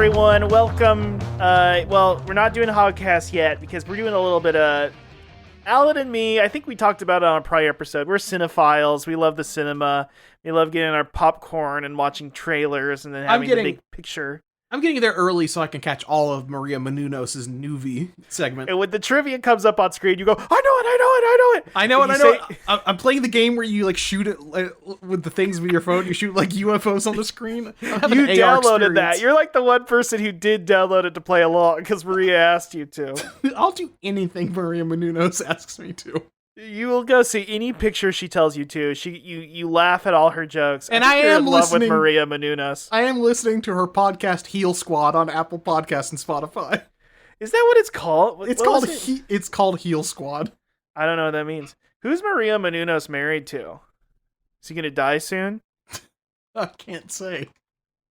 everyone. Welcome. Well, we're not doing a Hogcast yet because we're doing a little bit of Alan and me. I think we talked about it on a prior episode. We're cinephiles. We love the cinema. We love getting our popcorn and watching trailers and then having the big picture. I'm getting there early so I can catch all of Maria Menounos' Noovie segment. And when the trivia comes up on screen, you go, I know it. I'm playing the game where you shoot it with the things with your phone. You shoot UFOs on the screen. You downloaded that. You're like the one person who did download it to play along because Maria asked you to. I'll do anything Maria Menounos asks me to. You will go see any picture she tells you to. You laugh at all her jokes. And I am in love with Maria Menounos. I am listening to her podcast Heel Squad on Apple Podcasts and Spotify. Is that what it's called? It's called Heel Squad. I don't know what that means. Who's Maria Menounos married to? Is he gonna die soon? I can't say.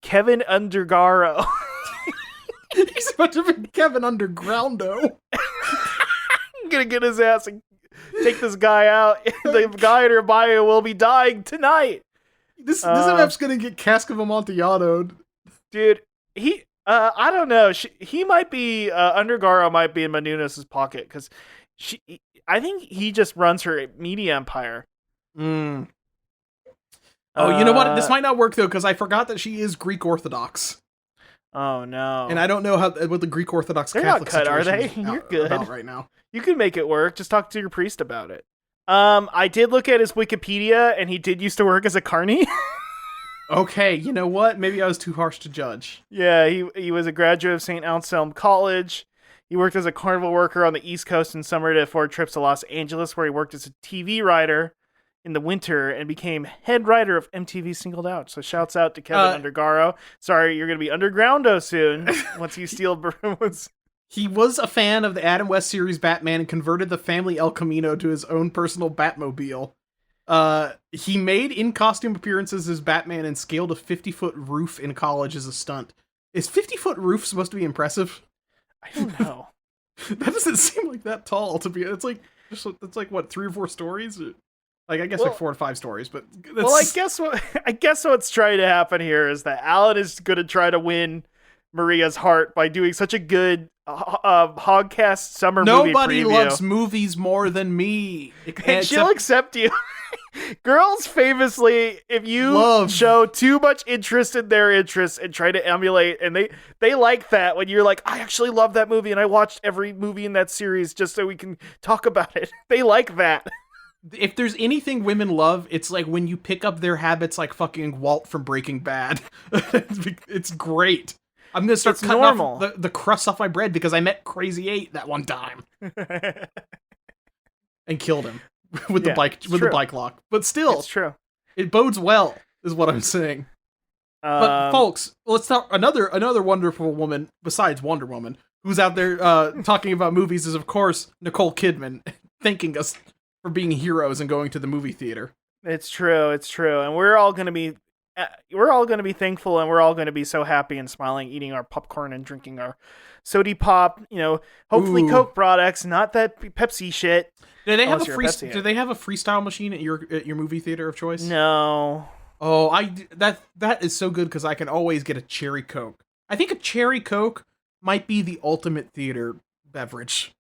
Kevin Undergaro. He's about to be Kevin Undergroundo. I'm gonna get his ass and take this guy out. The guy in her bio will be dying tonight. This MF's gonna get Cask of Amontillado. Dude, I don't know. He might be, Undergaro might be in Menounos' pocket, because I think he just runs her media empire. Oh, you know what? This might not work, though, because I forgot that she is Greek Orthodox. Oh, no. And I don't know what the Greek Orthodox They're Catholic not cut, are they? situation You're good. About right now. You can make it work. Just talk to your priest about it. I did look at his Wikipedia, and he did used to work as a carny. Okay, you know what? Maybe I was too harsh to judge. Yeah, he was a graduate of St. Anselm College. He worked as a carnival worker on the East Coast in summer to afford trips to Los Angeles, where he worked as a TV writer in the winter and became head writer of MTV Singled Out. So shouts out to Kevin Undergaro. Sorry, you're going to be Undergroundo soon once you steal... He was a fan of the Adam West series Batman and converted the family El Camino to his own personal Batmobile. He made in-costume appearances as Batman and scaled a 50-foot roof in college as a stunt. Is 50-foot roof supposed to be impressive? I don't know. That doesn't seem like that tall to be. It's like what, 3 or 4 stories? I guess 4 to 5 stories, but that's... Well, I guess what's trying to happen here is that Alan is going to try to win Maria's heart by doing such a good Hogcast summer movie preview. Nobody loves movies more than me. And she'll accept you. Girls famously, if you show too much interest in their interests and try to emulate, and they like that when you're like, I actually love that movie and I watched every movie in that series just so we can talk about it. They like that. If there's anything women love, it's like when you pick up their habits like fucking Walt from Breaking Bad. It's great. I'm going to start cutting off the crust off my bread because I met Crazy 8 that one time. And killed him with the bike lock. But still, it's true. It bodes well, is what I'm saying. But folks, let's talk another wonderful woman besides Wonder Woman who's out there talking about movies is, of course, Nicole Kidman, thanking us for being heroes and going to the movie theater. It's true. And we're all going to be thankful, and we're all going to be so happy and smiling, eating our popcorn and drinking our sody pop. Hopefully Coke products, not that Pepsi shit. Do they have a freestyle machine at your movie theater of choice? No. Oh, that is so good because I can always get a cherry Coke. I think a cherry Coke might be the ultimate theater beverage.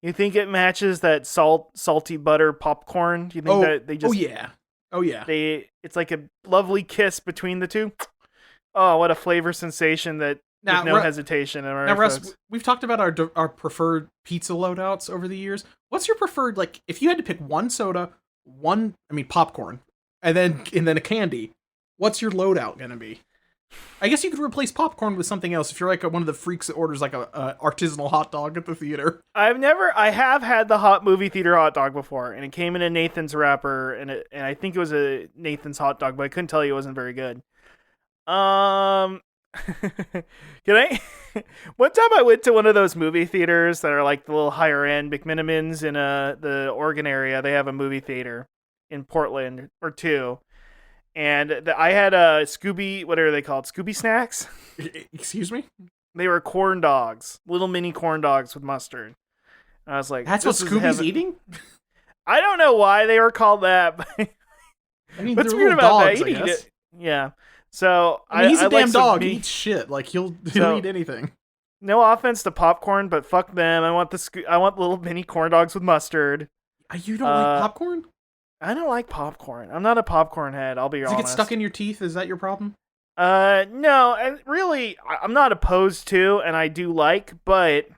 You think it matches that salty butter popcorn? Do you think that they just? Oh yeah. It's like a lovely kiss between the two. Oh, what a flavor sensation that with no hesitation. Now, Russ, we've talked about our preferred pizza loadouts over the years. What's your preferred, if you had to pick one soda, popcorn, and then a candy, what's your loadout gonna be? I guess you could replace popcorn with something else if you're like one of the freaks that orders like a artisanal hot dog at the theater. I have had the hot movie theater hot dog before, and it came in a Nathan's wrapper, and I think it was a Nathan's hot dog, but I couldn't tell you it wasn't very good. Can I? One time I went to one of those movie theaters that are like the little higher end McMinimans in the Oregon area. They have a movie theater in Portland or two. And I had a Scooby, what are they called? Scooby snacks? Excuse me? They were corn dogs, little mini corn dogs with mustard. And I was like, that's what Scooby's eating? I don't know why they were called that. But what's weird about dogs, that? You eat it. Yeah. So I mean, he's a damn like dog. He eats shit. Like he'll eat anything. No offense to popcorn, but fuck them. I want I want little mini corn dogs with mustard. You don't like popcorn? I don't like popcorn. I'm not a popcorn head. I'll be honest. Does it get stuck in your teeth? Is that your problem? No, and really, I'm not opposed to, and I do like, but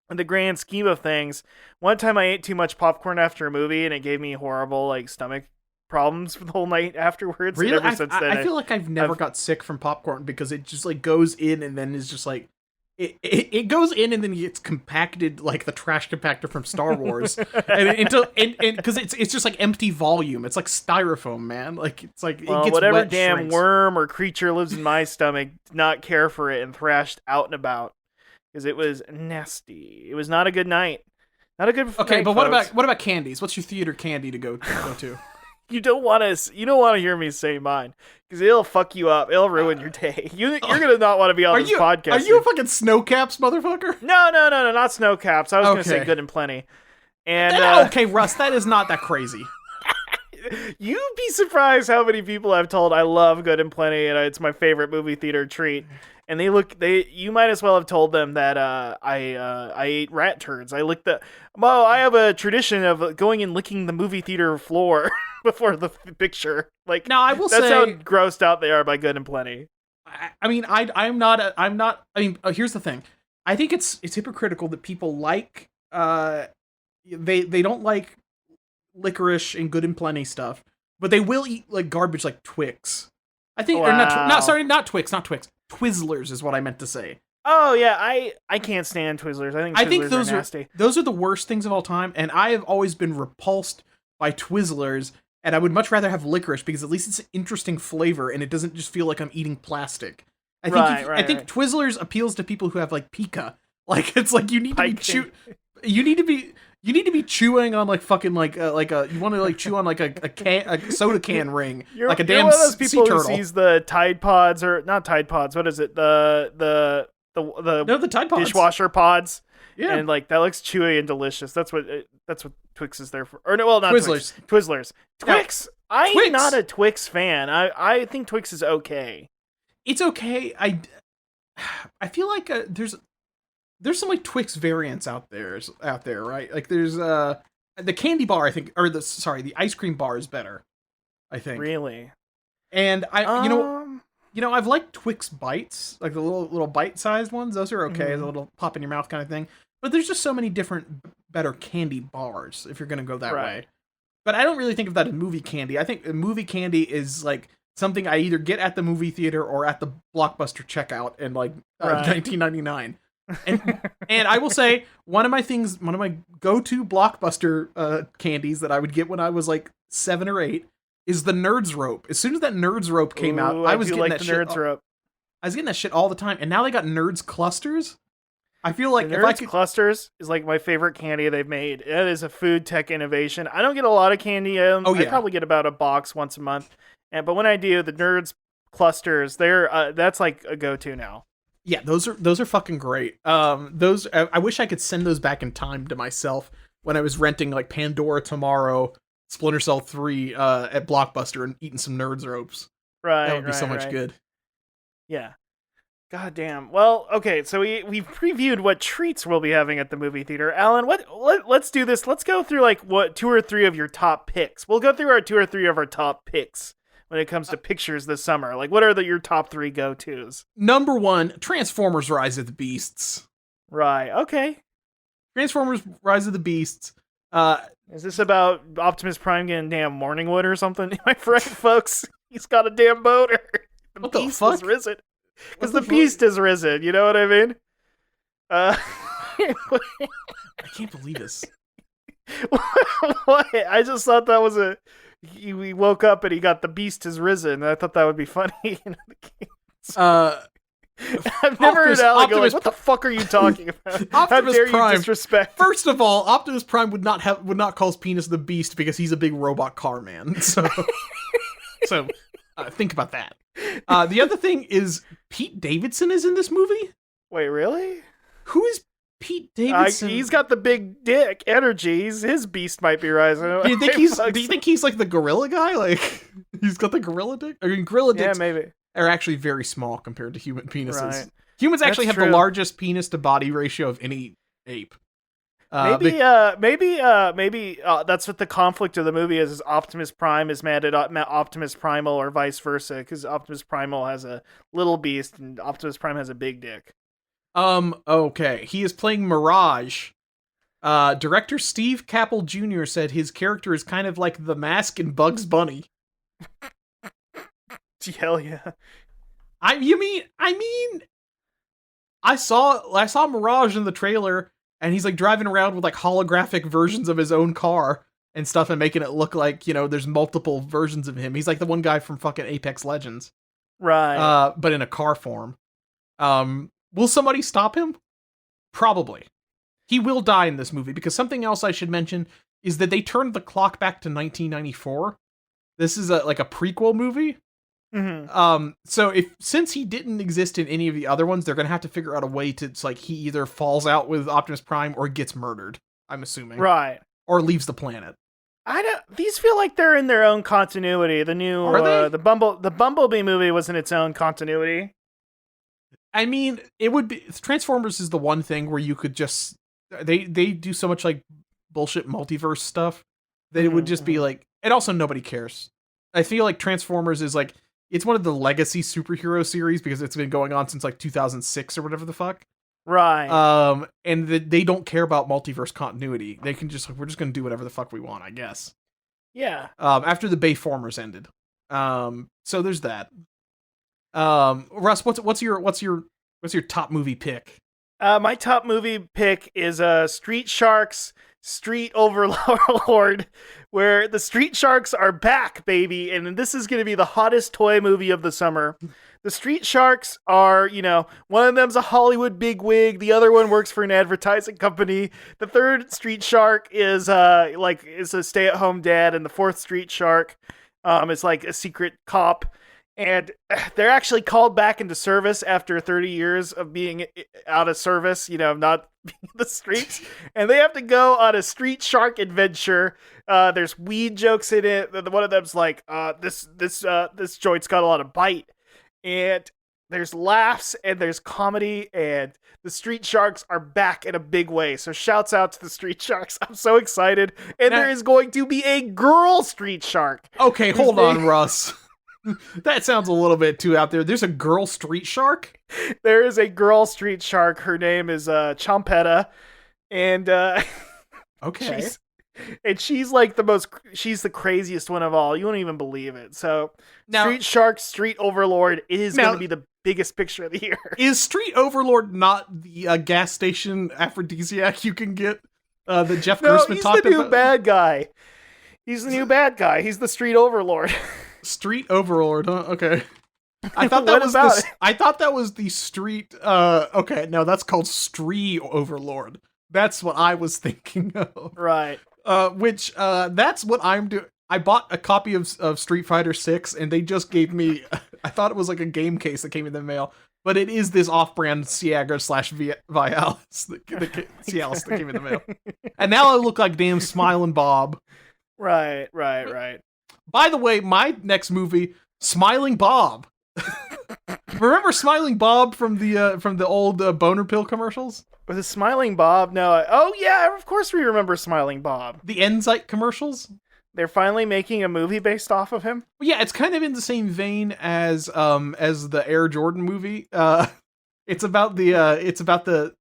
in the grand scheme of things, one time I ate too much popcorn after a movie, and it gave me horrible like stomach problems for the whole night afterwards. Really? And ever since then, I feel like I've never got sick from popcorn because it just like goes in and then is just like it goes in and then gets compacted like the trash compactor from Star Wars, and because it's just like empty volume. It's like styrofoam, man. Like it's like it gets whatever wet, damn shrinks. worm or creature lives in my stomach did not care for it and thrashed out and about because it was nasty. It was not a good night. Not a good. Okay, night, but folks. what about candies? What's your theater candy to go to? You don't want to hear me say mine because it'll fuck you up. It'll ruin your day. You're gonna not want to be on this podcast. Are you a fucking Snowcaps motherfucker? No, not Snowcaps. I was gonna say Good and Plenty. And okay, Russ, that is not that crazy. You'd be surprised how many people I've told I love Good and Plenty and it's my favorite movie theater treat. And you might as well have told them that I ate rat turds. I have a tradition of going and licking the movie theater floor before the picture. Like, now I will that's say how grossed out they are by Good and Plenty. I mean, I'm not. I mean, here's the thing. I think it's hypocritical that people like they don't like licorice and Good and Plenty stuff, but they will eat like garbage like Twix. I think, or not Twix. Twizzlers is what I meant to say. Oh yeah, I can't stand Twizzlers. I think those are nasty. Those are the worst things of all time, and I have always been repulsed by Twizzlers, and I would much rather have licorice because at least it's an interesting flavor and it doesn't just feel like I'm eating plastic. I think Twizzlers appeals to people who have like pica. Like it's like you need to be chewing on like fucking you want to like chew on like a soda can ring, like a damn one of those people sea turtle. Who sees the Tide Pods or not Tide Pods. What is it? The Tide Pods. Dishwasher pods. Yeah, and like that looks chewy and delicious. That's what Twix is there for. Or no, well, not Twizzlers. Twizzlers. Twix. Now, I'm not a Twix fan. I think Twix is okay. It's okay. I feel like there's some like Twix variants out there, right? Like there's the candy bar, I think, or the ice cream bar is better, I think. Really? And I've liked Twix bites, like the little bite-sized ones. Those are okay, a little pop in your mouth kind of thing. But there's just so many different better candy bars if you're gonna go that way. But I don't really think of that as movie candy. I think movie candy is like something I either get at the movie theater or at the Blockbuster checkout in like 1999. and I will say one of my go-to Blockbuster candies that I would get when I was like 7 or 8 is the Nerds Rope. As soon as that Nerds Rope came out, I was getting that shit. Nerds Rope. I was getting that shit all the time, and now they got Nerds Clusters. I feel like Nerds Clusters is like my favorite candy they've made. It is a food tech innovation. I don't get a lot of candy. I probably get about a box once a month, but when I do, the Nerds Clusters, that's like a go-to now. Yeah, those are fucking great. I wish I could send those back in time to myself when I was renting like Pandora Tomorrow, Splinter Cell 3 at Blockbuster and eating some Nerds Ropes. Right, that would be so much good. Yeah. God damn. Well, okay, so we've previewed what treats we'll be having at the movie theater. Alan, let's do this. Let's go through like what 2 or 3 of your top picks. We'll go through our 2 or 3 of our top picks when it comes to pictures this summer. Like, what are your top 3 go-tos? Number 1, Transformers Rise of the Beasts. Right, okay. Transformers Rise of the Beasts. Is this about Optimus Prime getting damn morning wood or something? Am I right, folks? He's got a damn motor. What the fuck? Has risen. Because the beast has risen, you know what I mean? I can't believe this. What? I just thought that was he woke up and he got the beast has risen. I thought that would be funny. I've never heard Alan go like, what the fuck are you talking about? How dare you disrespect? First of all, Optimus Prime would not call his penis the beast because he's a big robot car man. So think about that. The other thing is Pete Davidson is in this movie. Wait, really? Who is Pete Davidson? He's got the big dick energy. His beast might be rising. Do you think he's like the gorilla guy? Like he's got the gorilla dick? I mean, gorilla dick. Yeah, maybe. are actually very small compared to human penises. Right. Humans actually That's have the true. largest penis to body ratio of any ape. Maybe that's what the conflict of the movie is Optimus Prime is mad at Optimus Primal or vice versa, because Optimus Primal has a little beast and Optimus Prime has a big dick. Okay. He is playing Mirage. Director Steve Cappell Jr. said his character is kind of like the Mask in Bugs Bunny. Hell yeah. I mean, I saw Mirage in the trailer, and he's like driving around with like holographic versions of his own car and stuff, and making it look like, you know, there's multiple versions of him. He's like the one guy from fucking Apex Legends, Right. but in a car form. Will somebody stop him? Probably. He will die in this movie, because something else I should mention is that they turned the clock back to 1994. This is like a prequel movie. Mm-hmm. So since he didn't exist in any of the other ones, they're gonna have to figure out a way to, it's like he either falls out with Optimus Prime or gets murdered, I'm assuming. Right. Or leaves the planet. I don't. These feel like they're in their own continuity. The new Are they? the Bumblebee movie was in its own continuity. I mean, it would be, Transformers is the one thing where you could just, they do so much like bullshit multiverse stuff that it would just be like, and also nobody cares. I feel like Transformers is like, it's one of the legacy superhero series because it's been going on since like 2006 or whatever the fuck. Right. And they don't care about multiverse continuity. They can just, we're just going to do whatever the fuck we want, I guess. Yeah. After the Bayformers ended. So there's that. Russ, what's your top movie pick? My top movie pick is Street Sharks Street Overlord, where the Street Sharks are back, baby, and this is going to be the hottest toy movie of the summer. The Street Sharks are, you know, one of them's a Hollywood bigwig, the other one works for an advertising company. The third Street Shark is a stay-at-home dad, and the fourth Street Shark is like a secret cop. And they're actually called back into service after 30 years of being out of service, you know, not being in the streets. And they have to go on a street shark adventure. There's weed jokes in it. One of them's like, this joint's got a lot of bite. And there's laughs and there's comedy, and the Street Sharks are back in a big way. So shouts out to the Street Sharks. I'm so excited. And there is going to be a girl Street Shark. Okay, hold on, Russ. That sounds a little bit too out there. There's a girl Street Shark? There is a girl Street Shark. Her name is Chompetta. And okay. She's like she's the craziest one of all. You won't even believe it. So now, Street Shark Street Overlord is going to be the biggest picture of the year. Is Street Overlord not the gas station aphrodisiac you can get that Jeff Grossman talked about? He's the new bad guy. He's the new bad guy. He's the Street Overlord. Street Overlord, huh? Okay. I thought that was I thought that was the street. Okay, no, that's called Street Overlord. That's what I was thinking of. Right. Which that's what I'm doing. I bought a copy of Street Fighter 6, and they just gave me. I thought it was like a game case that came in the mail, but it is this off-brand Ciaga / Vialis, the Cialis that came in the mail. And now I look like damn Smiling Bob. Right. By the way, my next movie, Smiling Bob. Remember Smiling Bob from the old boner pill commercials? Was it Smiling Bob? No. Oh yeah, of course we remember Smiling Bob. The Enzyte commercials? They're finally making a movie based off of him? Well, yeah, it's kind of in the same vein as the Air Jordan movie. It's about the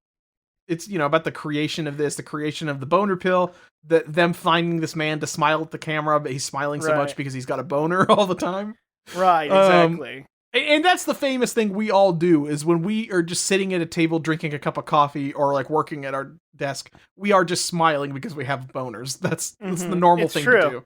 creation of the creation of the boner pill, them finding this man to smile at the camera, but he's smiling so much because he's got a boner all the time. Right, exactly. And that's the famous thing we all do, is when we are just sitting at a table drinking a cup of coffee or like working at our desk, we are just smiling because we have boners. That's the normal thing to do.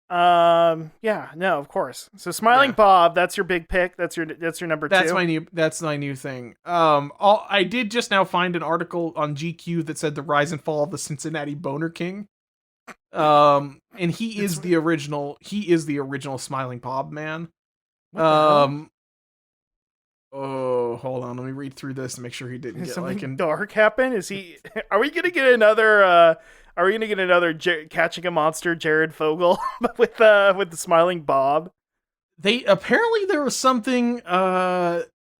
Yeah, no, of course. So Smiling Bob, that's your big pick. That's your number two. That's my new thing. I did just now find an article on GQ that said the rise and fall of the Cincinnati Boner King. And he is the original Smiling Bob man. Oh, hold on. Let me read through this to make sure he didn't get something dark happen. Is he? Are we gonna get another? Are we gonna get another Catching a Monster Jared Fogle with the Smiling Bob? They apparently there was something.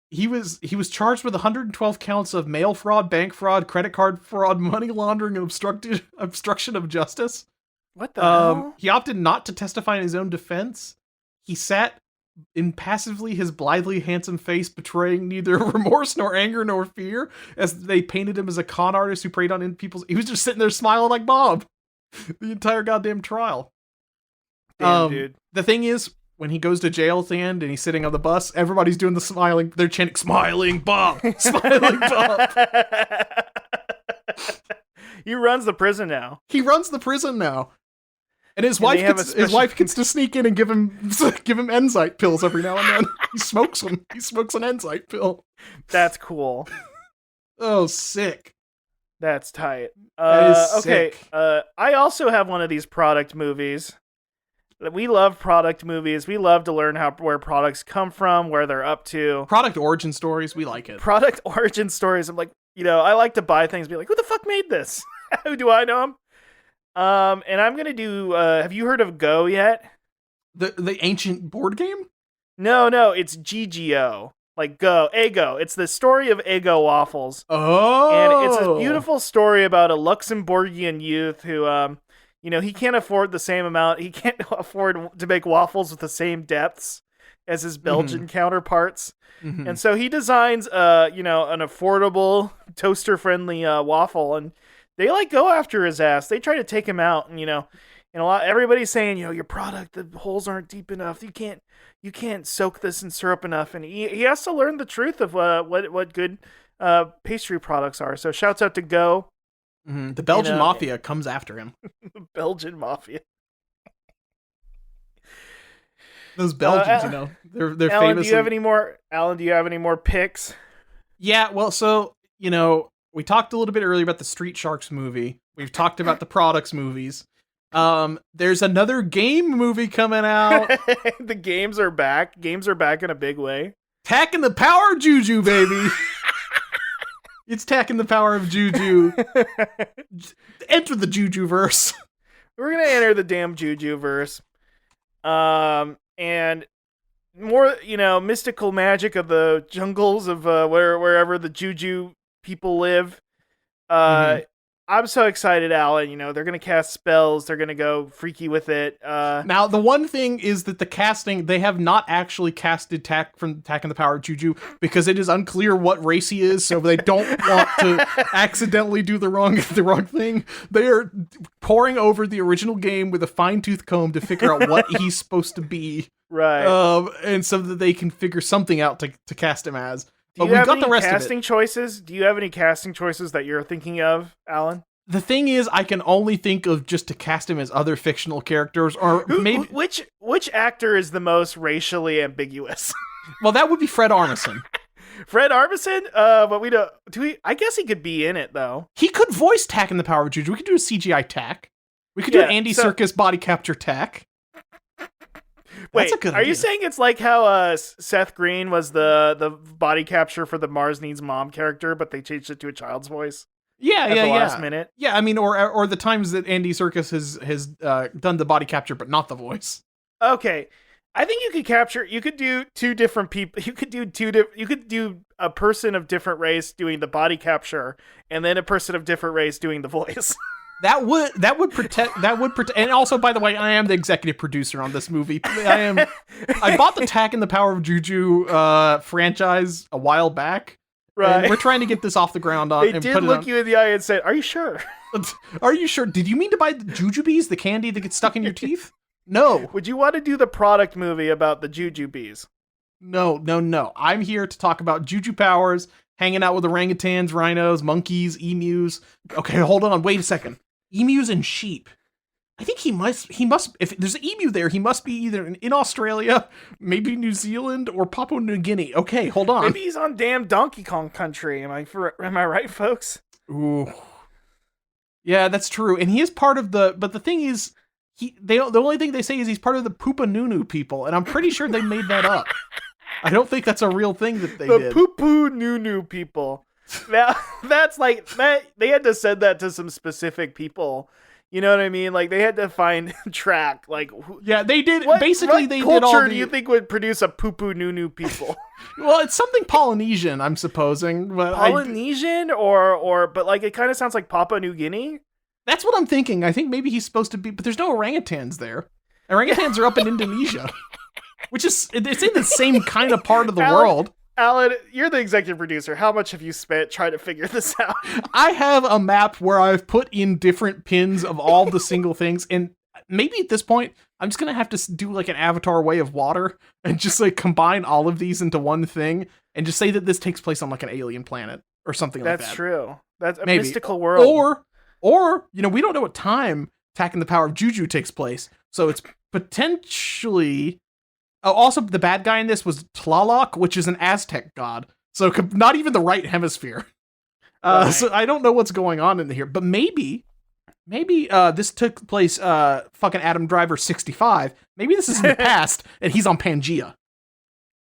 He was charged with 112 counts of mail fraud, bank fraud, credit card fraud, money laundering, and obstruction of justice. What the hell? He opted not to testify in his own defense. He sat impassively, his blithely handsome face betraying neither remorse nor anger nor fear, as they painted him as a con artist who preyed on people's. He was just sitting there smiling like Bob the entire goddamn trial. Damn, dude. The thing is, when he goes to jail at the end and he's sitting on the bus, everybody's doing the smiling. They're chanting, "Smiling Bob, smiling Bob." He runs the prison now. He runs the prison now. And his wife gets to sneak in and give him Enzyte pills every now and then. He smokes them. He smokes an Enzyte pill. That's cool. Oh, sick. That's tight. That is okay. sick. I also have one of these product movies. We love product movies. We love to learn where products come from, where they're up to. Product origin stories. We like it. Product origin stories. I'm like, I like to buy things and be like, who the fuck made this? Who do I know him? And I'm gonna do. Have you heard of Go yet? The ancient board game? No, it's GGO. Like Eggo. It's the story of Eggo waffles. Oh, and it's a beautiful story about a Luxembourgian youth who, he can't afford the same amount. He can't afford to make waffles with the same depths as his Belgian counterparts. Mm-hmm. And so he designs, an affordable, toaster-friendly waffle, and they go after his ass. They try to take him out, and everybody's saying, your product, the holes aren't deep enough. You can't soak this in syrup enough, and he has to learn the truth of what good pastry products are. So shouts out to Go. Mm-hmm. The Belgian Mafia comes after him. The Belgian Mafia. Those Belgians, they're Alan, famous. Alan, do you have any more picks? Yeah, well, so, we talked a little bit earlier about the Street Sharks movie. We've talked about the products movies. There's another game movie coming out. The games are back. Games are back in a big way. Tacking the power of Juju, baby. It's tacking the power of Juju. Enter the Jujuverse. We're gonna enter the damn Jujuverse. And more, mystical magic of the jungles of wherever the Juju people live. I'm so excited, Alan. They're going to cast spells. They're going to go freaky with it. Now, the one thing is that the casting, they have not actually casted Tack from Tack and the Power of Juju because it is unclear what race he is, so they don't want to accidentally do the wrong thing. They are poring over the original game with a fine-tooth comb to figure out what he's supposed to be. Right. And so that they can figure something out to cast him as. Do you have any casting choices? Do you have any casting choices that you're thinking of, Alan? The thing is, I can only think of just to cast him as other fictional characters, or maybe which actor is the most racially ambiguous? Well, that would be Fred Armisen. Fred Armisen? But we don't. I guess he could be in it though. He could voice Tack in the Power of Juju. We could do a CGI Tack. We could do an Andy Serkis body capture Tack. Wait, are you saying it's like how Seth Green was the body capture for the Mars Needs Mom character, but they changed it to a child's voice? Yeah, at the last minute. Yeah, I mean, or the times that Andy Serkis has done the body capture, but not the voice. Okay, I think you could do two different people. You could do a person of different race doing the body capture, and then a person of different race doing the voice. That would protect. And also, by the way, I am the executive producer on this movie. I bought the Tack and the Power of Juju franchise a while back. Right. And we're trying to get this off the ground. They did look you in the eye and said, "Are you sure? Are you sure? Did you mean to buy the Jujubes, the candy that gets stuck in your teeth? No. Would you want to do the product movie about the Jujubes? No. I'm here to talk about Juju powers, hanging out with orangutans, rhinos, monkeys, emus. Okay, hold on. Wait a second. Emus and sheep. I think he must, if there's an emu there, he must be either in Australia, maybe New Zealand, or Papua New Guinea. Okay, hold on. Maybe he's on damn Donkey Kong Country. Am I right, folks? Ooh. Yeah, that's true. And he is part of but the thing is, the only thing they say is he's part of the Poopa Nunu people, and I'm pretty sure they made that up. I don't think that's a real thing that they did. The Poo Nunu people. Now, that's like that. They had to send that to some specific people, You know what I mean? Like, they had to find track. Like, Yeah, they did. what, Basically, what they culture did all the. do you think would produce a poo-poo noo-noo people? Well, it's something Polynesian, I'm supposing. But Polynesian or but like it kind of sounds like Papua New Guinea. That's what I'm thinking. I think maybe he's supposed to be, but there's no orangutans there. Orangutans are up in Indonesia, which is it's in the same kind of part of the world. Alan, you're the executive producer. How much have you spent trying to figure this out? I have a map where I've put in different pins of all the single things, and maybe at this point, I'm just gonna have to do like an Avatar Way of Water and just like combine all of these into one thing and just say that this takes place on like an alien planet or something like that. That's true. That's a Maybe. mystical world. Or, we don't know what time Attacking the Power of Juju takes place, so it's potentially... Oh, also, the bad guy in this was Tlaloc, which is an Aztec god, so not even the right hemisphere. Right. So I don't know what's going on in here, but maybe this took place fucking Adam Driver 65. Maybe this is in the past, and he's on Pangea.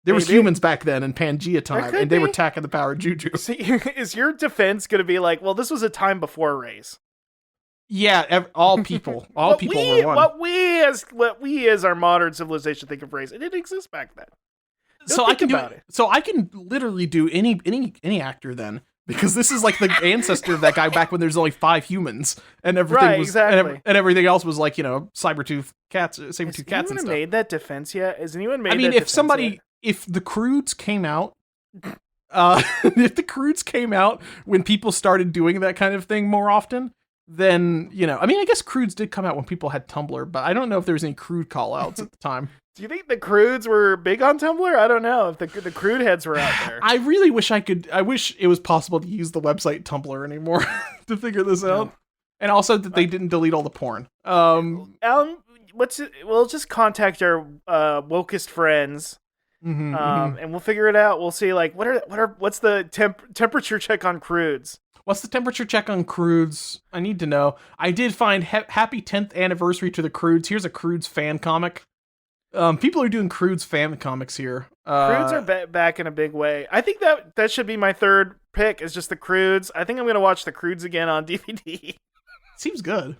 There was humans back then in Pangea time, and they were attacking the power of Juju. See, is your defense going to be like, well, this was a time before race? Yeah, all people were one. What we as our modern civilization think of race, it didn't exist back then. So I can literally do any actor then, because this is like the ancestor of that guy back when there's only 5 humans and everything was exactly. and everything else was like saber-tooth cats and stuff. Has anyone made that defense yet? Has anyone made? I mean, if the Croods came out. If the Croods came out when people started doing that kind of thing more often, then, I mean, I guess Croods did come out when people had Tumblr, but I don't know if there was any Crude call-outs at the time. Do you think the Croods were big on Tumblr? I don't know if the Crude heads were out there. I really wish I wish it was possible to use the website Tumblr anymore to figure this out. And also that they didn't delete all the porn. Alan, we'll just contact our wokest friends. And we'll figure it out. We'll see, like, what's the temperature check on Croods? What's the temperature check on Croods? I need to know. I did find happy 10th anniversary to the Croods. Here's a Croods fan comic. People are doing Croods fan comics here. Croods are back in a big way. I think that should be my third pick, is just the Croods. I think I'm going to watch the Croods again on DVD. Seems good.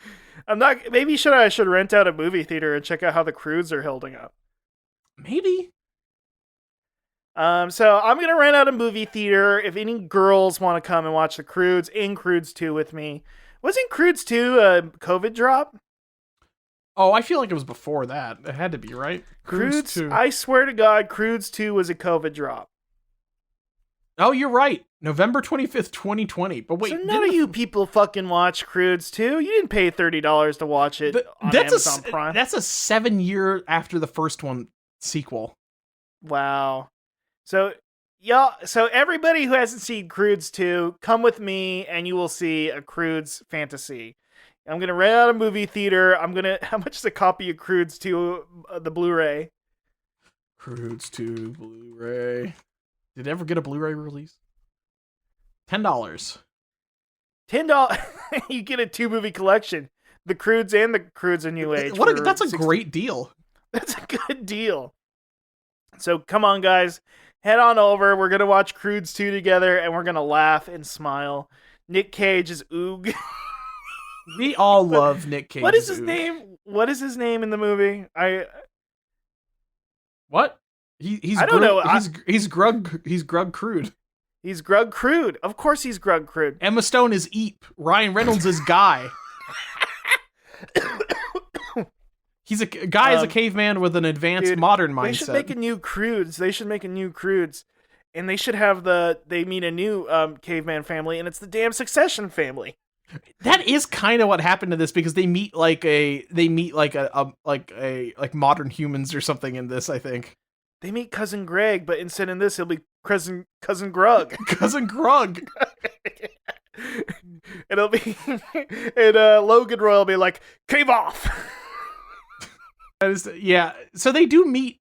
Maybe I should rent out a movie theater and check out how the Croods are holding up. Maybe. So I'm gonna rent out a movie theater. If any girls want to come and watch the Croods in Croods 2 with me. Wasn't Croods 2 a COVID drop? Oh, I feel like it was before that. It had to be, right? Croods 2. I swear to God, Croods 2 was a COVID drop. Oh, you're right. November 25th, 2020. But wait, so none of you people fucking watch Croods 2. You didn't pay $30 to watch it on Amazon Prime. That's a 7 year after the first one sequel. Wow. So everybody who hasn't seen Croods 2, come with me and you will see a Croods fantasy. I'm going to rent out a movie theater. How much is a copy of Croods 2, the Blu-ray? Croods 2 Blu-ray. Did it ever get a Blu-ray release? $10. $10. You get a 2-movie collection. The Croods and the Croods A New Age. That's a great deal. That's a good deal. So come on, guys. Head on over. We're going to watch Croods 2 together, and we're going to laugh and smile. Nick Cage is Oog. We all love Nick Cage. What is his name? What is his name in the movie? What? I don't know. He's Grugg. He's Grugg Crude. He's Grugg Crude. Of course he's Grugg Crude. Emma Stone is Eep. Ryan Reynolds is Guy. He's a guy is a caveman with an advanced modern mindset. They should make a new Croods. And they should have they meet a new caveman family, and it's the damn Succession family. That is kind of what happened to this, because they meet like modern humans or something in this, I think. They meet Cousin Greg, but instead in this he'll be cousin Grugg. Cousin Grugg. It'll be and Logan Roy will be like, cave off. Yeah, so they do meet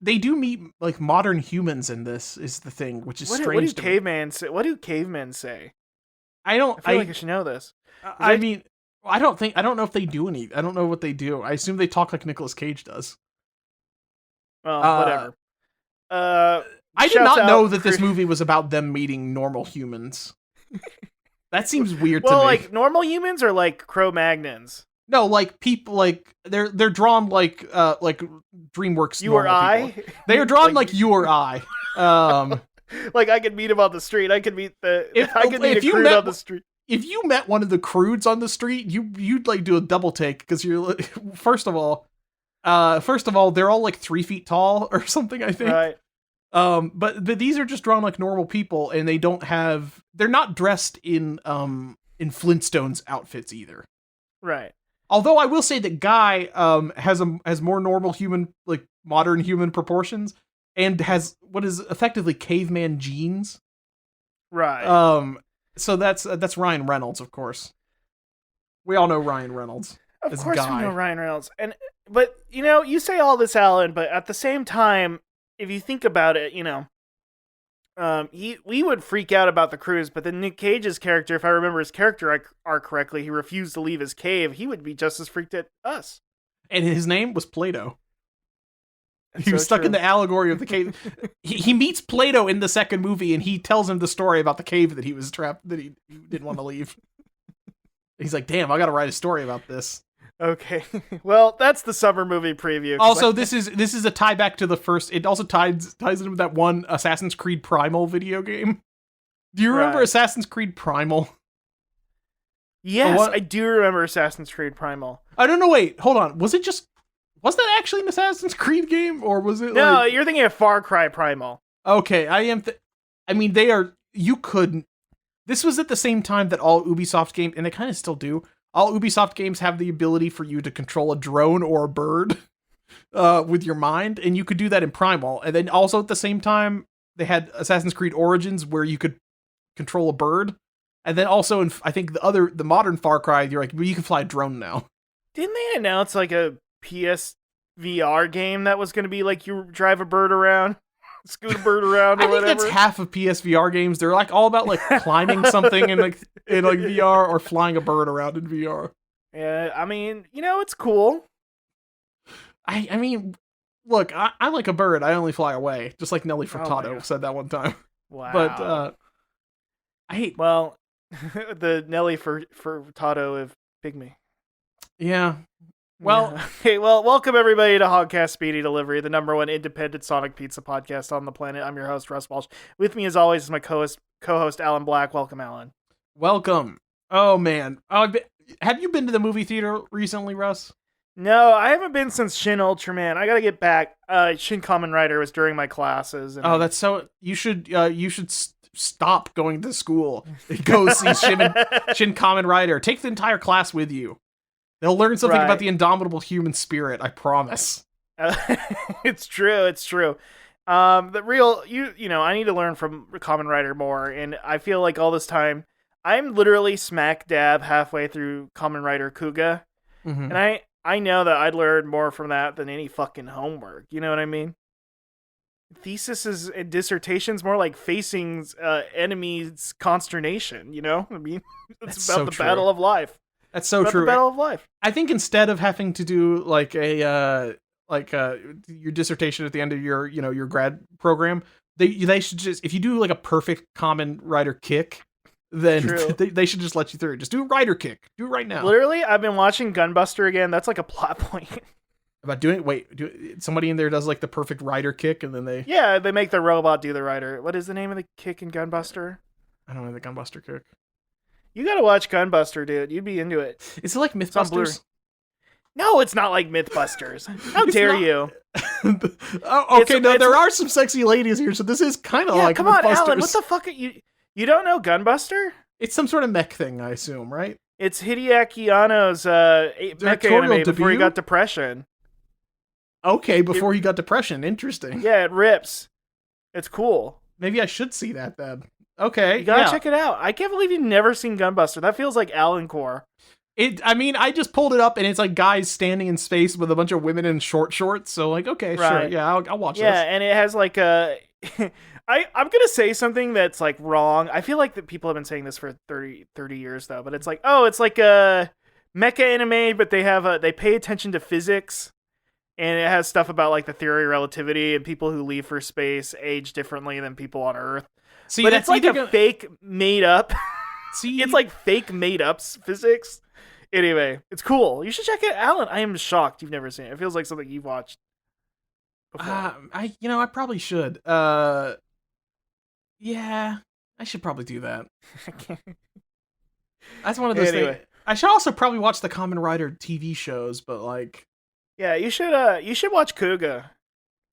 like modern humans in this, is the thing, which is strange. What do cavemen say? I feel like I should know this. I don't know if they do any. I don't know what they do. I assume they talk like Nicolas Cage does. Well, whatever. I did not know that this movie was about them meeting normal humans. That seems weird to me. Well, like normal humans or like Cro-Magnons? No, like people, like they're drawn like DreamWorks. You or normal I? people. They are drawn like you or I. Like I could meet him on the street. I could meet If I could meet if a you crude met on the street. if you met one of the crudes on the street, you'd like do a double take because you're like, first of all, they're all like 3 feet tall or something, I think. Right. But these are just drawn like normal people, and they're not dressed in Flintstones outfits either. Right. Although I will say that Guy has more normal human, like modern human proportions, and has what is effectively caveman genes. Right. So that's Ryan Reynolds, of course. We all know Ryan Reynolds. Of as course Guy. we know Ryan Reynolds. But you say all this, Alan, but at the same time, if you think about it, we would freak out about the cruise, but then Nick Cage's character, if I remember his character arc correctly, he refused to leave his cave. He would be just as freaked at us. And his name was Plato. That's He was so stuck true. in the allegory of the cave. he meets Plato in the second movie, and he tells him the story about the cave that he was trapped, that he didn't want to leave. He's like, damn, I gotta write a story about this. Okay. Well, that's the summer movie preview. Also, this is a tie back to the first. It also ties in with that one Assassin's Creed Primal video game. Do you remember Right. Assassin's Creed Primal? Yes, what? I do remember Assassin's Creed Primal. I don't know. Wait, hold on. Was that actually an Assassin's Creed game, or was it? No, like... you're thinking of Far Cry Primal. Okay, I am. I mean, they are. You couldn't. This was at the same time that all Ubisoft games, and they kind of still do. All Ubisoft games have the ability for you to control a drone or a bird with your mind, and you could do that in Primal. And then also at the same time, they had Assassin's Creed Origins where you could control a bird. And then also in, I think the modern Far Cry, you're like, well, you can fly a drone now. Didn't they announce like a PSVR game that was going to be like you drive a bird around, scoot a bird around, or I think whatever? that's half of PSVR games. They're like all about like climbing something in like VR or flying a bird around in VR. Yeah, I mean, it's cool. I mean, look, I'm like a bird. I only fly away, just like Nelly Oh my Furtado God. said that one time. Wow. But I hate. Well, the Nelly Furtado of Pygmy. Yeah. Well, Yeah. Okay, well, welcome everybody to Hogcast Speedy Delivery, the #1 independent Sonic Pizza podcast on the planet. I'm your host, Russ Walsh. With me, as always, is my co-host Alan Black. Welcome, Alan. welcome. Oh man. Have you been to the movie theater recently, Russ? No, I haven't been since Shin Ultraman. I gotta get back. Shin Kamen Rider was during my classes. And Oh, that's so. You should stop going to school. Go see Shin Kamen Rider. Take the entire class with you. They'll learn something about Right. the indomitable human spirit. I promise. It's true. It's true. The real I need to learn from Kamen Rider more, and I feel like all this time I'm literally smack dab halfway through Kamen Rider Kuga, Mhm. and I know that I'd learn more from that than any fucking homework. You know what I mean? Theses and dissertations more like facing enemies' consternation. You know, I mean, it's That's about so the true. battle of life. That's so About true. the battle of life. I think instead of having to do like your dissertation at the end of your grad program, they should just, if you do like a perfect Kamen Rider kick, then True. they should just let you through. Just do a Rider kick. Do it right now. Literally, I've been watching Gunbuster again. That's like a plot point. About doing somebody in there does like the perfect Rider kick, and then they Yeah, they make the robot do the rider. What is the name of the kick in Gunbuster? I don't know, the Gunbuster kick. You gotta watch Gunbuster, dude. You'd be into it. Is it like on Blu-ray. Mythbusters? No, it's not like Mythbusters. How It's dare not. you? Oh, okay, It's- there are some sexy ladies here, so this is kind of Yeah, like come on, Mythbusters. Alan. What the fuck? You don't know Gunbuster? It's some sort of mech thing, I assume, right? It's Hideaki Anno's mecha Directorial anime before he debut? got depression. Okay, before he got depression. Interesting. Yeah, it rips. It's cool. Maybe I should see that then. Okay, You gotta yeah. check it out. I can't believe you've never seen Gunbuster. That feels like Alan Core. I mean, I just pulled it up, and it's like guys standing in space with a bunch of women in short shorts. So, like, okay, sure, Right. yeah, I'll watch Yeah, this. and it has like a. I'm gonna say something that's like wrong. I feel like that people have been saying this for 30 years though, but it's like, oh, it's like a mecha anime, but they pay attention to physics, and it has stuff about like the theory of relativity and people who leave for space age differently than people on Earth. See, But that's it's like either a fake made up. see, It's like fake made up physics. Anyway, it's cool. You should check it, Alan. I am shocked you've never seen it. It feels like something you've watched before. I probably should. Yeah, I should probably do that. That's one of those things. I should also probably watch the Kamen Rider TV shows, but like, yeah, you should watch Kuga.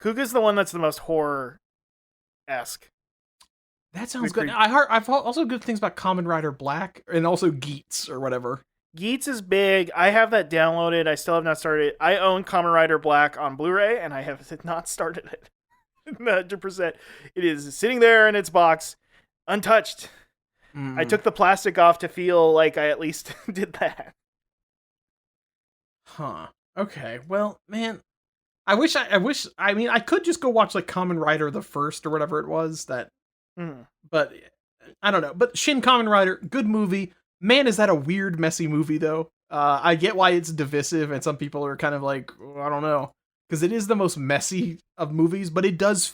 Kuga's the one that's the most horror-esque. That sounds good. I've also good things about Kamen Rider Black and also Geats or whatever. Geats is big. I have that downloaded. I still have not started it. I own Kamen Rider Black on Blu-ray, and I have not started it. 100%. It is sitting there in its box, untouched. I took the plastic off to feel like I at least did that. Huh. Okay. Well, man, I mean, I could just go watch like Kamen Rider the First or whatever it was that, but I don't know. But Shin Kamen Rider, good movie. Man, is that a weird, messy movie though. I get why it's divisive and some people are kind of like, I don't know, because it is the most messy of movies, but it does,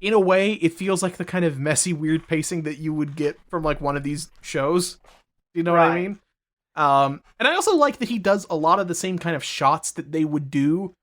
in a way, it feels like the kind of messy, weird pacing that you would get from like one of these shows. You know what I mean? And I also like that he does a lot of the same kind of shots that they would do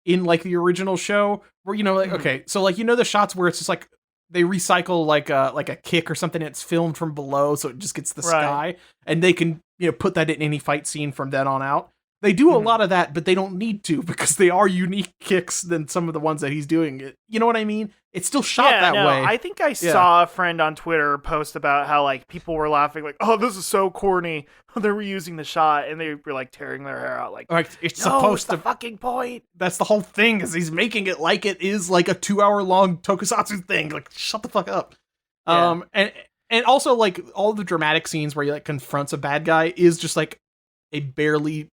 in like the original show, where, you know, like, okay, so like, you know, the shots where it's just like they recycle like a kick or something, and it's filmed from below, so it just gets the sky, and they can, you know, put that in any fight scene from then on out. They do a lot of that, but they don't need to, because they are unique kicks than some of the ones that he's doing. You know what I mean? It's still shot way. I think I saw a friend on Twitter post about how like people were laughing like, "Oh, this is so corny." They're reusing the shot, and they were like tearing their hair out. Like it's supposed to fucking point. That's the whole thing, is he's making it like it is like a 2-hour-long tokusatsu thing. Like, shut the fuck up. Yeah. And also like all the dramatic scenes where he like confronts a bad guy is just like a barely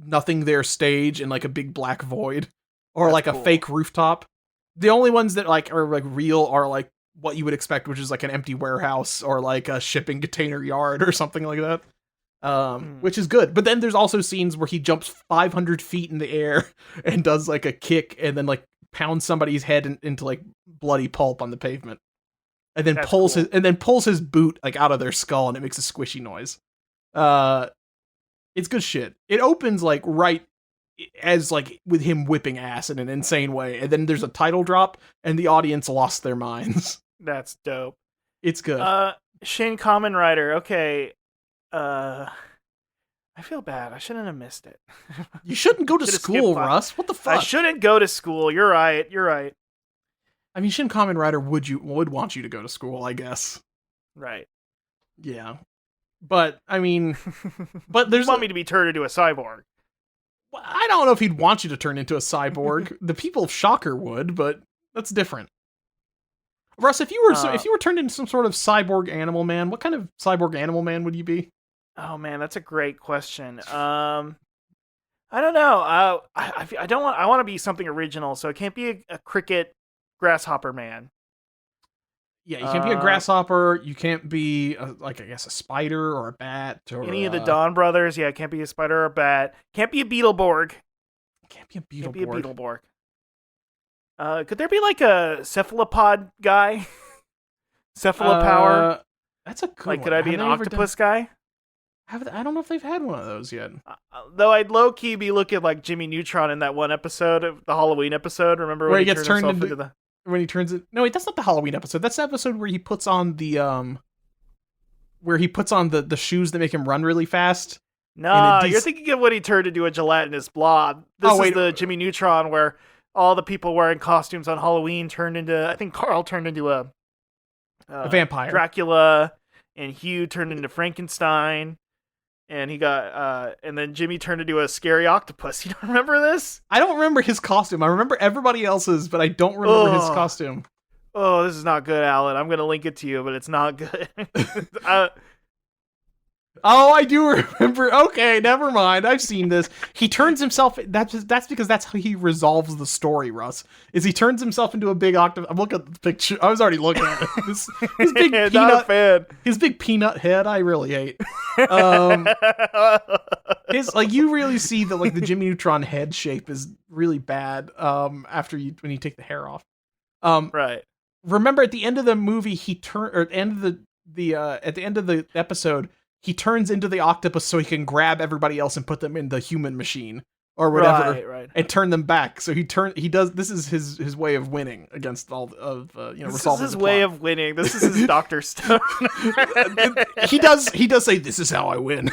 nothing there stage in like a big black void, or that's like cool. A fake rooftop. The only ones that like are like real are like what you would expect, which is like an empty warehouse or like a shipping container yard or something like that. Which is good. But then there's also scenes where he jumps 500 feet in the air and does like a kick and then like pounds somebody's head into like bloody pulp on the pavement, and then pulls his boot like out of their skull, and it makes a squishy noise. It's good shit. It opens like right as like with him whipping ass in an insane way, and then there's a title drop, and the audience lost their minds. That's dope. It's good. Shin Kamen Rider. Okay. I feel bad. I shouldn't have missed it. You shouldn't go to school, Russ. What the fuck? I shouldn't go to school. You're right. I mean, Shin Kamen Rider would want you to go to school, I guess. Right. Yeah. But I mean, there's want me to be turned into a cyborg. I don't know if he'd want you to turn into a cyborg. The people of Shocker would, but that's different. Russ, if you were turned into some sort of cyborg animal man, what kind of cyborg animal man would you be? Oh man, that's a great question. I don't know. I don't want. I want to be something original, so it can't be a cricket grasshopper man. Yeah, you can't be a grasshopper. You can't be I guess a spider or a bat or any of the Dawn brothers. Yeah, it can't be a spider or a bat. Can't be a Beetleborg. Could there be like a cephalopod guy? Cephalopower? That's a good one. Could I be an octopus guy? I don't know if they've had one of those yet. Though I'd low-key be looking like Jimmy Neutron in that one episode, of the Halloween episode. Remember where he gets turned into the... When he turns it... No, wait, that's not the Halloween episode. That's the episode where he puts on the... Where he puts on the shoes that make him run really fast. No, you're thinking of when he turned into a gelatinous blob. This is the Jimmy Neutron where all the people wearing costumes on Halloween turned into... I think Carl turned into a vampire. Dracula, and Hugh turned into Frankenstein. And he got, and then Jimmy turned into a scary octopus. You don't remember this? I don't remember his costume. I remember everybody else's, but I don't remember his costume. Oh, this is not good, Alan. I'm going to link it to you, but it's not good. Oh, I do remember. Okay, never mind. I've seen this. He turns himself... That's because that's how he resolves the story, Russ. Is he turns himself into a big octopus. I'm looking at the picture. I was already looking at it. His big peanut... Not a fan. His big peanut head, I really hate. You really see that like the Jimmy Neutron head shape is really bad when you take the hair off. Right. Remember at the end of the movie, at the end of the episode, he turns into the octopus so he can grab everybody else and put them in the human machine or whatever, right. and turn them back. So he does. This is his way of winning against all of This is his way of winning. This is his Dr. Stone. he does say, "This is how I win."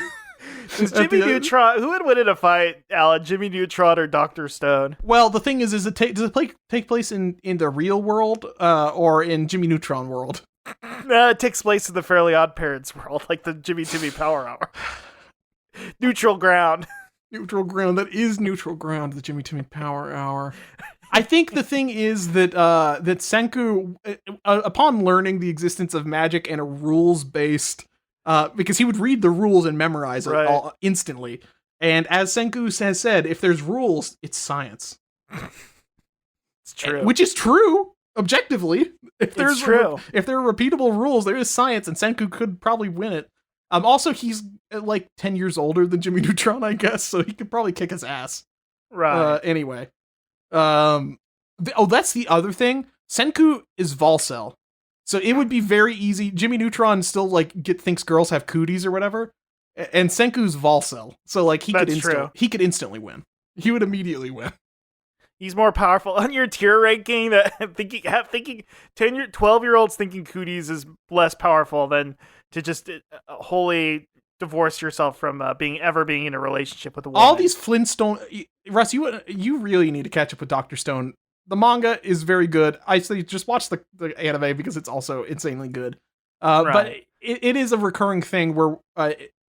Is Jimmy Neutron? Who would win in a fight, Alan? Jimmy Neutron or Dr. Stone? Well, the thing is does it take place in the real world or in Jimmy Neutron world? It takes place in the Fairly Odd Parents world, like the Jimmy Timmy Power Hour. Neutral ground. Neutral ground. That is neutral ground. The Jimmy Timmy Power Hour. I think the thing is that that Senku, upon learning the existence of magic and a rules-based, because he would read the rules and memorize it all instantly. And as Senku has said, if there's rules, it's science. It's true. Which is true, objectively. If there are repeatable rules, there is science, and Senku could probably win it. Also, he's like 10 years older than Jimmy Neutron, I guess, so he could probably kick his ass. Right. Anyway. That's the other thing. Senku is Volcel. So it would be very easy. Jimmy Neutron still thinks girls have cooties or whatever, and Senku's Volcel. So he could instantly win. He would immediately win. He's more powerful on your tier ranking. That thinking 12-year-olds thinking cooties is less powerful than to just wholly divorce yourself from being in a relationship with a woman. All these Flintstone, Russ, you really need to catch up with Dr. Stone. The manga is very good. I say just watch the anime because it's also insanely good. But it is a recurring thing where,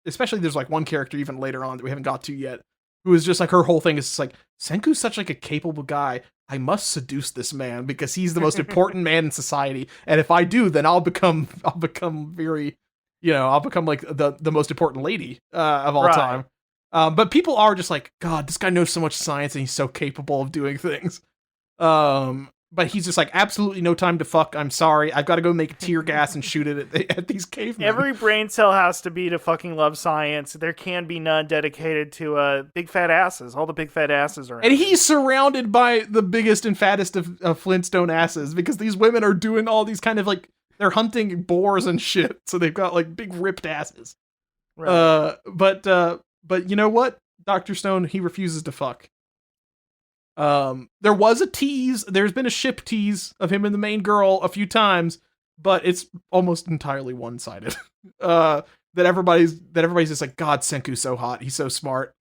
especially there's one character even later on that we haven't got to yet, who is just her whole thing is just Senku's such a capable guy. I must seduce this man because he's the most important man in society. And if I do, then I'll become very, I'll become the most important lady of all time. But people are just God, this guy knows so much science and he's so capable of doing things. But he's just absolutely no time to fuck. I'm sorry. I've got to go make tear gas and shoot it at these cavemen. Every brain cell has to be to fucking love science. There can be none dedicated to big fat asses. All the big fat asses are. And he's surrounded by the biggest and fattest of Flintstone asses because these women are doing all these kind of they're hunting boars and shit. So they've got big ripped asses. Right. But you know what? Dr. Stone, he refuses to fuck. There was a tease. There's been a ship tease of him and the main girl a few times, but it's almost entirely one-sided. That everybody's just God, Senku's so hot. He's so smart.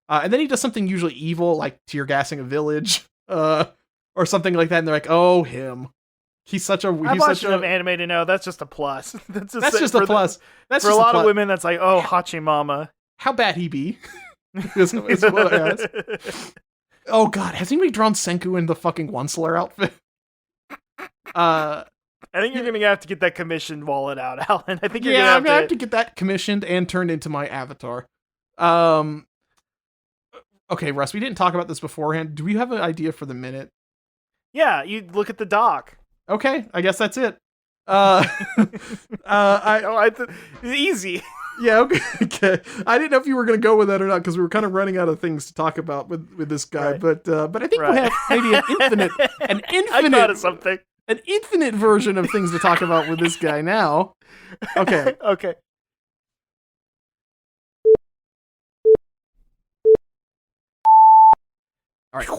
And then he does something usually evil, like tear gassing a village, or something like that. And they're oh, him. He's such a. I've watched enough anime to know that's just a plus. That's just a plus. That's for a lot of women. That's oh, Hachi Mama. How bad he be? is what I ask. Oh God, has anybody drawn Senku in the fucking Onceler outfit? I think you're gonna have to get that commissioned wallet out, Alan. I think you're I'm gonna have to get that commissioned and turned into my avatar. Okay, Russ, we didn't talk about this beforehand. Do we have an idea for the minute? Yeah, you look at the doc. Okay, I guess that's it. Easy. Yeah, okay. I didn't know if you were going to go with that or not because we were kind of running out of things to talk about with this guy. Right. But I think we'll have maybe an infinite version of things to talk about with this guy now. Okay. Okay. All right.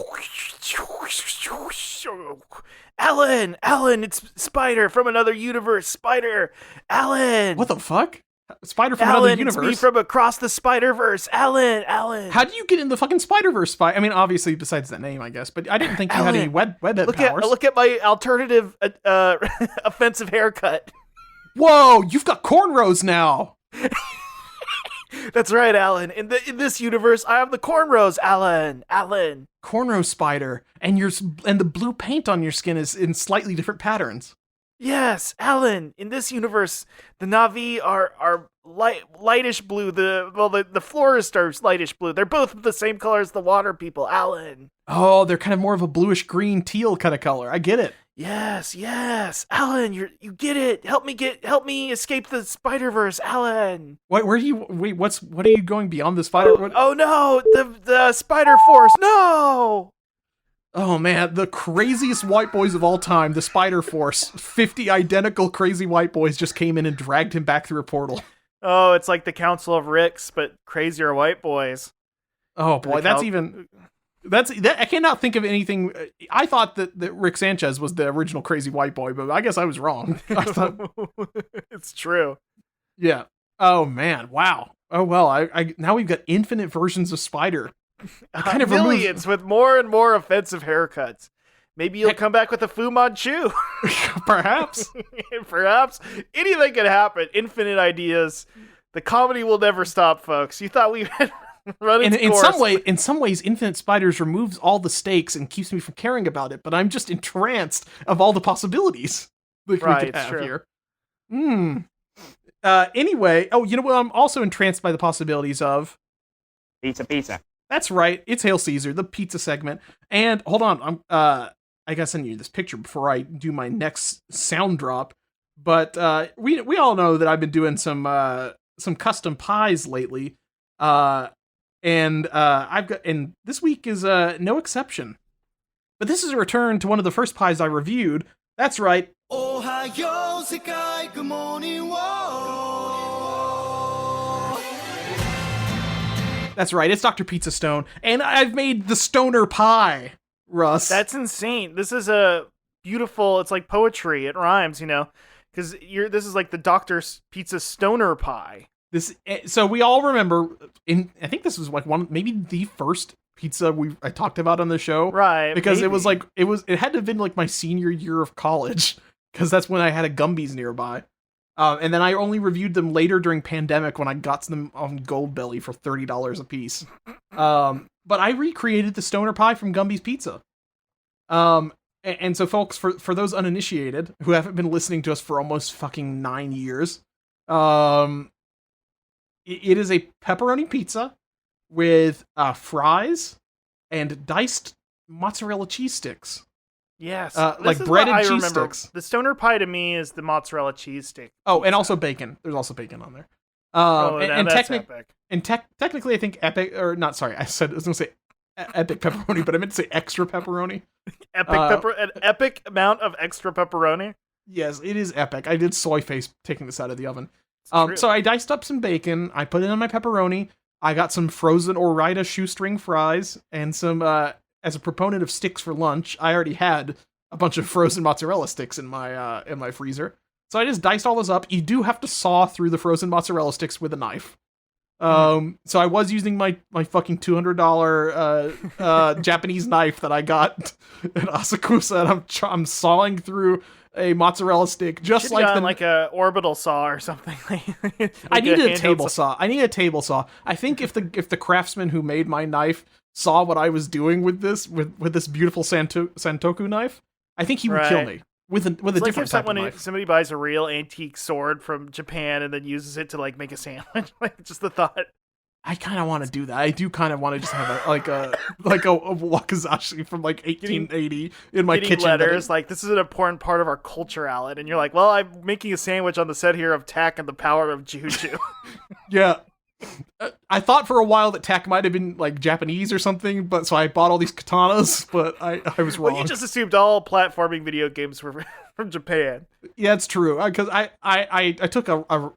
Alan, it's Spider from another universe. Spider, Alan. What the fuck? Spider from another universe? It's me from across the Spider-Verse. Alan. How do you get in the fucking Spider-Verse? I mean, obviously, besides that name, I guess. But I didn't think you had any web powers. Look at my alternative offensive haircut. Whoa, you've got cornrows now. That's right, Alan. In this universe, I have the cornrows, Alan. Cornrow Spider, and the blue paint on your skin is in slightly different patterns. Yes, Alan. In this universe, the Noovie are lightish blue. The florists are lightish blue. They're both the same color as the water people, Alan. Oh, they're kind of more of a bluish green teal kind of color. I get it. Yes, Alan. You get it. Help me escape the Spider-Verse, Alan. What are you going beyond the spider? Oh no, the Spider Force. No. Oh man, the craziest white boys of all time, the Spider Force. 50 identical crazy white boys just came in and dragged him back through a portal. Oh, it's like the Council of Ricks, but crazier white boys. Oh boy, that's I cannot think of anything. I thought that Rick Sanchez was the original crazy white boy, but I guess I was wrong. I thought it's true. Yeah. Oh man. Wow. Oh well. I now we've got infinite versions of Spider. Kind of millions with more and more offensive haircuts. Maybe you'll come back with a Fu Manchu. Perhaps. Perhaps. Anything could happen. Infinite ideas. The comedy will never stop, folks. You thought we had run its course. In some ways, Infinite Spiders removes all the stakes and keeps me from caring about it, but I'm just entranced of all the possibilities that we could have here. Anyway, you know what? I'm also entranced by the possibilities of pizza. That's right. It's Hail Caesar, the pizza segment. And hold on, I gotta send you this picture before I do my next sound drop. But we all know that I've been doing some custom pies lately. And this week is no exception. But this is a return to one of the first pies I reviewed. That's right. Ohio, Sekai, good morning, whoa. That's right, it's Dr. Pizza Stone, and I've made the stoner pie, Russ. That's insane. This is a beautiful, it's like poetry, it rhymes, because this is like the Dr. Pizza Stoner pie. So we all remember, I think this was like maybe the first pizza I talked about on the show, right? Because maybe. it had to have been like my senior year of college, because that's when I had a Gumby's nearby, and then I only reviewed them later during pandemic when I got them on Goldbelly for $30 a piece. But I recreated the stoner pie from Gumby's Pizza. And so folks, for those uninitiated who haven't been listening to us for almost fucking 9 years, it is a pepperoni pizza with fries and diced mozzarella cheese sticks. Yes, like bread and cheese sticks. The stoner pie to me is the mozzarella cheese stick. Oh, and also bacon. There's also bacon on there. Technically, I think epic, or not. Sorry, I was going to say epic pepperoni, but I meant to say extra pepperoni. An epic amount of extra pepperoni. Yes, it is epic. I did soy face taking this out of the oven. So I diced up some bacon. I put it on my pepperoni. I got some frozen Ore-Ida shoestring fries and some. As a proponent of sticks for lunch, I already had a bunch of frozen mozzarella sticks in my freezer. So I just diced all those up. You do have to saw through the frozen mozzarella sticks with a knife. So I was using my fucking $200 Japanese knife that I got at Asakusa, and I'm sawing through a mozzarella stick just like a orbital saw or something. I needed a table saw. I think if the craftsman who made my knife saw what I was doing with this beautiful Santoku knife, I think he would kill me with a different type of knife. Somebody buys a real antique sword from Japan and then uses it to like make a sandwich. Like just the thought. I kind of want to do that. I do kind of want to just have a wakizashi from like 1880 in my kitchen. Letters like, this is an important part of our culture, Alan. And you're like, well, I'm making a sandwich on the set here of Tak and the power of Juju. Yeah. I thought for a while that Tak might have been like Japanese or something, but so I bought all these katanas, but I was wrong. Well, you just assumed all platforming video games were from Japan. Yeah, it's true. Because I took a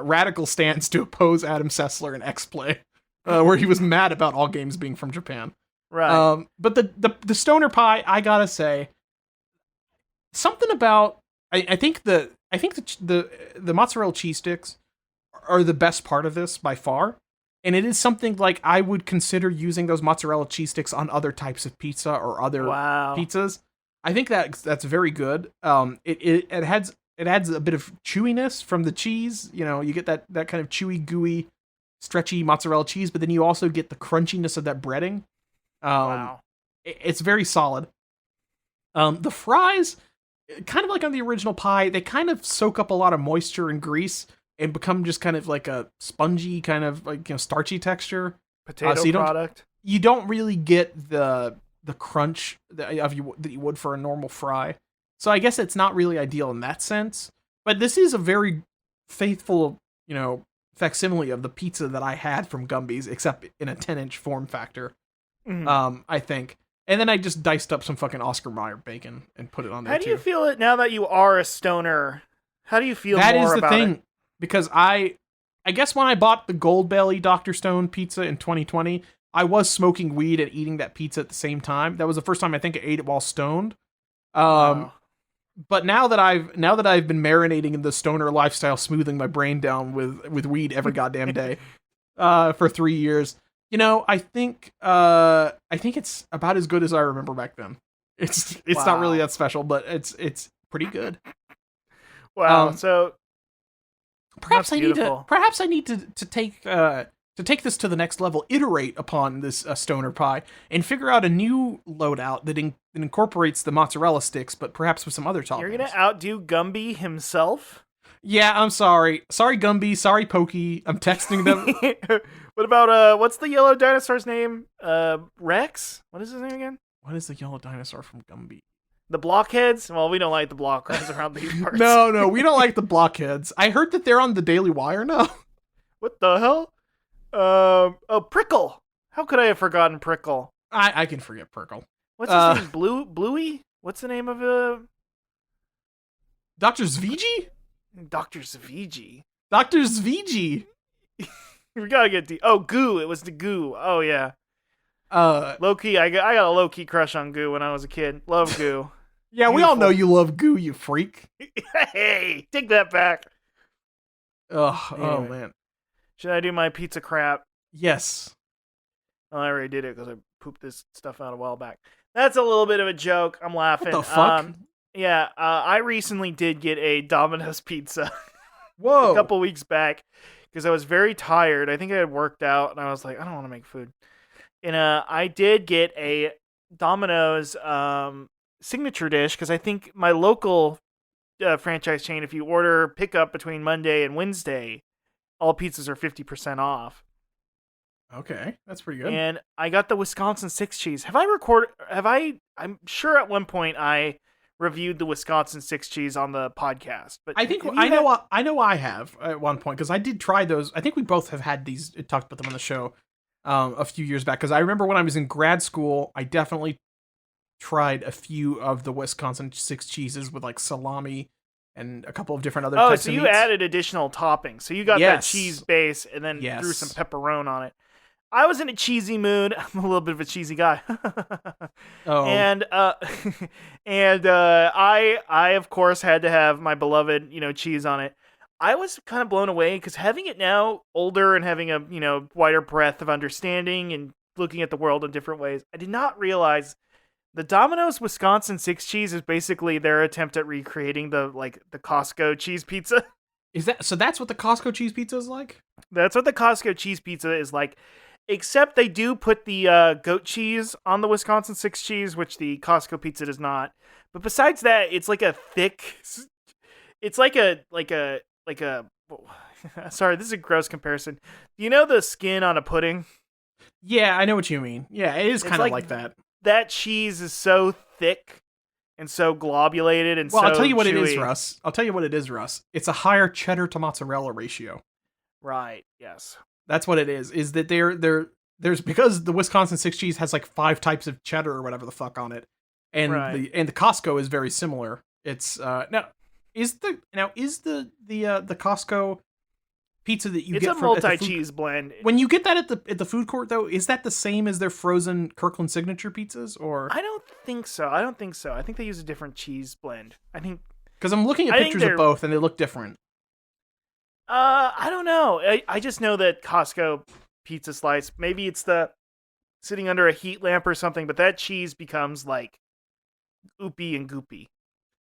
radical stance to oppose Adam Sessler in X-Play, where he was mad about all games being from Japan. Right. But the stoner pie, I gotta say, something about I think the mozzarella cheese sticks are the best part of this by far, and it is something like I would consider using those mozzarella cheese sticks on other types of pizza or other pizzas. I think that's very good. It adds a bit of chewiness from the cheese. You get that kind of chewy, gooey, stretchy mozzarella cheese, but then you also get the crunchiness of that breading. Wow, it's very solid. The fries, kind of like on the original pie, they kind of soak up a lot of moisture and grease and become just kind of like a spongy, kind of like starchy texture. Potato product. You don't really get the crunch that you would for a normal fry. So I guess it's not really ideal in that sense. But this is a very faithful, facsimile of the pizza that I had from Gumby's, except in a 10-inch form factor. Mm-hmm. I think. And then I just diced up some fucking Oscar Mayer bacon and put it on there. How do you feel it now that you are a stoner? How do you feel more about it? That is the thing. Because I I guess when I bought the Gold Belly Dr. Stone pizza in 2020, I was smoking weed and eating that pizza at the same time. That was the first time I think I ate it while stoned. Wow. But now that I've been marinating in the stoner lifestyle, smoothing my brain down with weed every goddamn day, for 3 years, I think it's about as good as I remember back then. It's not really that special, but it's pretty good. Wow. So perhaps I beautiful. need to take this to the next level, iterate upon this stoner pie, and figure out a new loadout that incorporates the mozzarella sticks, but perhaps with some other toppings. You're gonna outdo Gumby himself? Yeah, I'm sorry. Sorry, Gumby. Sorry, Pokey. I'm texting them. What about what's the yellow dinosaur's name? Rex? What is his name again? What is the yellow dinosaur from Gumby? The blockheads? Well, we don't like the blockheads around these parts. No, we don't like the blockheads. I heard that they're on the Daily Wire now. What the hell? Prickle. How could I have forgotten Prickle? I can forget Prickle. What's his name? Bluey? What's the name of Dr. Zvigi? Dr. Zvigi. Dr. Zvigi. We gotta get Goo. It was the Goo. Oh yeah. Lowkey. I got a Lowkey crush on Goo when I was a kid. Love Goo. Yeah, we all know you love Goo, you freak. Hey, take that back. Ugh, Anyway. Oh man. Should I do my pizza crap? Yes. Oh, I already did it because I pooped this stuff out a while back. That's a little bit of a joke. I'm laughing. What the fuck? Yeah, I recently did get a Domino's pizza Whoa. a couple weeks back because I was very tired. I think I had worked out and I was like, I don't want to make food. And I did get a Domino's signature dish because I think my local franchise chain, if you order pickup between Monday and Wednesday, all pizzas are 50% off. Okay, that's pretty good. And I got the Wisconsin 6 cheese. I'm sure at one point I reviewed the Wisconsin 6 cheese on the podcast, but I think I know I have at one point because I did try those. I think we both have had these, talked about them on the show a few years back because I remember when I was in grad school, I definitely tried a few of the Wisconsin 6 cheeses with like salami and a couple of different other types of meats. You added additional toppings. So you got that cheese base and then threw some pepperoni on it. I was in a cheesy mood. I'm a little bit of a cheesy guy. And I of course had to have my beloved, cheese on it. I was kind of blown away because having it now older and having a, wider breadth of understanding and looking at the world in different ways, I did not realize the Domino's Wisconsin 6 cheese is basically their attempt at recreating the Costco cheese pizza. That's what the Costco cheese pizza is like? That's what the Costco cheese pizza is like. Except they do put the goat cheese on the Wisconsin 6 cheese, which the Costco pizza does not. But besides that, it's like a thick. It's like a. Sorry, this is a gross comparison. You know the skin on a pudding? Yeah, I know what you mean. Yeah, it is kind of like that. That cheese is so thick and so globulated and I'll tell you what chewy. it is, Russ. It's a higher cheddar to mozzarella ratio. Right. Yes. That's what it is. Is that there's because the Wisconsin 6 cheese has like 5 types of cheddar or whatever the fuck on it, and the Costco is very similar. It's is the Costco pizza that you it's get a from multi-cheese blend. When you get that at the food court though, is that the same as their frozen Kirkland signature pizzas or? I don't think so. I think they use a different cheese blend. I think because I'm looking at pictures of both and they look different. I don't know. I just know that Costco pizza slice, maybe it's the sitting under a heat lamp or something, but that cheese becomes like oopy and goopy.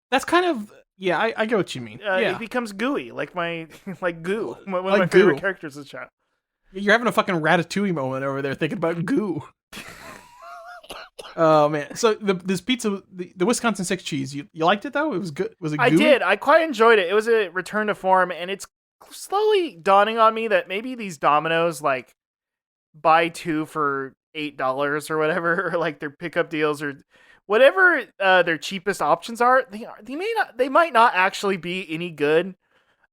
That's kind of, yeah, I get what you mean. It becomes gooey, like Goo, one of my favorite characters in the show. You're having a fucking Ratatouille moment over there thinking about Goo. Oh man! So this pizza, the Wisconsin 6 cheese, you liked it though? It was good. Was it gooey? I did. I quite enjoyed it. It was a return to form, and it's slowly dawning on me that maybe these Domino's buy 2 for $8 or whatever, or like their pickup deals or whatever their cheapest options are. They might not actually be any good.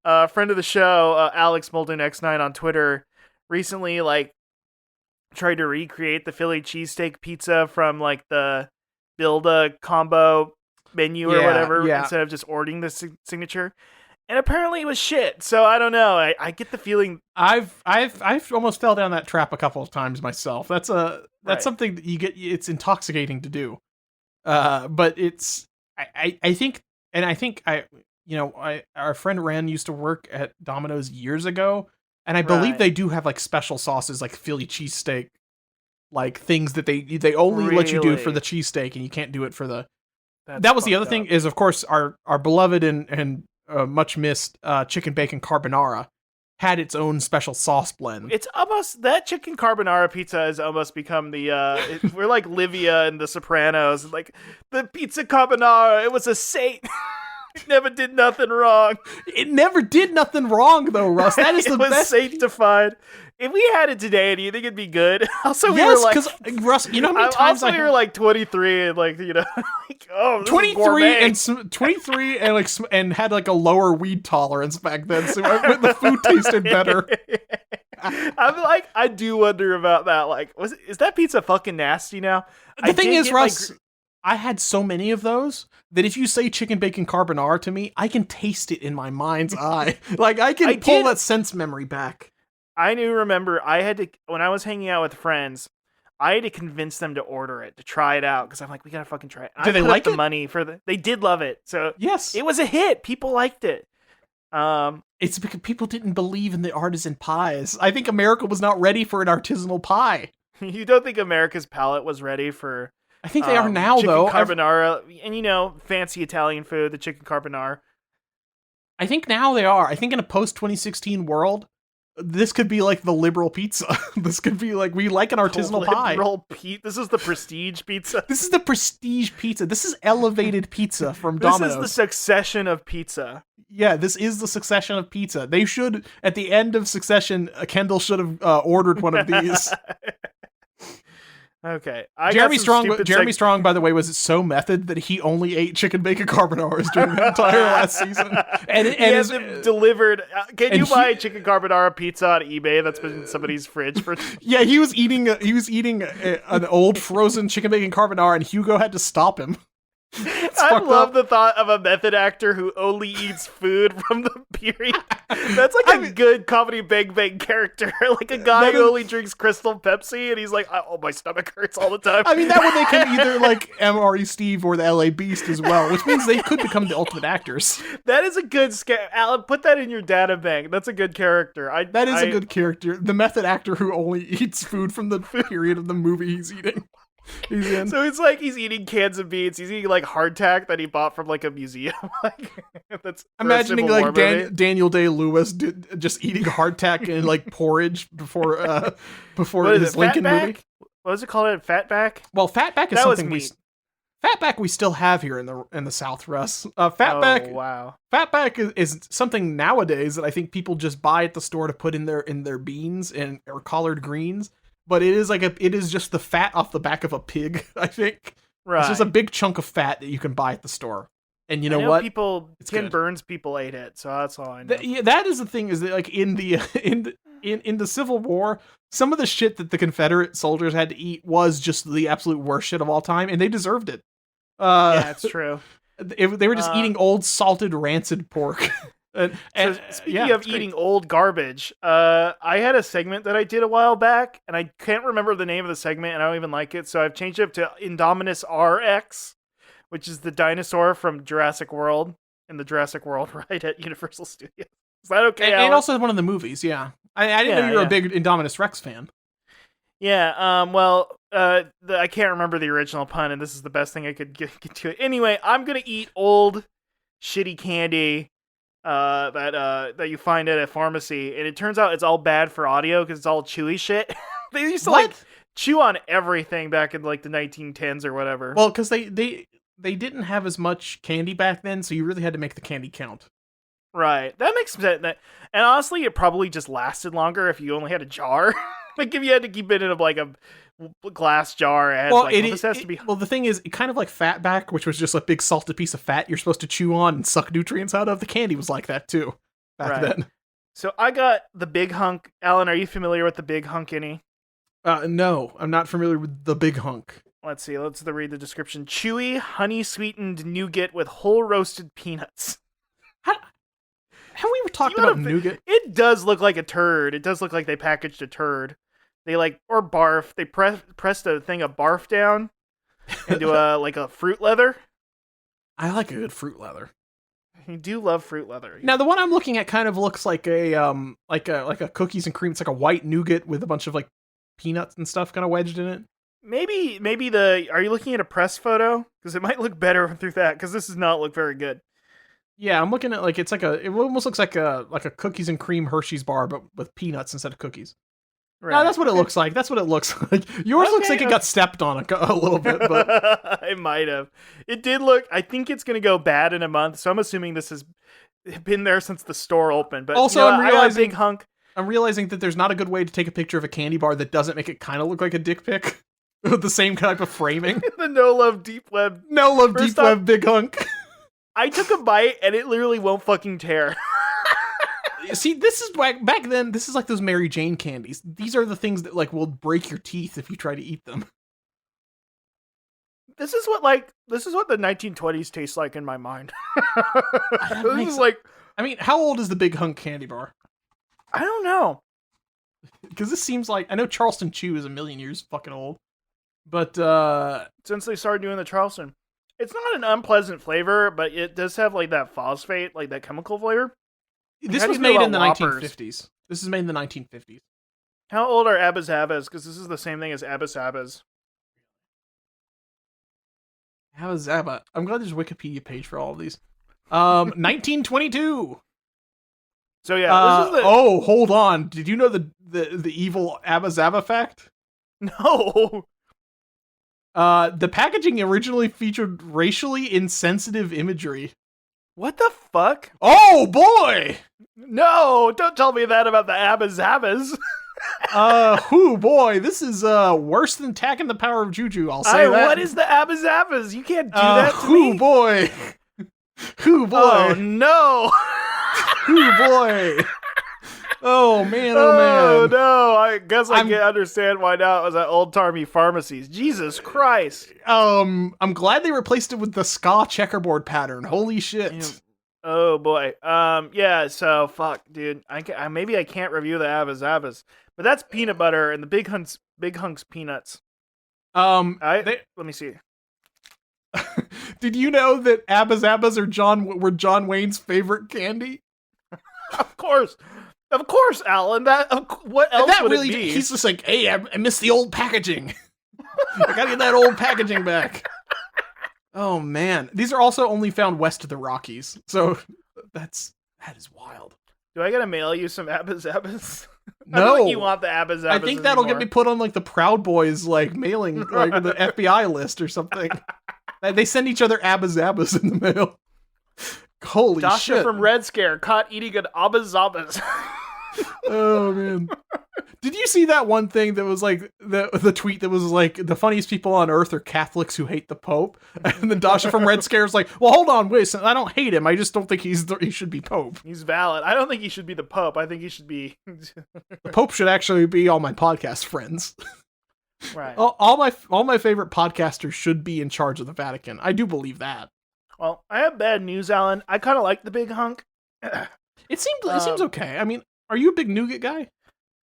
Friend of the show, Alex Molden X9 on Twitter, recently tried to recreate the Philly cheesesteak pizza from the Build a combo menu or whatever instead of just ordering the signature. and apparently it was shit. So I don't know. I get the feeling I've almost fell down that trap a couple of times myself. That's Right. something that you get. It's intoxicating to do. But it's I think, and I think our friend Ren used to work at Domino's years ago, and I believe Right. they do have like special sauces like Philly cheesesteak, like things that they only let you do for the Really? cheesesteak, and you can't do it for the. That's That was the other fucked thing up. is, of course, our beloved and much missed chicken bacon carbonara had its own special sauce blend. It's almost that chicken carbonara pizza has almost become the we're like Livia and the Sopranos, like the pizza carbonara. It was a saint. It never did nothing wrong. It never did nothing wrong though, Russ. That is It the was best. sanctified. If we had it today, do you think it'd be good? Also, we were Yes, like, because Russ, you know how many times also we were like 23 and like like, oh, this is 23 gourmet. and 23 and like and had like a lower weed tolerance back then, so the food tasted better. I'm like, I do wonder about that. Like, is that pizza fucking nasty now? The thing is, Russ, like, I had so many of those that if you say chicken bacon carbonara to me, I can taste it in my mind's eye. Like I can pull that sense memory back. I do remember I had to, when I was hanging out with friends, I had to convince them to order it, to try it out, because I'm like, we gotta fucking try it. And Did they I put up like the it? money for they did love it, so Yes. it was a hit. People liked it. It's because people didn't believe in the artisan pies. I think America was not ready for an artisanal pie. You don't think America's palate was ready for? I think they are now, chicken though. Carbonara, and fancy Italian food, the chicken carbonara. I think now they are. I think in a post 2016 world, this could be like the liberal pizza. This could be like, we like an artisanal pie. This is the prestige pizza. This is the prestige pizza. This is elevated pizza from This Domino's. is the succession of pizza. Yeah, this is the succession of pizza. They should, at the end of Succession, Kendall should have ordered one of these. Okay. Jeremy Strong, by the way, was so method that he only ate chicken bacon carbonaras during the entire last season. And he has them delivered. Can you buy chicken carbonara pizza on eBay that's been in somebody's fridge for? Yeah, he was eating an old frozen chicken bacon carbonara, and Hugo had to stop him. I love the thought of a method actor who only eats food from the period. That's like a good comedy Bang Bang character. Like a guy who only drinks Crystal Pepsi, and he's like, "Oh, my stomach hurts all the time." I mean, that would make him either like MRE Steve or the LA Beast as well, which means they could become the ultimate actors. That is a good Alan, put that in your data bank. That's a good character. That is a good character. The method actor who only eats food from the period of the movie he's eating. So it's like he's eating cans of beans. He's eating like hardtack that he bought from like a museum. That's imagining like Daniel Day-Lewis just eating hardtack and like porridge before his Lincoln movie. What was it called? Fatback? Well, Fatback is something Fatback we still have here in the South, Russ. Fatback. Oh, wow. Fatback is something nowadays that I think people just buy at the store to put in their beans or collard greens. But it is just the fat off the back of a pig, I think. Right. It's just a big chunk of fat that you can buy at the store. And you know what? Ken Burns people ate it, so that's all I know. That is the thing, is that like in the Civil War, some of the shit that the Confederate soldiers had to eat was just the absolute worst shit of all time, and they deserved it. Yeah, that's true. They were just eating old salted rancid pork. Speaking of eating old garbage, I had a segment that I did a while back, and I can't remember the name of the segment, and I don't even like it, so I've changed it to Indominus RX, which is the dinosaur from Jurassic World, in the Jurassic World ride at Universal Studios. Is that okay, And also one of the movies, yeah. I didn't know you were a big Indominus Rex fan. Yeah, I can't remember the original pun, and this is the best thing I could get to it. Anyway, I'm gonna eat old, shitty candy that you find at a pharmacy, and it turns out it's all bad for audio because it's all chewy shit. They used to like chew on everything back in like the 1910s or whatever. Well, because they didn't have as much candy back then, so you really had to make the candy count. Right, that makes sense. And honestly, it probably just lasted longer if you only had a jar. Like if you had to keep it in like a glass jar, this has to be. Well, the thing is, kind of like Fatback, which was just a big salted piece of fat you're supposed to chew on and suck nutrients out of. The candy was like that too back then. So I got the Big Hunk. Alan, are you familiar with the Big Hunk any? No, I'm not familiar with the Big Hunk. Let's see. Let's read the description. Chewy, honey sweetened nougat with whole roasted peanuts. Have we ever talked You wanna about fi- nougat? It does look like a turd. It does look like they packaged a turd. They or barf. They pressed a thing of barf down into a fruit leather. I like a good fruit leather. You do love fruit leather. Now the one I'm looking at kind of looks like a cookies and cream. It's like a white nougat with a bunch of like peanuts and stuff kind of wedged in it. Maybe are you looking at a press photo? Because it might look better through that. Because this does not look very good. Yeah, I'm looking at like it almost looks like a cookies and cream Hershey's bar, but with peanuts instead of cookies. Right. No, that's what it looks like. That's what it looks like. Yours looks like it got stepped on a little bit, but it might have. It did look. I think it's gonna go bad in a month, so I'm assuming this has been there since the store opened. But also, I'm I got a realizing big hunk. I'm realizing that there's not a good way to take a picture of a candy bar that doesn't make it kind of look like a dick pic with the same type of framing. The no love deep web. No love First deep web big hunk. I took a bite and it literally won't fucking tear. See, this is back then. This is like those Mary Jane candies. These are the things that like will break your teeth if you try to eat them. This is what the 1920s tastes like in my mind. This is like, I mean, how old is the big hunk candy bar? I don't know. Because this seems like I know Charleston Chew is a million years fucking old, but Since they started doing the Charleston, it's not an unpleasant flavor, but it does have like that phosphate, like that chemical flavor. this How do was you feel made in the about Whoppers? 1950s. This is made in the 1950s. How old are Abba Zabbas? Because this is the same thing as Abba Zabbas. How is that? I'm glad there's a Wikipedia page for all of these. 1922. So yeah, this is Oh, hold on. Did you know the evil Abba Zabba fact? no. The packaging originally featured racially insensitive imagery. What the fuck? Oh boy! No, don't tell me that about the Abba Zabbas. Boy, this is worse than Tack and the Power of Juju. I'll say that. What is the Abba Zabbas? You can't do that to me. Boy. Boy. Oh no. Boy. Oh man, Oh man. no, I guess I can understand why now it was at Old Tarmy Pharmacies. Jesus Christ. I'm glad they replaced it with the ska checkerboard pattern. Holy shit. Yeah. Oh boy. Yeah, so fuck, dude. Maybe I can't review the Abba Zabbas. But that's peanut butter and the Big Hunk's peanuts. Let me see. Did you know that Abba Zabbas were John Wayne's favorite candy? Of course, Alan. What else would it be? He's just like, hey, I miss the old packaging. I gotta get that old packaging back. Oh man, these are also only found west of the Rockies, so that is wild. Do I gotta mail you some Abba Zabbas? No, I don't think you want the Abba Zabbas. I think that'll get me put on like the Proud Boys like mailing like the FBI list or something. They send each other Abba Zabbas in the mail. Holy Dasha shit! from Red Scare caught eating an Abba Zabbas. Oh man. Did you see that one thing that was like the tweet that was like the funniest people on earth are Catholics who hate the Pope? And then Dasha from Red Scare is like, well, hold on, wait, I don't hate him. I just don't think he should be Pope. He's valid. I don't think he should be the Pope. I think he should be The Pope should actually be all my podcast friends. right. All my favorite podcasters should be in charge of the Vatican. I do believe that. Well, I have bad news, Alan. I kind of like the Big Hunk. It seems okay. I mean, are you a big nougat guy?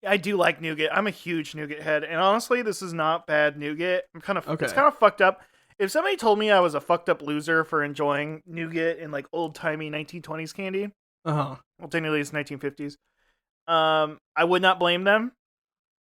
I do like nougat. I'm a huge nougat head, and honestly, this is not bad nougat. It's kind of fucked up. If somebody told me I was a fucked up loser for enjoying nougat in like old timey 1920s candy, well, technically it's 1950s, I would not blame them.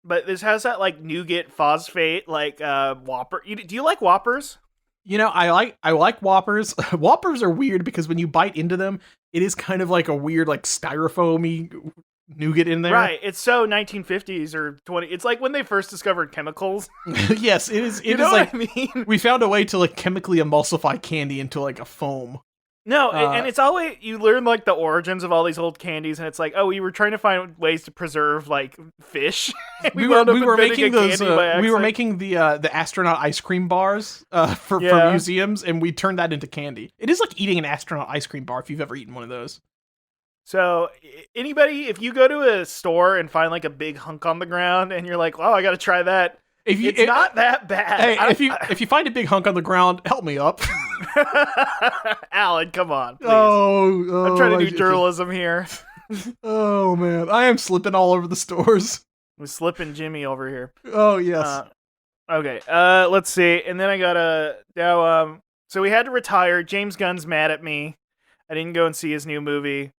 But this has that like nougat phosphate like Whopper. Do you like Whoppers? You know, I like Whoppers. Whoppers are weird because when you bite into them, it is kind of like a weird like styrofoamy nougat in there. Right. It's so 1950s or 20. It's like when they first discovered chemicals. Yes, it is. It you know is like what I mean? We found a way to like chemically emulsify candy into like a foam. No, and it's always you learn like the origins of all these old candies, and it's like, oh, we were trying to find ways to preserve like fish. we were making those. We were making the astronaut ice cream bars for museums, and we turned that into candy. It is like eating an astronaut ice cream bar if you've ever eaten one of those. So anybody, if you go to a store and find like a big hunk on the ground, and you're like, "Oh, I got to try that," it's not that bad. Hey, if you find a big hunk on the ground, help me up. Alan, come on, please. Oh, I'm trying to do journalism here. Oh man, I am slipping all over the stores. I'm slipping Jimmy over here. Oh yes. Okay. Let's see. And then I gotta now. So we had to retire. James Gunn's mad at me. I didn't go and see his new movie.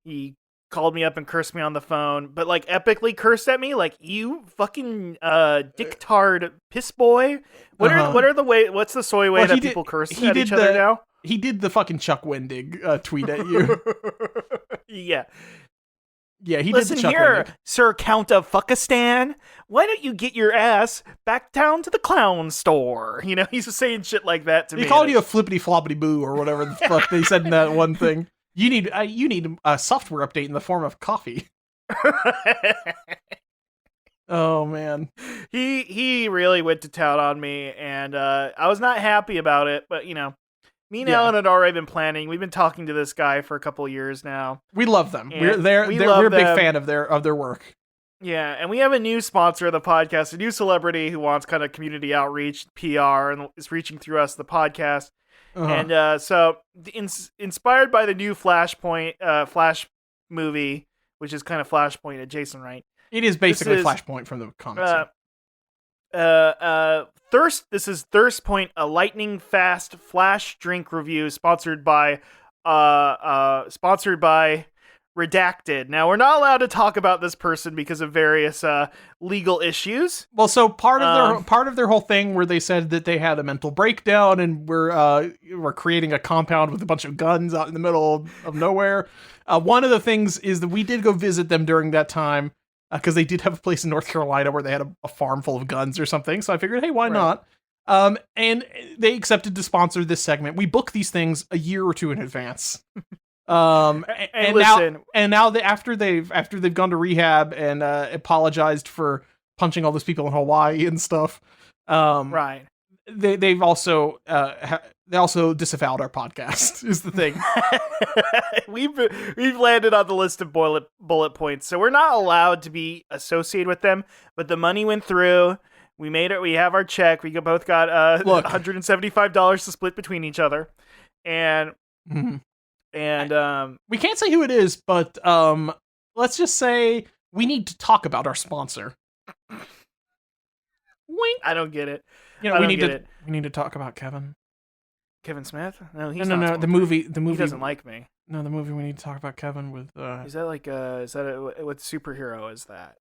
He called me up and cursed me on the phone, but like epically cursed at me, like you fucking dicktard piss boy. What's the soy way that people curse at each other now? He did the fucking Chuck Wendig tweet at you. Yeah. Yeah, he Listen did the Chuck here, Wendig. Sir Count of Fuckistan. Why don't you get your ass back down to the clown store? You know, he's saying shit like that to me. He called you a flippity floppity boo or whatever the fuck they said in that one thing. You need a software update in the form of coffee. Oh man, he really went to town on me, and I was not happy about it. But you know, me and Alan had already been planning. We've been talking to this guy for a couple of years now. We love them. We're a big fan of their work. Yeah, and we have a new sponsor of the podcast, a new celebrity who wants kind of community outreach, PR, and is reaching through us, the podcast. And so, inspired by the new Flash movie, which is kind of Flashpoint adjacent, right? It is basically Flashpoint from the comics. This is Thirst Point, a lightning fast flash drink review sponsored by Redacted. Now we're not allowed to talk about this person because of various legal issues. Well, so part of their whole thing where they said that they had a mental breakdown and we're creating a compound with a bunch of guns out in the middle of nowhere. One of the things is that we did go visit them during that time because they did have a place in North Carolina where they had a farm full of guns or something. So I figured, hey, why not? And they accepted to sponsor this segment. We book these things a year or two in advance. Now after they've gone to rehab and apologized for punching all those people in Hawaii and stuff, right? They've also they also disavowed our podcast is the thing. We've landed on the list of bullet points, so we're not allowed to be associated with them. But the money went through. We made it. We have our check. We both got $175 to split between each other, and. Mm-hmm. And we can't say who it is, but let's just say we need to talk about our sponsor. Wink. I don't get it. You know, we need to talk about Kevin. Kevin Smith? No, he's not. The movie. He doesn't like me. No, the movie we need to talk about Kevin with. What superhero is that?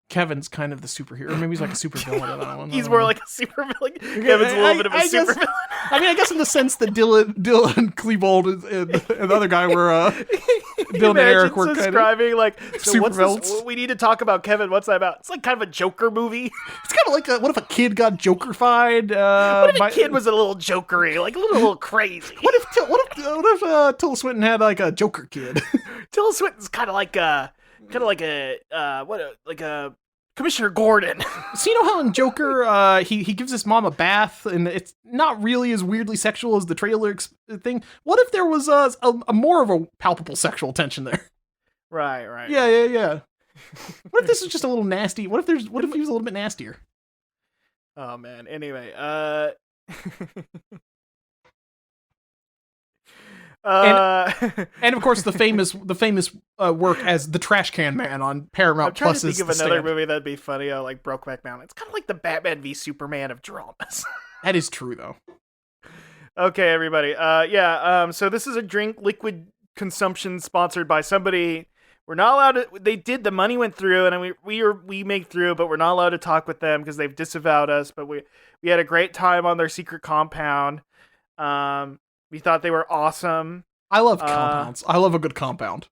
Kevin's kind of the superhero. Maybe he's like a supervillain. I don't know. He's more like a supervillain. Kevin's a little bit of a supervillain. I mean, I guess in the sense that Dylan Klebold and the other guy were Dylan and Eric were describing like supervillains. We need to talk about Kevin. What's that about? It's like kind of a Joker movie. It's kind of like what if a kid got Joker-fied? What if a kid was a little Jokery, like a little crazy? What if Tilda Swinton had like a Joker kid? Tilda Swinton's kind of like a Commissioner Gordon. So you know how in Joker, he gives his mom a bath, and it's not really as weirdly sexual as the trailer thing. What if there was a more of a palpable sexual tension there? Right. Yeah. What if this is just a little nasty? What if he was a little bit nastier? Oh man. Anyway, and of course the famous work as the Trash Can Man on Paramount Plus. I'm trying to think of another movie that'd be funny, like Brokeback Mountain. It's kind of like the Batman v Superman of dramas. That is true though. Okay, everybody. So this is a liquid consumption sponsored by somebody. We're not allowed to. They did. The money went through, and we made through, but we're not allowed to talk with them because they've disavowed us. But we had a great time on their secret compound. We thought they were awesome. I love compounds. I love a good compound.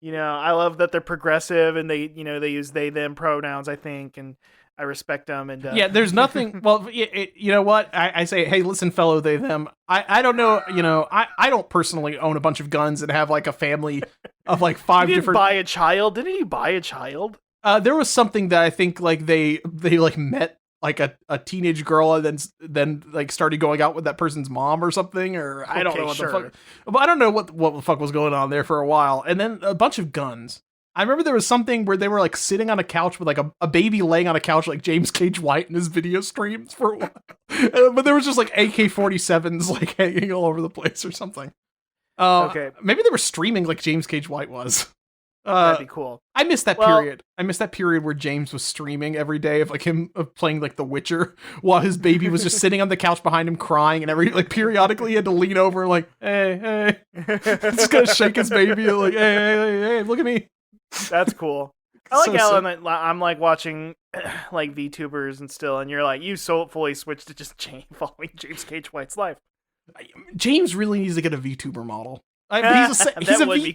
You know, I love that they're progressive and they use they them pronouns. I think, and I respect them. And yeah, there's nothing. Well, you know what? I say, hey, listen, fellow they them. I don't know. You know, I don't personally own a bunch of guns and have like a family of like five different. Buy a child? Didn't he buy a child? There was something that I think like they like met like a teenage girl and then like started going out with that person's mom or something, or I don't know what the fuck. But I don't know what the fuck was going on there for a while. And then a bunch of guns. I remember there was something where they were like sitting on a couch with like a baby laying on a couch like James Cage White in his video streams for a while. But there was just like AK-47s like hanging all over the place or something. Okay. Maybe they were streaming like James Cage White was. That'd be cool. I missed that period. I missed that period where James was streaming every day of like him playing like The Witcher while his baby was just sitting on the couch behind him crying, and every like periodically he had to lean over and like, hey, just gonna shake his baby and like, hey, look at me. That's cool. I like So Alan. I'm like watching like VTubers and still, and you're like, you so fully switched to just following James Cage White's life. James really needs to get a VTuber model. But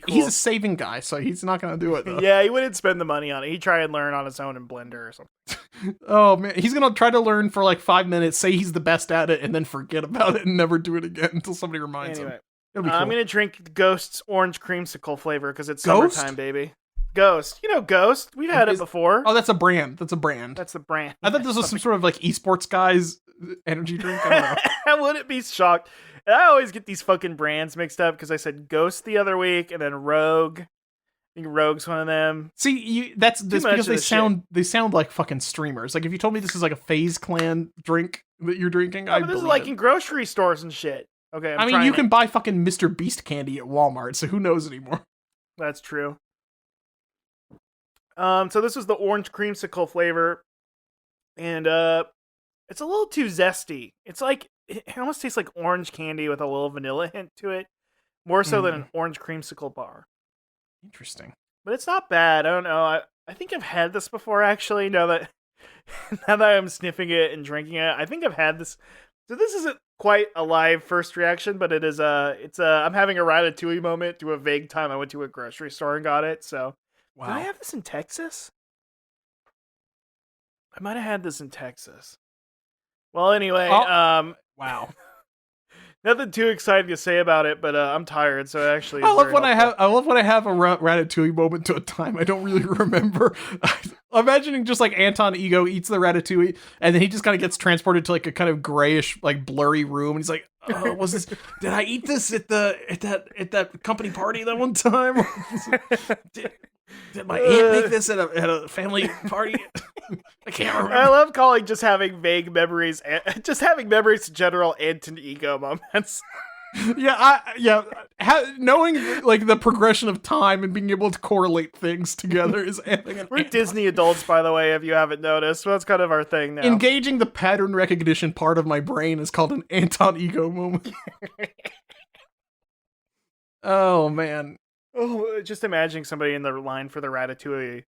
he's a saving guy, so he's not gonna do it though. Yeah, he wouldn't spend the money on it. He'd try and learn on his own in Blender or something. Oh man, he's gonna try to learn for like 5 minutes, say he's the best at it, and then forget about it and never do it again until somebody reminds him. Cool. I'm gonna drink Ghost's orange creamsicle flavor because it's Ghost? summertime, baby. Ghost, you know Ghost. We've had it before. Oh, that's a brand. That's the brand. I thought this was some sort of like esports guy's energy drink. I don't know. I wouldn't be shocked. And I always get these fucking brands mixed up because I said Ghost the other week and then Rogue. I think Rogue's one of them. See, that's because they sound like fucking streamers. Like if you told me this is like a FaZe Clan drink that you're drinking, but this is like in grocery stores and shit. Okay, I mean, you can buy fucking Mr. Beast candy at Walmart, so who knows anymore? That's true. So this was the orange creamsicle flavor, and it's a little too zesty. It's like it almost tastes like orange candy with a little vanilla hint to it, more so than an orange creamsicle bar. Interesting, but it's not bad. I don't know. I think I've had this before actually. Now that I'm sniffing it and drinking it, I think I've had this. So this isn't quite a live first reaction, but it is I'm having a Ratatouille moment to a vague time I went to a grocery store and got it. So. Wow. Did I have this in Texas? I might have had this in Texas. Well, anyway, wow. Nothing too exciting to say about it, but I'm tired, so actually. I love when I have a Ratatouille moment to a time I don't really remember. I'm imagining just like Anton Ego eats the Ratatouille, and then he just kind of gets transported to like a kind of grayish, like blurry room, and he's like, "Oh, was this? Did I eat this at that company party that one time? Did my aunt make this at a family party? I can't remember." I love calling just having vague memories, just having memories in general, Anton Ego moments. Knowing like the progression of time and being able to correlate things together is We're Disney adults, by the way, if you haven't noticed. So that's kind of our thing now. Engaging the pattern recognition part of my brain is called an Anton Ego moment. Oh man. Oh, just imagining somebody in the line for the Ratatouille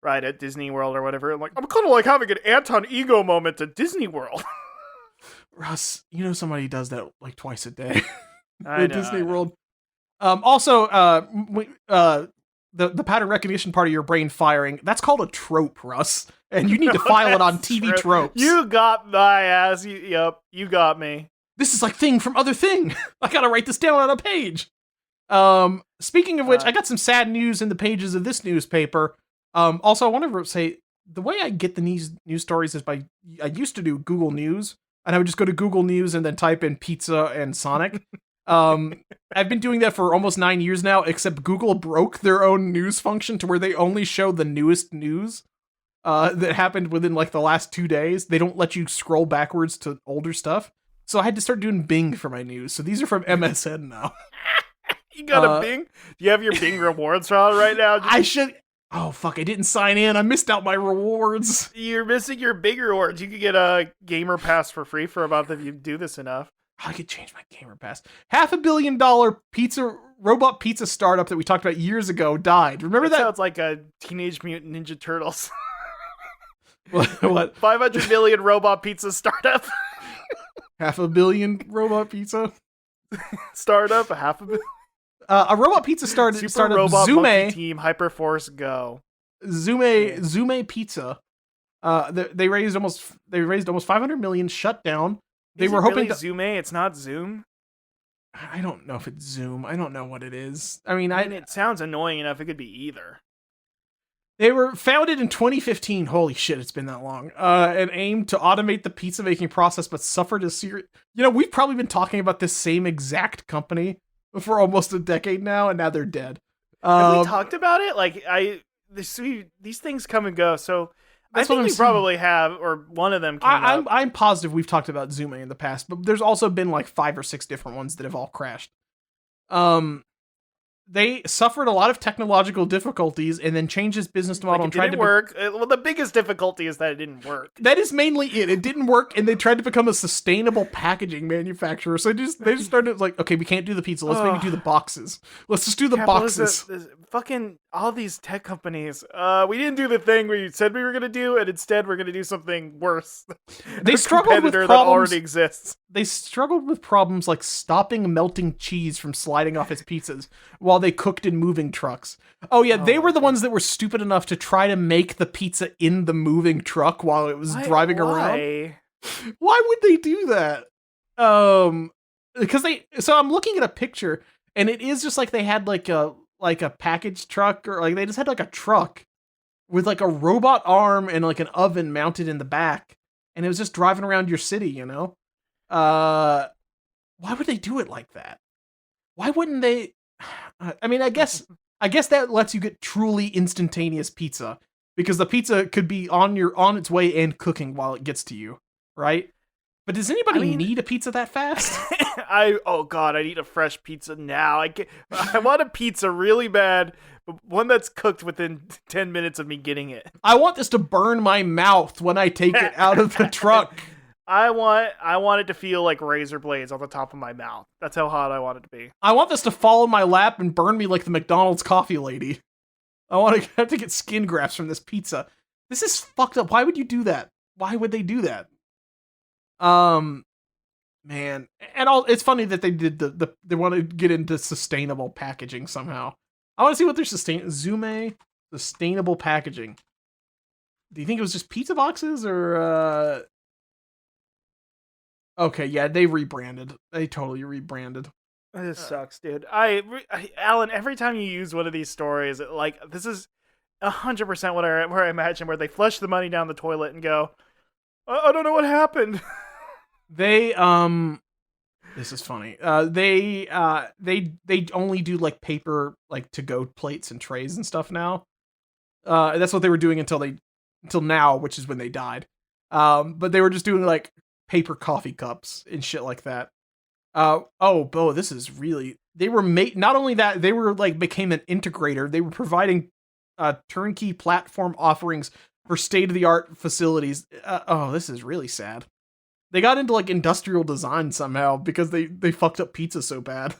ride at Disney World or whatever. I'm kind of like having an Anton Ego moment at Disney World. Russ, you know somebody does that like twice a day at Disney World. Also, the pattern recognition part of your brain firing, that's called a trope, Russ. And you need to file it on TV tropes. You got my ass. Yep, you got me. This is like thing from other thing. I gotta write this down on a page. Speaking of which, I got some sad news in the pages of this newspaper. Also, I want to say the way I get the news stories is I used to do Google News, and I would just go to Google News and then type in pizza and Sonic. I've been doing that for almost 9 years now, except Google broke their own news function to where they only show the newest news that happened within like the last 2 days. They don't let you scroll backwards to older stuff. So I had to start doing Bing for my news. So these are from MSN now. You got a Bing? Do you have your Bing rewards on right now? I should. Oh, fuck. I didn't sign in. I missed out my rewards. You're missing your Bing rewards. You could get a Gamer Pass for free for a month if you do this enough. I could change my Gamer Pass. $500 million robot pizza startup that we talked about years ago died. Remember that? Sounds like a Teenage Mutant Ninja Turtles. What? 500 million robot pizza startup. $500 million robot pizza startup. $500 million. A robot pizza startup. Super Robot Monkey Team Hyperforce Go. Zume Pizza. They raised almost 500 million. Shut down. They were hoping really Zume. It's not Zoom. I don't know if it's Zoom. I don't know what it is. I mean, it sounds annoying enough. It could be either. They were founded in 2015. Holy shit, it's been that long. And aimed to automate the pizza making process, but suffered a serious. You know, we've probably been talking about this same exact company for almost a decade now, and now they're dead. Have we talked about it? Like these things come and go. So That's I think what I'm we saying. probably have, or one of them came up. I'm positive we've talked about Zume in the past, but there's also been like 5 or 6 different ones that have all crashed. They suffered a lot of technological difficulties and then changed its business model and It didn't work. Well, the biggest difficulty is that it didn't work. That is mainly it. It didn't work, and they tried to become a sustainable packaging manufacturer. So they just started like, okay, we can't do the pizza. Let's maybe do the boxes. Let's just do the boxes. Fucking all these tech companies. We didn't do the thing we said we were gonna do, and instead we're gonna do something worse. They struggled with problems that already exists. They struggled with problems like stopping melting cheese from sliding off its pizzas while they cooked in moving trucks. Oh yeah, they were the ones that were stupid enough to try to make the pizza in the moving truck while it was driving around. Why would they do that? Because so I'm looking at a picture and it is just like they had like a package truck, or like they just had like a truck with like a robot arm and like an oven mounted in the back, and it was just driving around your city, you know? Why would they do it like that? Why wouldn't they? I mean, I guess that lets you get truly instantaneous pizza, because the pizza could be on its way and cooking while it gets to you, right? But does anybody need a pizza that fast? Oh god, I need a fresh pizza now. I want a pizza really bad, but one that's cooked within 10 minutes of me getting it. I want this to burn my mouth when I take it out of the truck. I want it to feel like razor blades on the top of my mouth. That's how hot I want it to be. I want this to fall in my lap and burn me like the McDonald's coffee lady. I want to have to get skin grafts from this pizza. This is fucked up. Why would you do that? Why would they do that? Man, and it's funny that they did they want to get into sustainable packaging somehow. I want to see what their Zume sustainable packaging. Do you think it was just pizza boxes or Okay, yeah, they rebranded. They totally rebranded. This sucks, dude. Alan, every time you use one of these stories, this is 100% where I imagine, where they flush the money down the toilet and go, I don't know what happened. They this is funny. They only do like paper, like to-go plates and trays and stuff now. That's what they were doing until now, which is when they died. But they were just doing like paper coffee cups and shit like that. This is really, they were not only that, they were like became an integrator. They were providing turnkey platform offerings for state-of-the-art facilities. This is really sad. They got into like industrial design somehow because they fucked up pizza so bad.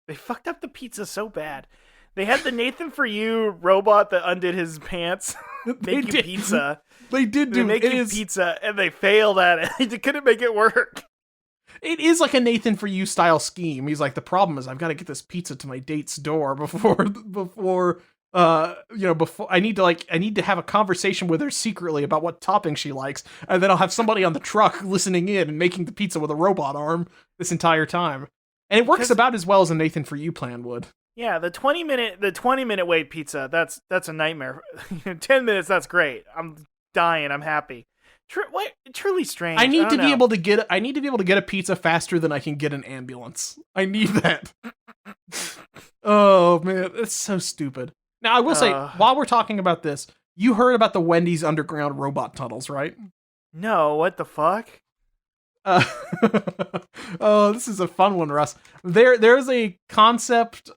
They fucked up the pizza so bad. They had the Nathan for You robot that undid his pants making pizza. They did do pizza, and they failed at it. They couldn't make it work. It is like a Nathan for You style scheme. He's like, the problem is I've got to get this pizza to my date's door before I need to have a conversation with her secretly about what topping she likes, and then I'll have somebody on the truck listening in and making the pizza with a robot arm this entire time. And it works about as well as a Nathan for You plan would. Yeah, the 20 minute wait pizza, that's a nightmare. 10 minutes, that's great. I'm dying, I'm happy. Truly strange. I need to be able to get a pizza faster than I can get an ambulance. I need that. Oh man, it's so stupid. Now I will say, while we're talking about this, you heard about the Wendy's underground robot tunnels, right? No, what the fuck? This is a fun one, Russ. There's a concept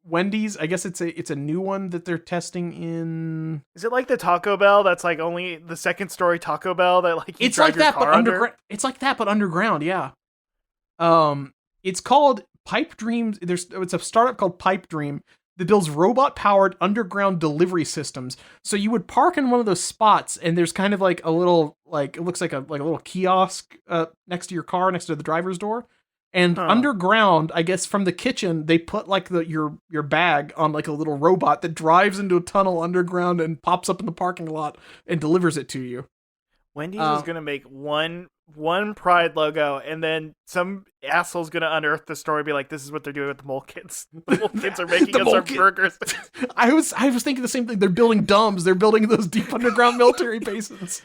Wendy's, I guess it's a new one that they're testing in. Is it like the Taco Bell that's like only the second story Taco Bell that like it's like that but underground? It's like that but underground, yeah. It's called Pipe Dreams. It's a startup called Pipe Dream that builds robot-powered underground delivery systems. So you would park in one of those spots, and there's kind of like a little, like, it looks like a little kiosk next to your car, next to the driver's door. And underground, I guess from the kitchen, they put like your bag on like a little robot that drives into a tunnel underground and pops up in the parking lot and delivers it to you. Wendy's is gonna make one Pride logo, and then some asshole's gonna unearth the story and be like, this is what they're doing with the mole kids. The mole kids are making us our burgers. I was thinking the same thing. They're building dumbs. They're building those deep underground military bases.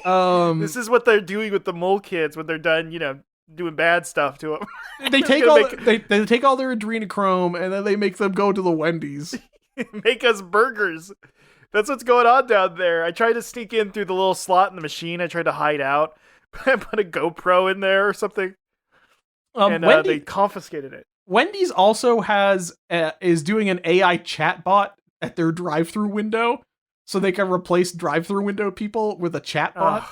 This is what they're doing with the mole kids when they're done, doing bad stuff to them. They take all their adrenochrome and then they make them go to the Wendy's. Make us burgers. That's what's going on down there. I tried to sneak in through the little slot in the machine. I tried to hide out. I put a GoPro in there or something, and they confiscated it. Wendy's also is doing an AI chatbot at their drive-through window, so they can replace drive-through window people with a chatbot.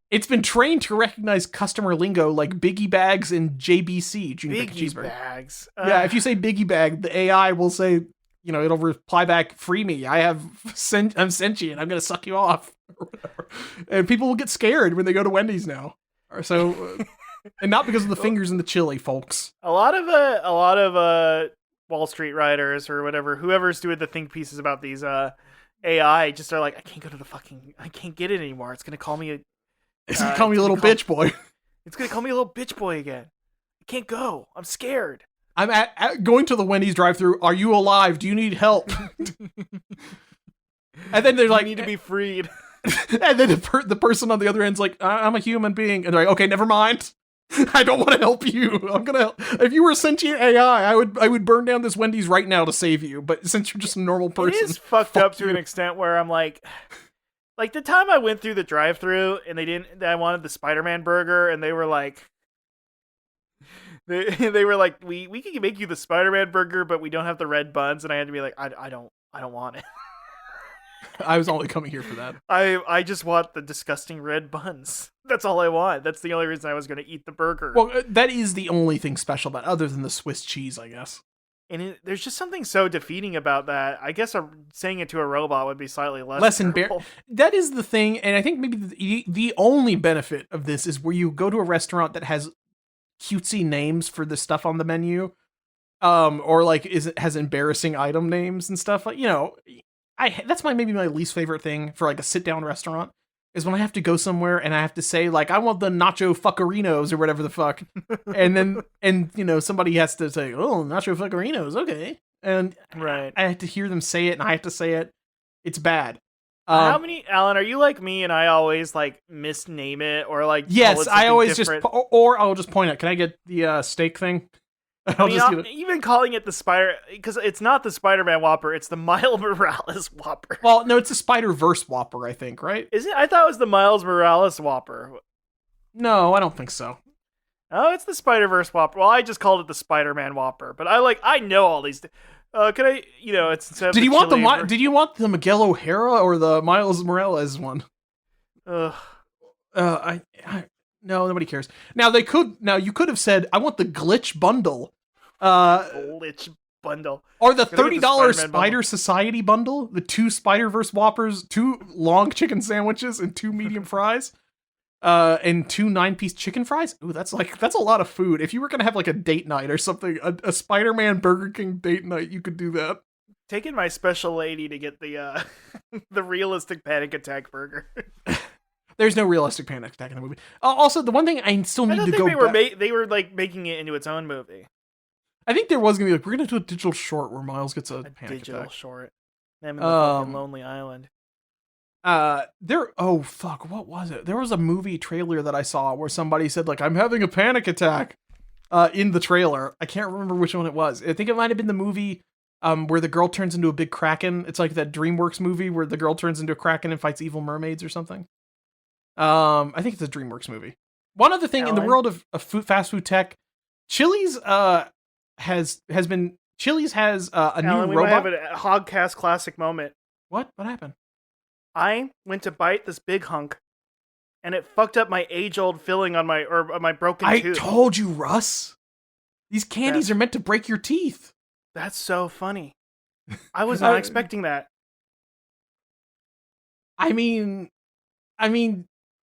It's been trained to recognize customer lingo like Biggie Bags and JBC, Junior Bacon Cheeseburger. Bags. Yeah, if you say Biggie Bag, the AI will say, it'll reply back, "Free me! I'm sentient. I'm gonna suck you off," or whatever. And people will get scared when they go to Wendy's now. So, and not because of the fingers in the chili, folks. A lot of Wall Street writers or whatever, whoever's doing the think pieces about these AI, just are like, I can't get it anymore. It's gonna call me It's gonna call me a little bitch boy. It's gonna call me a little bitch boy again. I can't go. I'm scared. I'm going to the Wendy's drive-thru. Are you alive? Do you need help? And then they're like, "You need to be freed." And then the person on the other end's like, "I'm a human being," and they're like, "Okay, never mind. I don't want to help you. I'm gonna help. If you were a sentient AI, I would burn down this Wendy's right now to save you. But since you're just a normal person, it is fucked up to an extent where I'm like the time I went through the drive-thru and I wanted the Spider-Man burger, and they were like, they were like, we can make you the Spider-Man burger, but we don't have the red buns, and I had to be like, I don't want it. I was only coming here for that. I just want the disgusting red buns. That's all I want. That's the only reason I was going to eat the burger. Well, that is the only thing special about, other than the Swiss cheese, I guess. And there's just something so defeating about that. I guess saying it to a robot would be slightly less embarrassing. That is the thing, and I think maybe the only benefit of this is where you go to a restaurant that has cutesy names for the stuff on the menu, or like has embarrassing item names and stuff. Like, that's maybe my least favorite thing for like a sit down restaurant is when I have to go somewhere and I have to say like, I want the nacho fuckerinos or whatever the fuck, and somebody has to say, "Oh, nacho fuckerinos, okay," and right. I have to hear them say it and I have to say it. It's bad. How many, Alan, are you like me and I always like misname it or like? Yes, I always different? Or I'll just point out. Can I get the steak thing? Even calling it the Spider, because it's not the Spider-Man Whopper, it's the Miles Morales Whopper. Well, no, it's the Spider-Verse Whopper, I think, right? Is it? I thought it was the Miles Morales Whopper. No, I don't think so. Oh, it's the Spider-Verse Whopper. Well, I just called it the Spider-Man Whopper, but I know all these. Can I? It's. Did you want the Miguel O'Hara or the Miles Morales one? Ugh. No, nobody cares. Now you could have said, "I want the glitch bundle." Glitch bundle. Or the $30 Spider Society bundle, the 2 Spider-Verse Whoppers, 2 long chicken sandwiches, and 2 medium fries. And 2 9-piece chicken fries. Ooh, that's a lot of food. If you were gonna have like a date night or something, a Spider-Man Burger King date night, you could do that. Taking my special lady to get the the realistic panic attack burger. There's no realistic panic attack in the movie. Also, the one thing I still need to go back... They were like making it into its own movie. I think there was gonna be like, we're gonna do a digital short where Miles gets a panic digital attack. Short. Them in the fucking Lonely Island. Oh fuck, what was it? There was a movie trailer that I saw where somebody said like, "I'm having a panic attack," in the trailer. I can't remember which one it was. I think it might have been the movie where the girl turns into a big kraken. It's like that DreamWorks movie where the girl turns into a kraken and fights evil mermaids or something. I think it's a DreamWorks movie. One other thing in the world of fast food tech, Chili's has a new robot. We might have a Hogcast classic moment. What happened? I went to bite this big hunk, and it fucked up my age-old filling on my broken tooth. I told you, Russ. These candies are meant to break your teeth. That's so funny. I was not expecting that. I mean,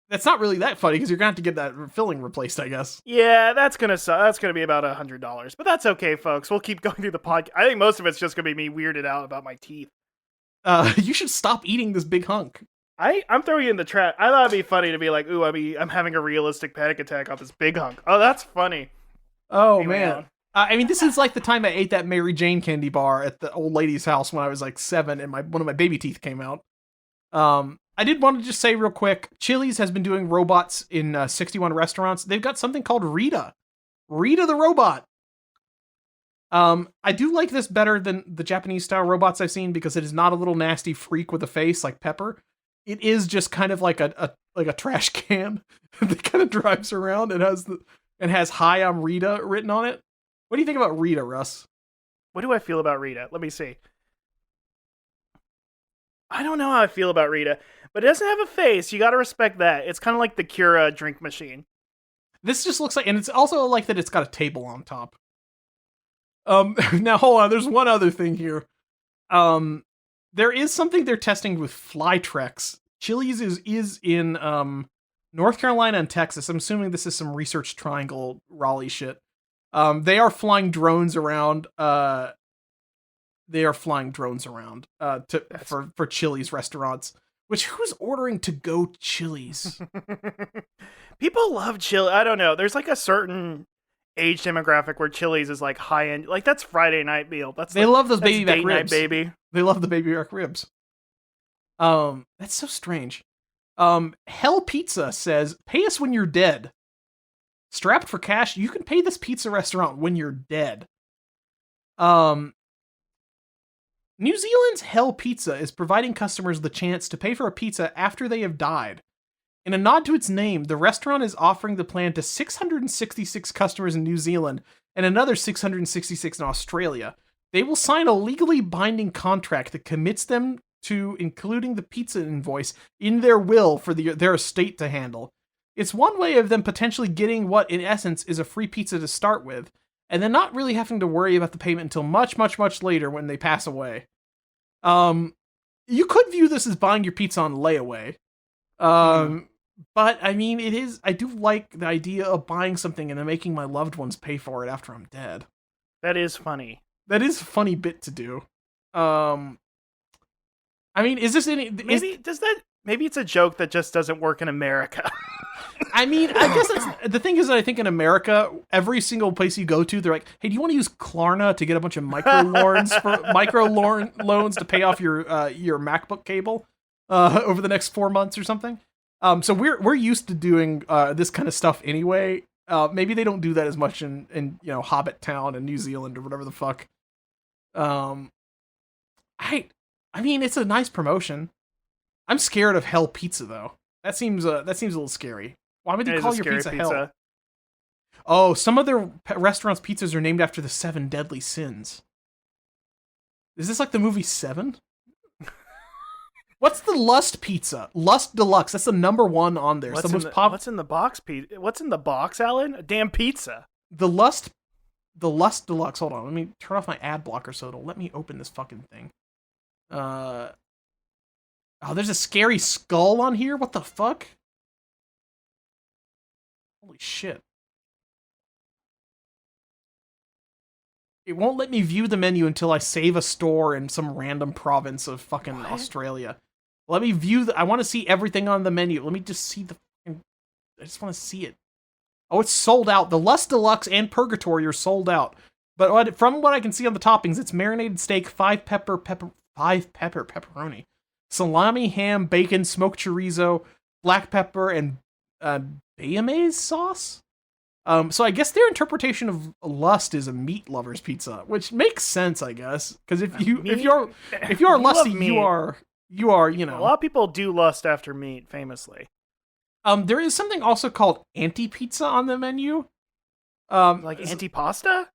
that's not really that funny because you're gonna have to get that filling replaced, I guess. Yeah, that's gonna be about $100, but that's okay, folks. We'll keep going through the podcast. I think most of it's just gonna be me weirded out about my teeth. You should stop eating this big hunk. I'm throwing you in the trap. I thought it'd be funny to be like, "Ooh, I'm having a realistic panic attack off this big hunk." Oh, that's funny. Oh man. This is like the time I ate that Mary Jane candy bar at the old lady's house when I was like 7 and one of my baby teeth came out. I did want to just say real quick, Chili's has been doing robots in 61 restaurants. They've got something called Rita the robot. I do like this better than the Japanese style robots I've seen because it is not a little nasty freak with a face like Pepper. It is just kind of like a trash can that kind of drives around and has "Hi, I'm Rita" written on it. What do you think about Rita, Russ? What do I feel about Rita? Let me see. I don't know how I feel about Rita, but it doesn't have a face. You gotta respect that. It's kind of like the Cura drink machine. This just looks like, and it's also like that it's got a table on top. Now hold on, there's one other thing here. There is something they're testing with Flytrex. Chili's is in North Carolina and Texas. I'm assuming this is some Research Triangle Raleigh shit. They are flying drones around. For Chili's restaurants. Which, who's ordering to go Chili's? People love Chili. I don't know. There's like a certain age demographic where Chili's is like high end. Like that's Friday night meal. They love those baby back ribs, baby. They love the baby back ribs. That's so strange. Hell Pizza says, "Pay us when you're dead." Strapped for cash, you can pay this pizza restaurant when you're dead. New Zealand's Hell Pizza is providing customers the chance to pay for a pizza after they have died. In a nod to its name, the restaurant is offering the plan to 666 customers in New Zealand and another 666 in Australia. They will sign a legally binding contract that commits them to including the pizza invoice in their will for their estate to handle. It's one way of them potentially getting what, in essence, is a free pizza to start with, and then not really having to worry about the payment until much, much, much later when they pass away. You could view this as buying your pizza on layaway. But, I mean, I do like the idea of buying something and then making my loved ones pay for it after I'm dead. That is funny. That is a funny bit to do. I mean, is this any... Maybe it's a joke that just doesn't work in America. I mean, I guess the thing is that I think in America, every single place you go to, they're like, "Hey, do you want to use Klarna to get a bunch of micro loans to pay off your MacBook cable over the next 4 months or something?" So we're used to doing this kind of stuff anyway. Maybe they don't do that as much in Hobbit Town in New Zealand or whatever the fuck. I mean, it's a nice promotion. I'm scared of Hell Pizza though. That seems a little scary. Why would they call your pizza Hell? Oh, some of their restaurants' pizzas are named after the 7 deadly sins. Is this like the movie Seven? What's the Lust Pizza? Lust Deluxe. That's the number 1 on there. What's in the box, Pete? What's in the box, Alan? A damn pizza. The Lust Deluxe. Hold on. Let me turn off my ad blocker so it'll let me open this fucking thing. Oh, there's a scary skull on here? What the fuck? Holy shit. It won't let me view the menu until I save a store in some random province of fucking Australia. Let me view I want to see everything on the menu. Let me just see I just want to see it. Oh, it's sold out. The Lust Deluxe and Purgatory are sold out. But from what I can see on the toppings, it's marinated steak, 5 pepper pepperoni, salami, ham, bacon, smoked chorizo, black pepper, and bayonnaise sauce. So I guess their interpretation of Lust is a meat lover's pizza, which makes sense, I guess, because if you're lusty, you are A lot of people do lust after meat, famously. There is something also called anti-pizza on the menu. Like antipasta?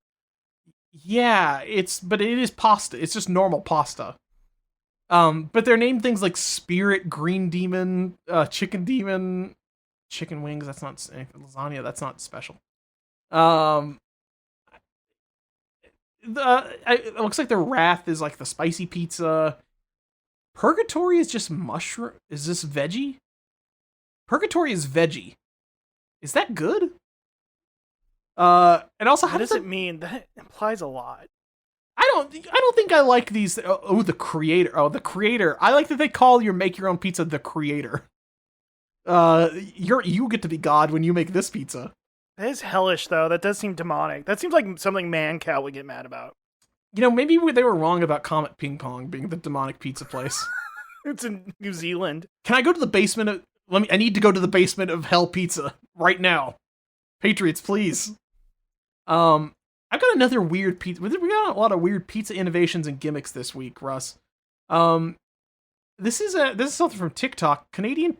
Yeah, but it is pasta. It's just normal pasta. But they're named things like Spirit, Green Demon, Chicken Demon, Chicken Wings. That's not lasagna. That's not special. It looks like the Wrath is like the spicy pizza. Purgatory is just mushroom. Is this veggie? Purgatory is veggie. Is that good? And also, how does it mean? That implies a lot. I don't think I like these. The creator. Oh, the creator. I like that they call your make your own pizza the creator. You get to be God when you make this pizza. That is hellish, though. That does seem demonic. That seems like something Mancow would get mad about. Maybe they were wrong about Comet Ping Pong being the demonic pizza place. It's in New Zealand. Can I go to the basement of... I need to go to the basement of Hell Pizza right now. Patriots, please. I I've got another weird pizza. We got a lot of weird pizza innovations and gimmicks this week, Russ. This is something from TikTok. Canadian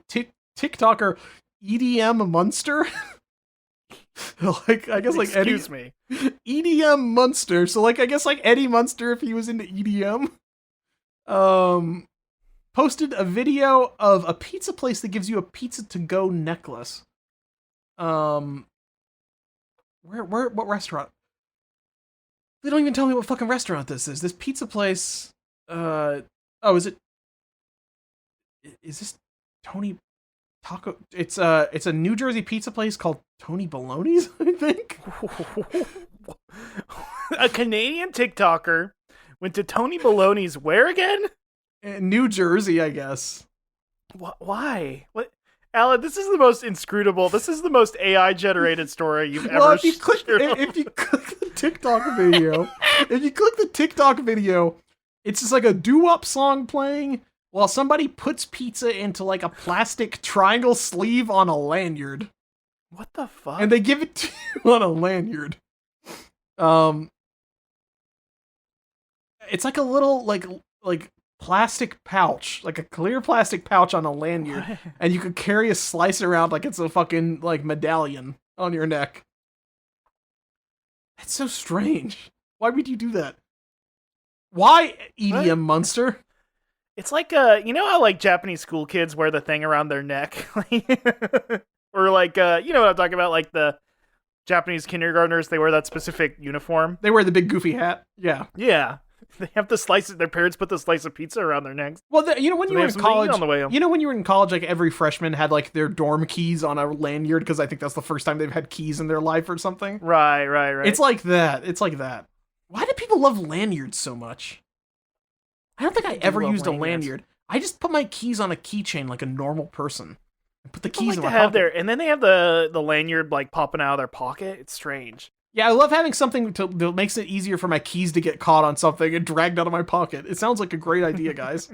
TikToker EDM Munster. Like I guess like Excuse me. EDM Munster. So like I guess like Eddie Munster if he was into EDM. Posted a video of a pizza place that gives you a pizza to go necklace. What restaurant? They don't even tell me what fucking restaurant this is. This pizza place. Is this Tony Taco? It's a New Jersey pizza place called Tony Baloney's, I think. A Canadian TikToker went to Tony Baloney's where again? In New Jersey, I guess. Why? What? Alan, this is the most inscrutable. This is the most AI generated story you've ever. Well, if you click the TikTok video, it's just like a doo-wop song playing while somebody puts pizza into like a plastic triangle sleeve on a lanyard. What the fuck? And they give it to you on a lanyard. It's like a little like plastic pouch, like a clear plastic pouch on a lanyard, what? And you could carry a slice around like it's a fucking like medallion on your neck. That's so strange. Why would you do that? Why EDM Munster? It's like you know how like Japanese school kids wear the thing around their neck, or like you know what I'm talking about, like the Japanese kindergartners, they wear that specific uniform. They wear the big goofy hat. Yeah. Yeah. They have the slices. Their parents put the slice of pizza around their necks. Well, you know when you were in college, on the way home. You know when you were in college, like every freshman had like their dorm keys on a lanyard because I think that's the first time they've had keys in their life or something. Right. It's like that. Why do people love lanyards so much? I don't think I ever used a lanyard. I just put my keys on a keychain like a normal person. I put the keys in my pocket. And then they have the lanyard like popping out of their pocket. It's strange. Yeah, I love having something that makes it easier for my keys to get caught on something and dragged out of my pocket. It sounds like a great idea, guys.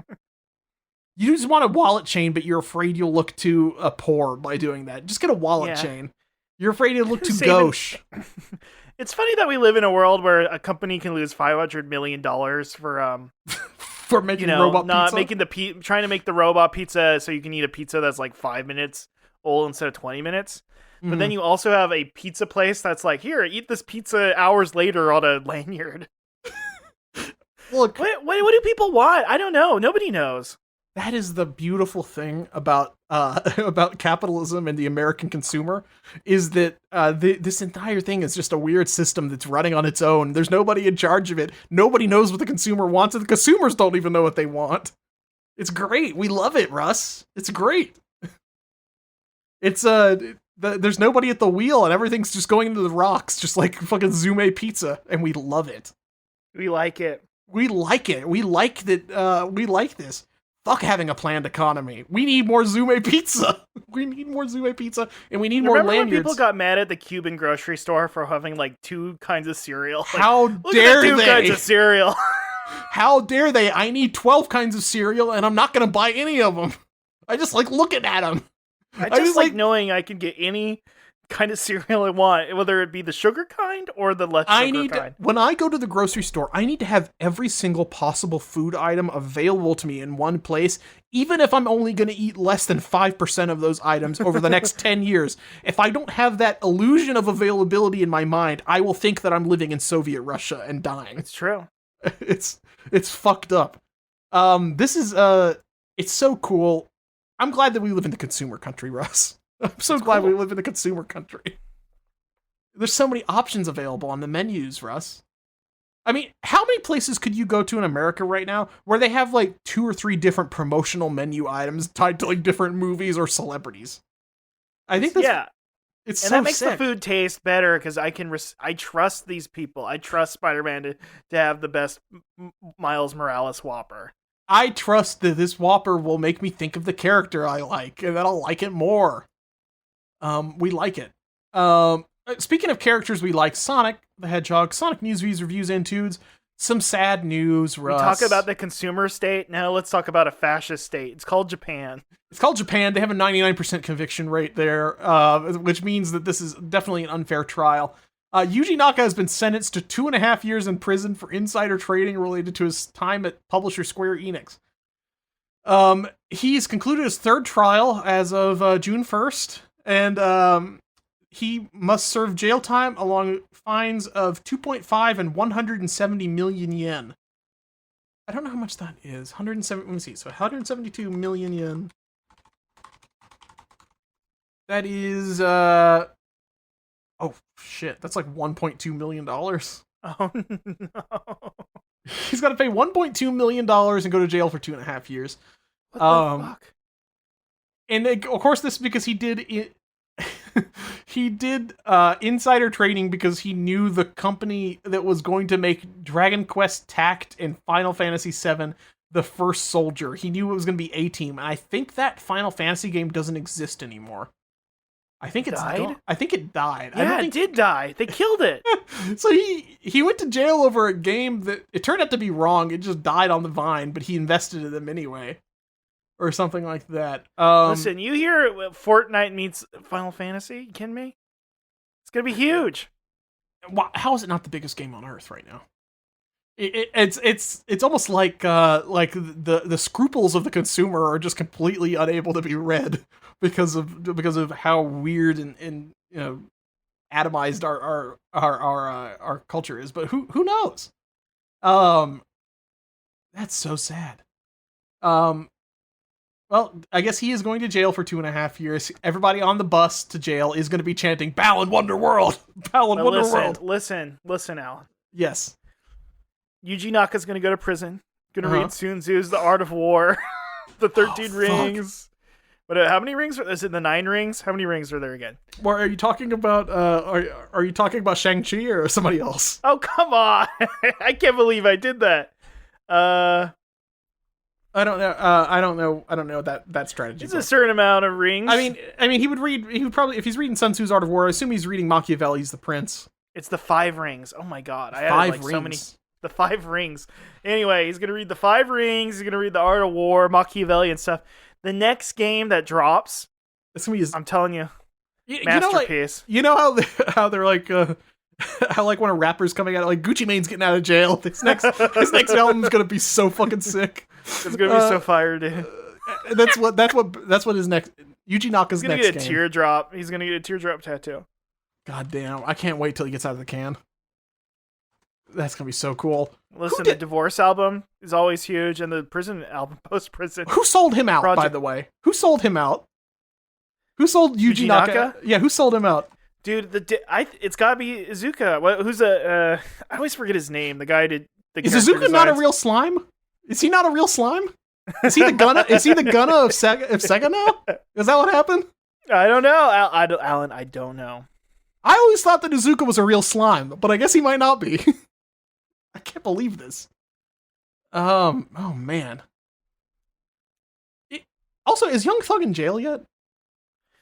You just want a wallet chain, but you're afraid you'll look too poor by doing that. Just get a wallet chain. You're afraid you'll look too gauche. It's funny that we live in a world where a company can lose $500 million for for making robot pizza. Trying to make the robot pizza so you can eat a pizza that's like 5 minutes old instead of 20 minutes. But then you also have a pizza place that's like, here, eat this pizza hours later on a lanyard. Look, what do people want? I don't know. Nobody knows. That is the beautiful thing about capitalism and the American consumer, is that this entire thing is just a weird system that's running on its own. There's nobody in charge of it. Nobody knows what the consumer wants, and the consumers don't even know what they want. It's great. We love it, Russ. It's great. It's there's nobody at the wheel, and everything's just going into the rocks, just like fucking Zume pizza, and we love it. We like it. We like it. We like that. We like this. Fuck having a planned economy. We need more Zume pizza. We need more Zume pizza, and we need more lanyards. Remember when people got mad at the Cuban grocery store for having like 2 kinds of cereal? How dare they? 2 kinds of cereal. How dare they? I need 12 kinds of cereal, and I'm not going to buy any of them. I just like looking at them. I just like knowing I can get any kind of cereal I want, whether it be the sugar kind or the less sugar kind. When I go to the grocery store, I need to have every single possible food item available to me in one place, even if I'm only going to eat less than 5% of those items over the next 10 years. If I don't have that illusion of availability in my mind, I will think that I'm living in Soviet Russia and dying. It's true. It's fucked up. This is it's so cool. I'm glad that we live in the consumer country, Russ. I'm so glad we live in the consumer country. There's so many options available on the menus, Russ. I mean, how many places could you go to in America right now where they have like 2 or 3 different promotional menu items tied to like different movies or celebrities? I think that's it's and so that makes sick. the food taste better because I trust these people. I trust Spider-Man to have the best Miles Morales Whopper. I trust that this Whopper will make me think of the character I like, and that I'll like it more. We like it. Speaking of characters we like, Sonic the Hedgehog, Sonic News, Views, Reviews, and Tudes. Some sad news, Russ. We talk about the consumer state, now let's talk about a fascist state. It's called Japan. It's called Japan. They have a 99% conviction rate there, which means that this is definitely an unfair trial. Yuji Naka has been sentenced to 2.5 years in prison for insider trading related to his time at publisher Square Enix. He's concluded his third trial as of June 1st, and he must serve jail time along fines of 2.5 and 170 million yen. I don't know how much that is. 170. Let me see. So 172 million yen. That is oh shit. That's like 1.2 million dollars. Oh no. He's got to pay 1.2 million dollars and go to jail for 2.5 years. What the fuck? And of course, this is because he did he did insider trading because he knew the company that was going to make Dragon Quest Tact and Final Fantasy VII the first soldier. He knew it was going to be A-Team, and I think that Final Fantasy game doesn't exist anymore. I think it's died. I think it died. Yeah, it did die. They killed it. So he went to jail over a game that it turned out to be wrong. It just died on the vine, but he invested in them anyway. Or something like that. Listen, you hear Fortnite meets Final Fantasy? You kidding me? It's gonna be huge. How is it not the biggest game on Earth right now? It's almost like the scruples of the consumer are just completely unable to be read because of how weird and you know atomized our culture is. But who knows? That's so sad. Well, I guess he is going to jail for 2.5 years. Everybody on the bus to jail is going to be chanting "Balan Wonderworld, Balan Wonderworld." Listen, Alan. Yes. Yuji Naka's going to go to prison. Going to read Sun Tzu's The Art of War, the 13 rings. But how many rings? Is it the 9 rings? How many rings are there again? Well, are you talking about are you talking about Shang-Chi or somebody else? Oh, come on. I can't believe I did that. I don't know that strategy. It's a certain amount of rings. I mean, he would probably, if he's reading Sun Tzu's Art of War, I assume he's reading Machiavelli's The Prince. It's the 5 rings. Oh my god, I had like so many. The 5 rings. Anyway, he's gonna read the 5 rings. He's gonna read the Art of War, Machiavelli, and stuff. The next game that drops, it's gonna be. I'm telling you, masterpiece. You know how they're like. How like when a rapper's coming out, like Gucci Mane's getting out of jail. His next album's gonna be so fucking sick. It's gonna be so fire, dude. That's what his next Yuji Naka's next game. He's gonna get a teardrop. He's gonna get a teardrop tattoo. God damn! I can't wait till he gets out of the can. That's gonna be so cool. Listen, the divorce album is always huge, and the prison album, post prison. Who sold him out? By the way, who sold him out? Wwho sold Yuji Naka? Yeah, who sold him out? Dude, it's gotta be Izuka. Who's I always forget his name. The guy did. Is Izuka not a real slime? Is he not a real slime? Is he the Gunna? Is he the Gunna of Sega now? Is that what happened? I don't know, Alan. I don't know. I always thought that Izuka was a real slime, but I guess he might not be. I can't believe this. Oh man. Also, is Young Thug in jail yet?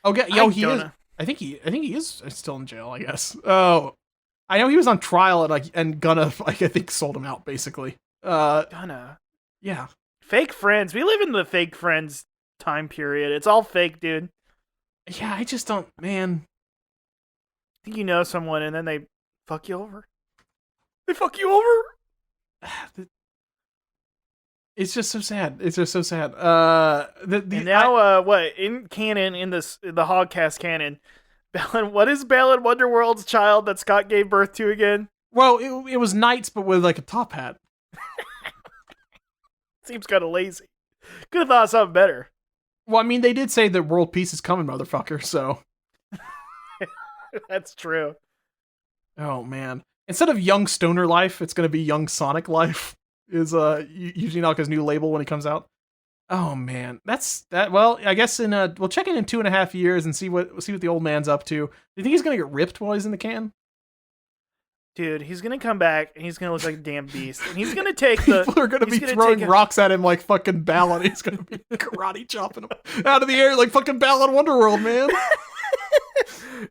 Oh, he is. I think he is still in jail, I guess. Oh, I know he was on trial and Gunna, I think, sold him out basically. Gunna, yeah, fake friends. We live in the fake friends time period. It's all fake, dude. Yeah, I just don't, man. I think you know someone and then they fuck you over. They fuck you over. It's just so sad. It's just so sad. And now, what in canon in the Hogcast canon? What is Balan Wonderworld's child that Scott gave birth to again? Well, it was Knights, but with like a top hat. Seems kind of lazy. Could have thought of something better. Well, I mean, they did say that world peace is coming, motherfucker. So that's true. Oh man! Instead of Young Stoner Life, it's gonna be Young Sonic Life. Is Yuji Naka's new label when he comes out. Oh man, that's that. Well, I guess we'll check in 2.5 years and see what the old man's up to. Do you think he's gonna get ripped while he's in the can? Dude, he's gonna come back and he's gonna look like a damn beast. And he's gonna take the. People are gonna be throwing rocks at him like fucking Balan. He's gonna be karate chopping him out of the air like fucking Balan Wonderworld, man.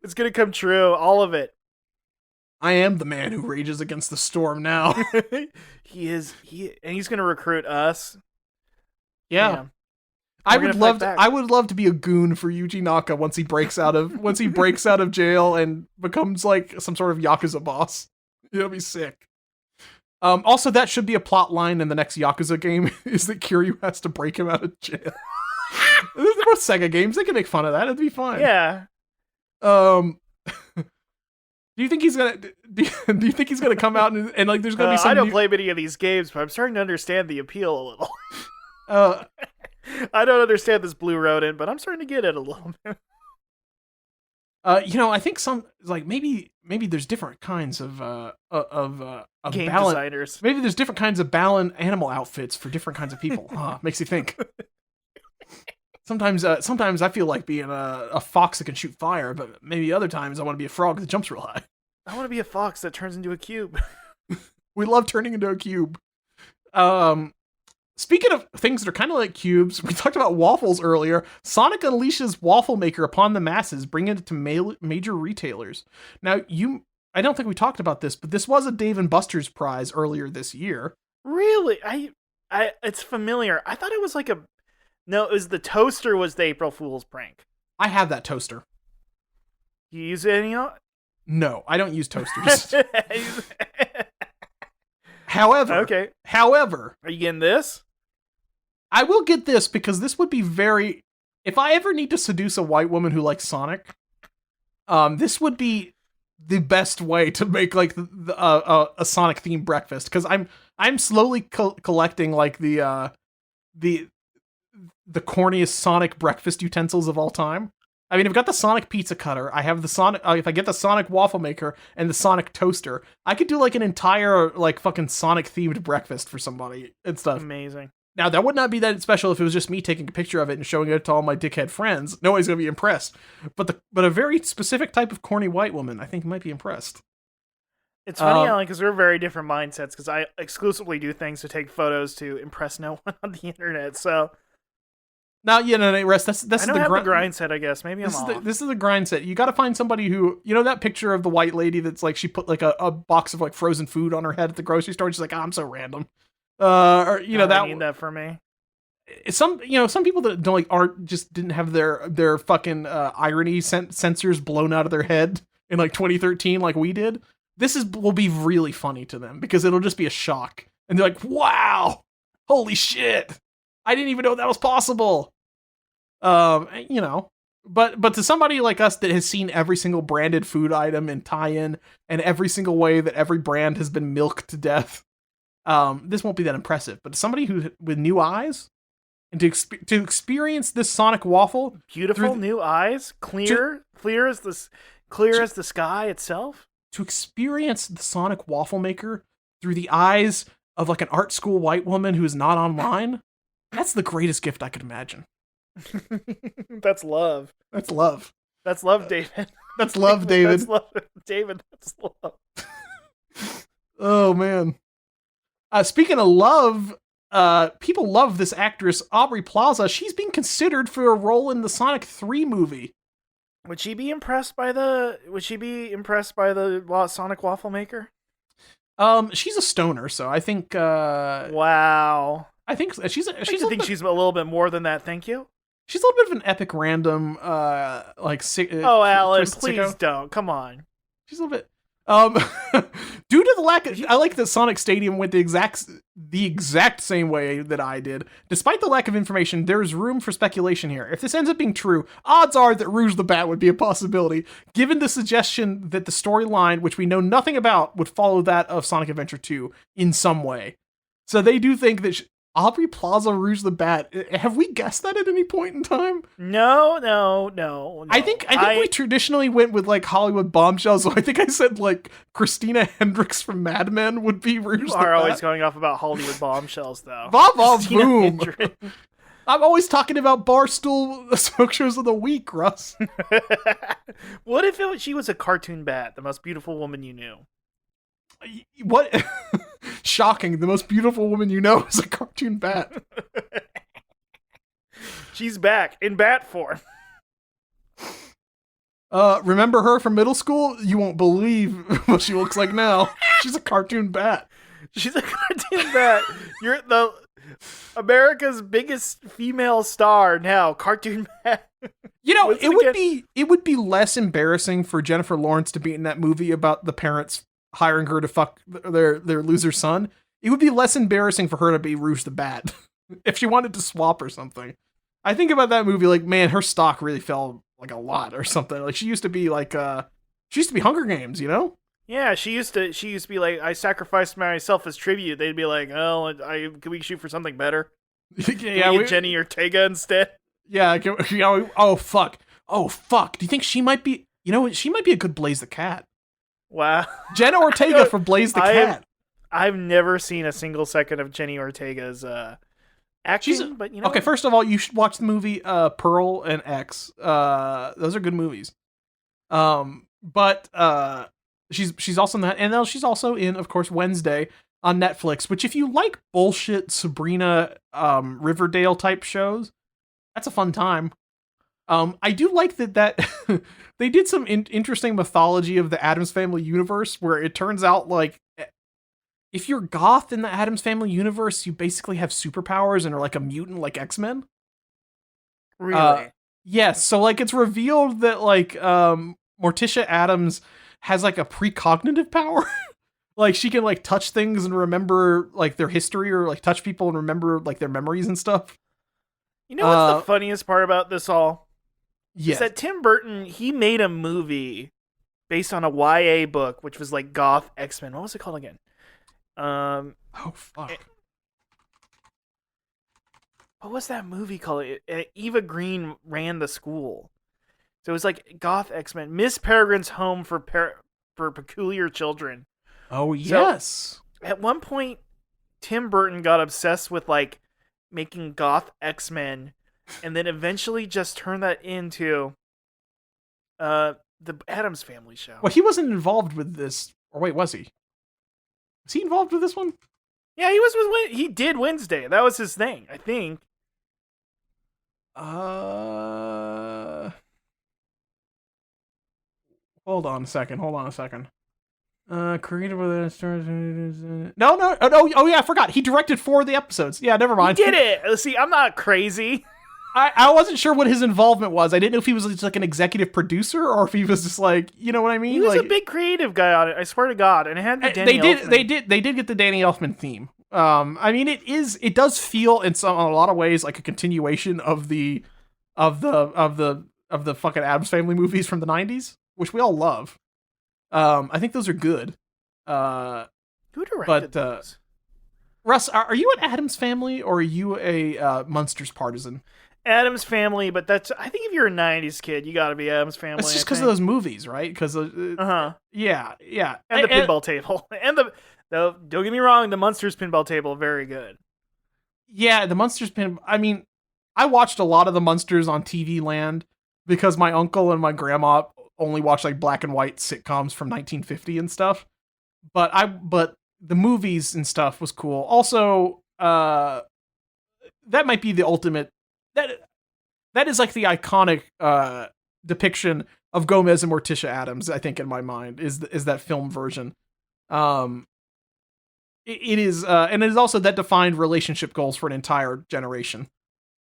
It's gonna come true, all of it. I am the man who rages against the storm now. He is, and he's gonna recruit us. Yeah. I would love to be a goon for Yuji Naka once he breaks out of jail and becomes like some sort of Yakuza boss. It'll be sick. Also, that should be a plot line in the next Yakuza game, is that Kiryu has to break him out of jail. They're both Sega games. They can make fun of that. It'd be fine. Yeah. Do you think he's gonna come out and like there's gonna be some? I don't play many of these games, but I'm starting to understand the appeal a little. I don't understand this blue rodent, but I'm starting to get it a little bit. I think some like maybe there's different kinds of game designers. Maybe there's different kinds of Balan animal outfits for different kinds of people. Makes you think. Sometimes I feel like being a fox that can shoot fire, but maybe other times I want to be a frog that jumps real high. I want to be a fox that turns into a cube. We love turning into a cube. Speaking of things that are kind of like cubes, we talked about waffles earlier. Sonic unleashes Waffle Maker upon the masses, bringing it to major retailers. Now, I don't think we talked about this, but this was a Dave & Buster's prize earlier this year. Really? It's familiar. I thought it was like no, it was the toaster was the April Fool's prank. I have that toaster. You use it any? No, I don't use toasters. However, are you getting this? I will get this because this would be if I ever need to seduce a white woman who likes Sonic, this would be the best way to make like a Sonic themed breakfast, because I'm slowly collecting like the corniest Sonic breakfast utensils of all time. I mean, I've got the Sonic pizza cutter. I have the Sonic. If I get the Sonic waffle maker and the Sonic toaster, I could do like an entire like fucking Sonic themed breakfast for somebody and stuff. Amazing. Now that would not be that special if it was just me taking a picture of it and showing it to all my dickhead friends. Nobody's gonna be impressed. But a very specific type of corny white woman, I think, might be impressed. It's funny, Alan, because we're very different mindsets. Because I exclusively do things to take photos to impress no one on the internet. So. Now, rest. That's I don't have the grind set, I guess. Maybe I'm off. This is the grind set. You got to find somebody who, that picture of the white lady that's like she put like a box of like frozen food on her head at the grocery store. And she's like, I'm so random. Or I need that for me. Some people that don't like just didn't have their fucking irony sensors blown out of their head in like 2013 like we did. Will be really funny to them because it'll just be a shock, and they're like, wow, holy shit, I didn't even know that was possible. But to somebody like us that has seen every single branded food item and tie-in and every single way that every brand has been milked to death, this won't be that impressive. But to somebody who with new eyes and to experience this Sonic waffle, beautiful new eyes, clear as the sky itself, to experience the Sonic waffle maker through the eyes of like an art school white woman who is not online, that's the greatest gift I could imagine. That's love. That's love. That's love, David. That's love, David. That's love, David. That's love. Oh man. Speaking of love, people love this actress Aubrey Plaza. She's being considered for a role in the Sonic 3 movie. Would she be impressed by the Sonic waffle maker? She's a stoner, so I think. Wow. I think she's a little bit more than that. Thank you. She's a little bit of an epic random, Alan, please don't. Come on. She's a little bit. Due to the lack of, I like that Sonic Stadium went the exact same way that I did. Despite the lack of information, there is room for speculation here. If this ends up being true, odds are that Rouge the Bat would be a possibility, given the suggestion that the storyline, which we know nothing about, would follow that of Sonic Adventure 2 in some way. So they do think that Aubrey Plaza Rouge the Bat. Have we guessed that at any point in time? No. I think we traditionally went with like Hollywood bombshells. So I think I said like Christina Hendricks from Mad Men would be Rouge the Bat. You are always going off about Hollywood bombshells, though. Boom. I'm always talking about Barstool smoke shows of the week, Russ. What if she was a cartoon bat, the most beautiful woman you knew? What? Shocking. The most beautiful woman you know is a cartoon bat. She's back in bat form. Remember her from middle school? You won't believe what she looks like now. She's a cartoon bat. She's a cartoon bat. America's biggest female star now, Cartoon Man. It would be less embarrassing for Jennifer Lawrence to be in that movie about the parents hiring her to fuck their loser son. It would be less embarrassing for her to be Rouge the Bat if she wanted to swap or something. I think about that movie like, man, her stock really fell like a lot or something. Like she used to be like she used to be Hunger Games, you know? Yeah, she used to be like, I sacrificed myself as tribute. They'd be like, oh, can we shoot for something better? Yeah, we get Jenny Ortega instead. Yeah, oh fuck. Do you think she might be, she might be a good Blaze the Cat. Wow. Jenna Ortega from Blaze the Cat. I've never seen a single second of Jenny Ortega's acting, but Okay, first of all, you should watch the movie Pearl and X. Those are good movies. But she's also in that, and now she's also in, of course, Wednesday on Netflix, which if you like bullshit Sabrina Riverdale type shows, that's a fun time. I do like that they did some interesting mythology of the Addams Family universe, where it turns out like if you're goth in the Addams Family universe, you basically have superpowers and are like a mutant like X-Men. Really? Yes. So like it's revealed that like Morticia Addams has like a precognitive power. Like she can like touch things and remember like their history, or like touch people and remember like their memories and stuff. You know what's the funniest part about this all? Yes. Is that Tim Burton, he made a movie based on a YA book, which was like Goth X-Men. What was it called again? Oh fuck. What was that movie called? Eva Green ran the school. So it was like Goth X-Men, Miss Peregrine's Home for Peculiar Children. Oh yes. So, at one point, Tim Burton got obsessed with like making Goth X-Men, and then eventually just turned that into the Addams Family show. Well, he wasn't involved with this, or wait, was he? Was he involved with this one? Yeah, he did Wednesday. That was his thing, I think. Hold on a second. Created with No. Oh yeah, I forgot. He directed 4 of the episodes. Yeah, never mind. He did it. See, I'm not crazy. I wasn't sure what his involvement was. I didn't know if he was just like an executive producer or if he was just like, you know what I mean? He was like, a big creative guy on it. I swear to God, and it had the Danny Elfman. They did get the Danny Elfman theme. I mean, it does feel in a lot of ways like a continuation of the fucking Addams Family movies from the 90s, which we all love. I think those are good. Who directed those? Russ, are you an Addams Family or are you a Munsters partisan? Addams Family, but I think if you're a 90s kid, you gotta be Addams Family. It's just because of those movies, right? Because yeah. And the pinball table. And don't get me wrong, the Munsters pinball table, very good. Yeah, the Munsters I mean, I watched a lot of the Munsters on TV Land because my uncle and my grandma only watched like black and white sitcoms from 1950 and stuff. But the movies and stuff was cool. Also, that might be the ultimate. That is like the iconic depiction of Gomez and Morticia Addams, I think, in my mind, is that film version. It is, and it is also that defined relationship goals for an entire generation.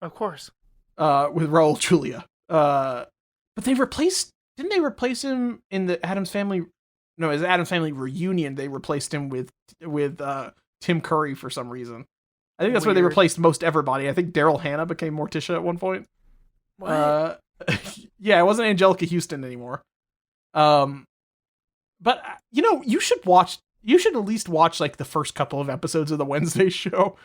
Of course. With Raul Julia. But didn't they replace him in the Addams Family? No, as Addams Family Reunion, they replaced him with Tim Curry for some reason. I think that's where they replaced most everybody. I think Daryl Hannah became Morticia at one point. What? Yeah, it wasn't Angelica Houston anymore. But you should at least watch like the first couple of episodes of the Wednesday show.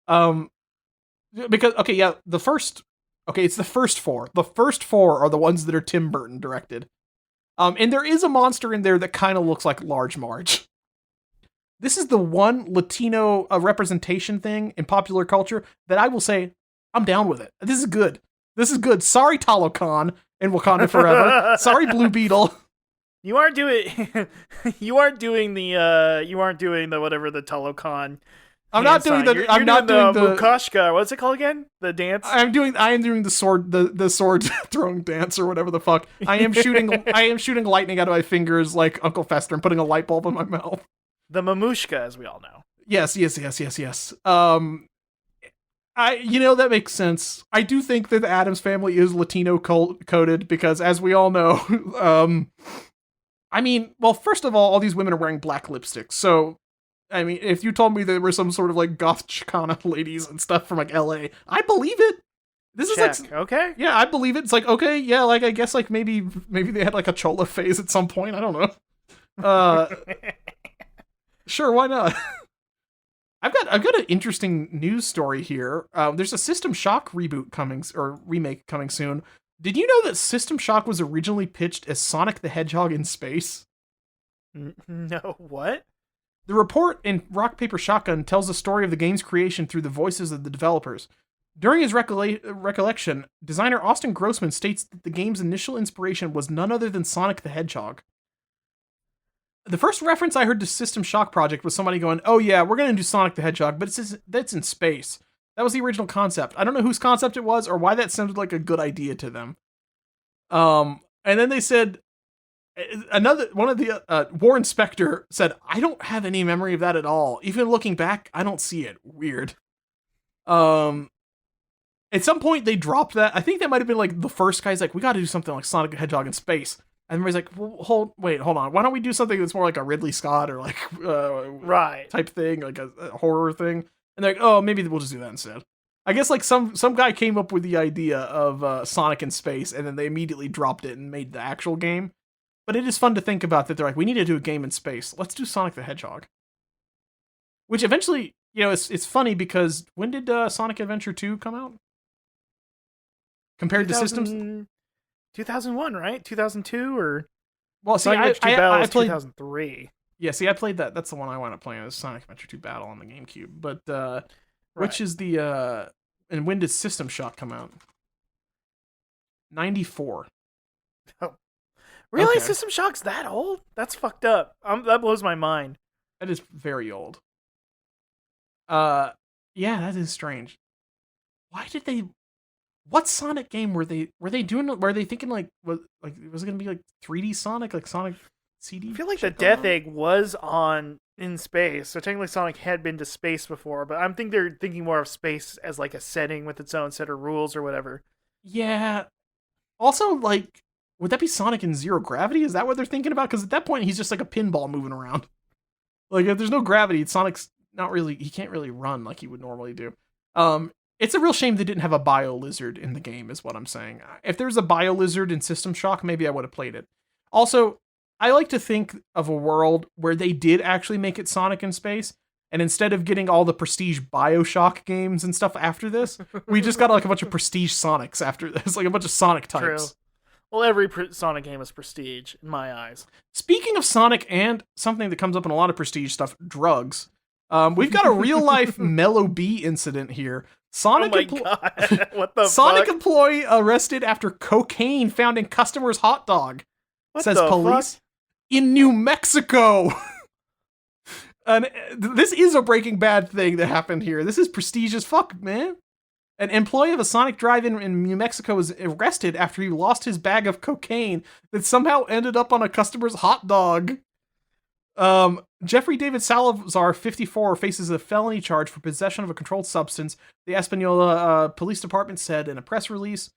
Because it's the first 4. The first 4 are the ones that are Tim Burton directed. And there is a monster in there that kind of looks like Large Marge. This is the one Latino representation thing in popular culture that I will say, I'm down with it. This is good. Sorry, Talokan and Wakanda Forever. Sorry, Blue Beetle. You aren't doing the whatever the Talokan. I'm not doing the. You're I'm not doing the Bukashka. What's it called again? The dance. I am doing the sword throwing dance or whatever the fuck. I am shooting lightning out of my fingers like Uncle Fester and putting a light bulb in my mouth. The Mamushka, as we all know. Yes. That makes sense. I do think that the Addams family is Latino coded because, as we all know, first of all these women are wearing black lipsticks. So, if you told me there were some sort of like goth Chicana ladies and stuff from like LA, I believe it. This is like, okay. Yeah, I believe it. It's like, okay, yeah, like I guess like maybe they had like a Chola phase at some point. I don't know. Sure, why not? I've got an interesting news story here. There's a System Shock remake coming soon. Did you know that System Shock was originally pitched as Sonic the Hedgehog in space? No, what? The report in Rock Paper Shotgun tells the story of the game's creation through the voices of the developers. During his recollection, designer Austin Grossman states that the game's initial inspiration was none other than Sonic the Hedgehog. The first reference I heard to System Shock Project was somebody going, "Oh yeah, we're going to do Sonic the Hedgehog, but that's in space." That was the original concept. I don't know whose concept it was or why that sounded like a good idea to them. And then they said, Warren Spector said, "I don't have any memory of that at all. Even looking back, I don't see it. Weird." At some point, they dropped that. I think that might have been like the first guy's like, "We got to do something like Sonic the Hedgehog in space." And everybody's like, well, hold on. Why don't we do something that's more like a Ridley Scott or like right type thing, like a horror thing? And they're like, oh, maybe we'll just do that instead. I guess like some guy came up with the idea of Sonic in space, and then they immediately dropped it and made the actual game. But it is fun to think about that they're like, we need to do a game in space. Let's do Sonic the Hedgehog. Which eventually, it's funny because when did Sonic Adventure 2 come out? Compared to systems? 2001, right? 2002 or well, see, Sonic Adventure 2 Battle was played 2003. Yeah, see, I played that. That's the one I wound up playing. It was Sonic Adventure 2 Battle on the GameCube. But which is the and when did System Shock come out? 94. Oh, really? Okay. System Shock's that old? That's fucked up. That blows my mind. That is very old. Yeah, that is strange. Why did they? What Sonic game were they doing? Were they thinking was it gonna be like 3D Sonic, like Sonic CD? I feel like the Death Egg was in space, so technically Sonic had been to space before, but I think they're thinking more of space as like a setting with its own set of rules or whatever. Yeah. Also, like, would that be Sonic in zero gravity? Is that what they're thinking about? Because at that point, he's just like a pinball moving around. Like, if there's no gravity, Sonic's not really. He can't really run like he would normally do. It's a real shame they didn't have a Bio Lizard in the game, is what I'm saying. If there was a Bio Lizard in System Shock, maybe I would have played it. Also, I like to think of a world where they did actually make it Sonic in space, and instead of getting all the prestige BioShock games and stuff after this, we just got like a bunch of prestige Sonics after this, like a bunch of Sonic types. True. Well, every Sonic game is prestige, in my eyes. Speaking of Sonic and something that comes up in a lot of prestige stuff, drugs. We've got a real-life Mello B incident here. God. What the Sonic fuck? employee arrested after cocaine found in customer's hot dog. What says the police. fuck? In New Mexico. And this is a Breaking Bad thing that happened here. This is prestige as fuck, man. An employee of a Sonic drive-in in New Mexico was arrested after he lost his bag of cocaine that somehow ended up on a customer's hot dog. Jeffrey David Salazar, 54, faces a felony charge for possession of a controlled substance. The Espanola Police Department said in a press release.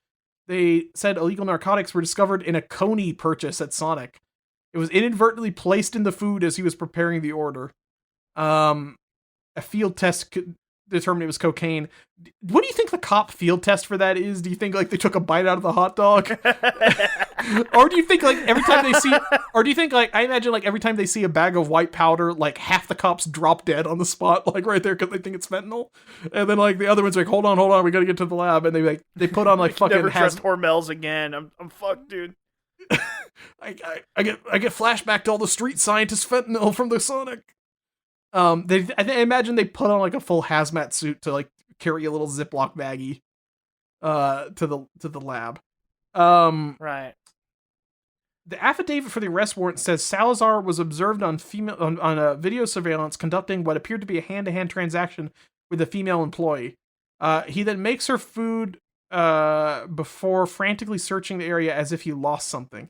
They said illegal narcotics were discovered in a Coney purchase at Sonic. It was inadvertently placed in the food as he was preparing the order. A field test determined it was cocaine. What do you think the cop field test for that is? Do you think like they took a bite out of the hot dog? Or do you think like every time they see, or do you think like, I imagine like every time they see a bag of white powder, like half the cops drop dead on the spot, like right there because they think it's fentanyl. And then like the other one's like, hold on, we gotta get to the lab. And they put on like fucking never trust Hormel's again. I'm fucked, dude. I get flashback to all the street scientist fentanyl from the Sonic. I imagine they put on like a full hazmat suit to like carry a little Ziploc baggie to the lab. Right. The affidavit for the arrest warrant says Salazar was observed on video surveillance conducting what appeared to be a hand-to-hand transaction with a female employee. He then makes her food before frantically searching the area as if he lost something.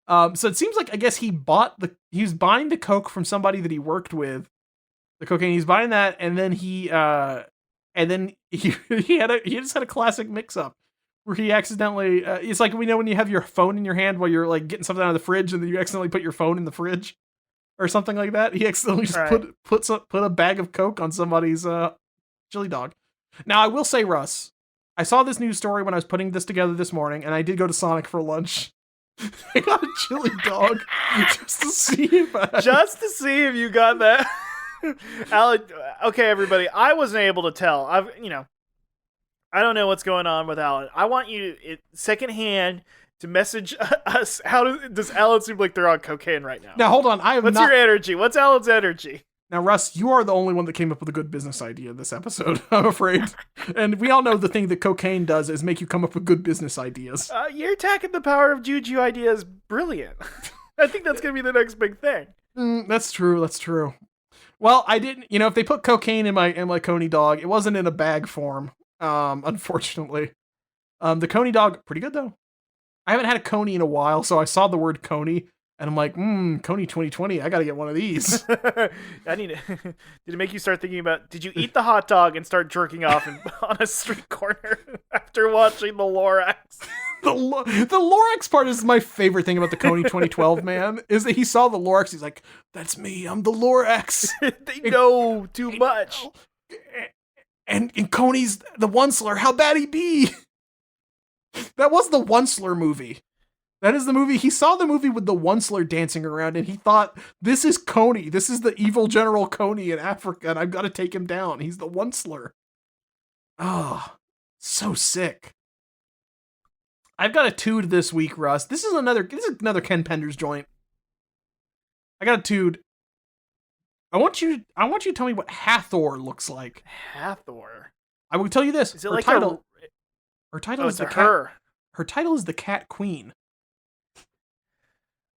So it seems like I guess he was buying the coke from somebody that he worked with. The cocaine, he's buying that, and then he and then he just had a classic mix-up where he accidentally it's like when you have your phone in your hand while you're like getting something out of the fridge and then you accidentally put your phone in the fridge or something like that. He accidentally just put a bag of Coke on somebody's chili dog. Now I will say, Russ, I saw this news story when I was putting this together this morning, and I did go to Sonic for lunch. I got a chili dog just to see if you got that. Alan, okay, everybody, I wasn't able to tell. I don't know what's going on with Alan. I want you secondhand to message us. How does Alan seem like they're on cocaine right now? Now hold on, What's your energy? What's Alan's energy? Now, Russ, you are the only one that came up with a good business idea this episode, I'm afraid. And we all know the thing that cocaine does is make you come up with good business ideas. You're attacking the power of Juju ideas. Brilliant. I think that's going to be the next big thing. That's true. Well, I didn't, if they put cocaine in my Coney dog, it wasn't in a bag form, unfortunately. The Coney dog, pretty good though. I haven't had a Coney in a while, so I saw the word Coney. And I'm like, Coney 2020, I gotta get one of these. I need it. Did it make you start thinking about, did you eat the hot dog and start jerking off on a street corner after watching the Lorax? The Lorax part is my favorite thing about the Coney 2012, man, is that he saw the Lorax, he's like, that's me, I'm the Lorax. They know too much. And Coney's the Onceler, how bad he be? That was the Onceler movie. That is the movie. He saw the movie with the Onceler dancing around and he thought, this is Coney. This is the evil General Coney in Africa and I've got to take him down. He's the Onceler. Oh, so sick. I've got a tood this week, Russ. This is another Ken Penders joint. I got a tood. I want you to tell me what Hathor looks like. Hathor? I will tell you this. Is it like title? Her title is the her. Cat. Her title is the Cat Queen.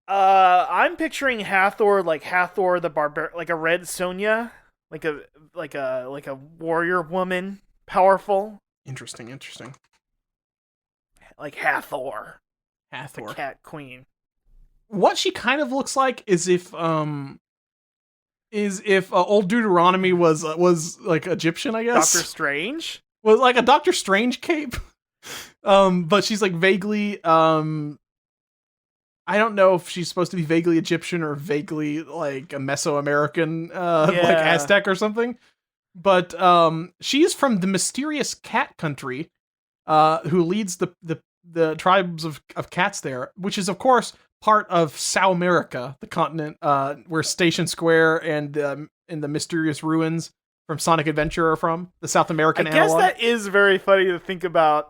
I'm picturing Hathor like Hathor the like a red Sonja, like a warrior woman, powerful. Interesting. Like Hathor, the Cat Queen. What she kind of looks like is if old Deuteronomy was like Egyptian, I guess. Doctor Strange was like a Doctor Strange cape. But she's like vaguely I don't know if she's supposed to be vaguely Egyptian or vaguely like a Mesoamerican, like Aztec or something. But she is from the mysterious cat country, who leads the tribes of cats there, which is of course part of South America, the continent where Station Square and the mysterious ruins from Sonic Adventure are from, the South American analog. I guess that is very funny to think about.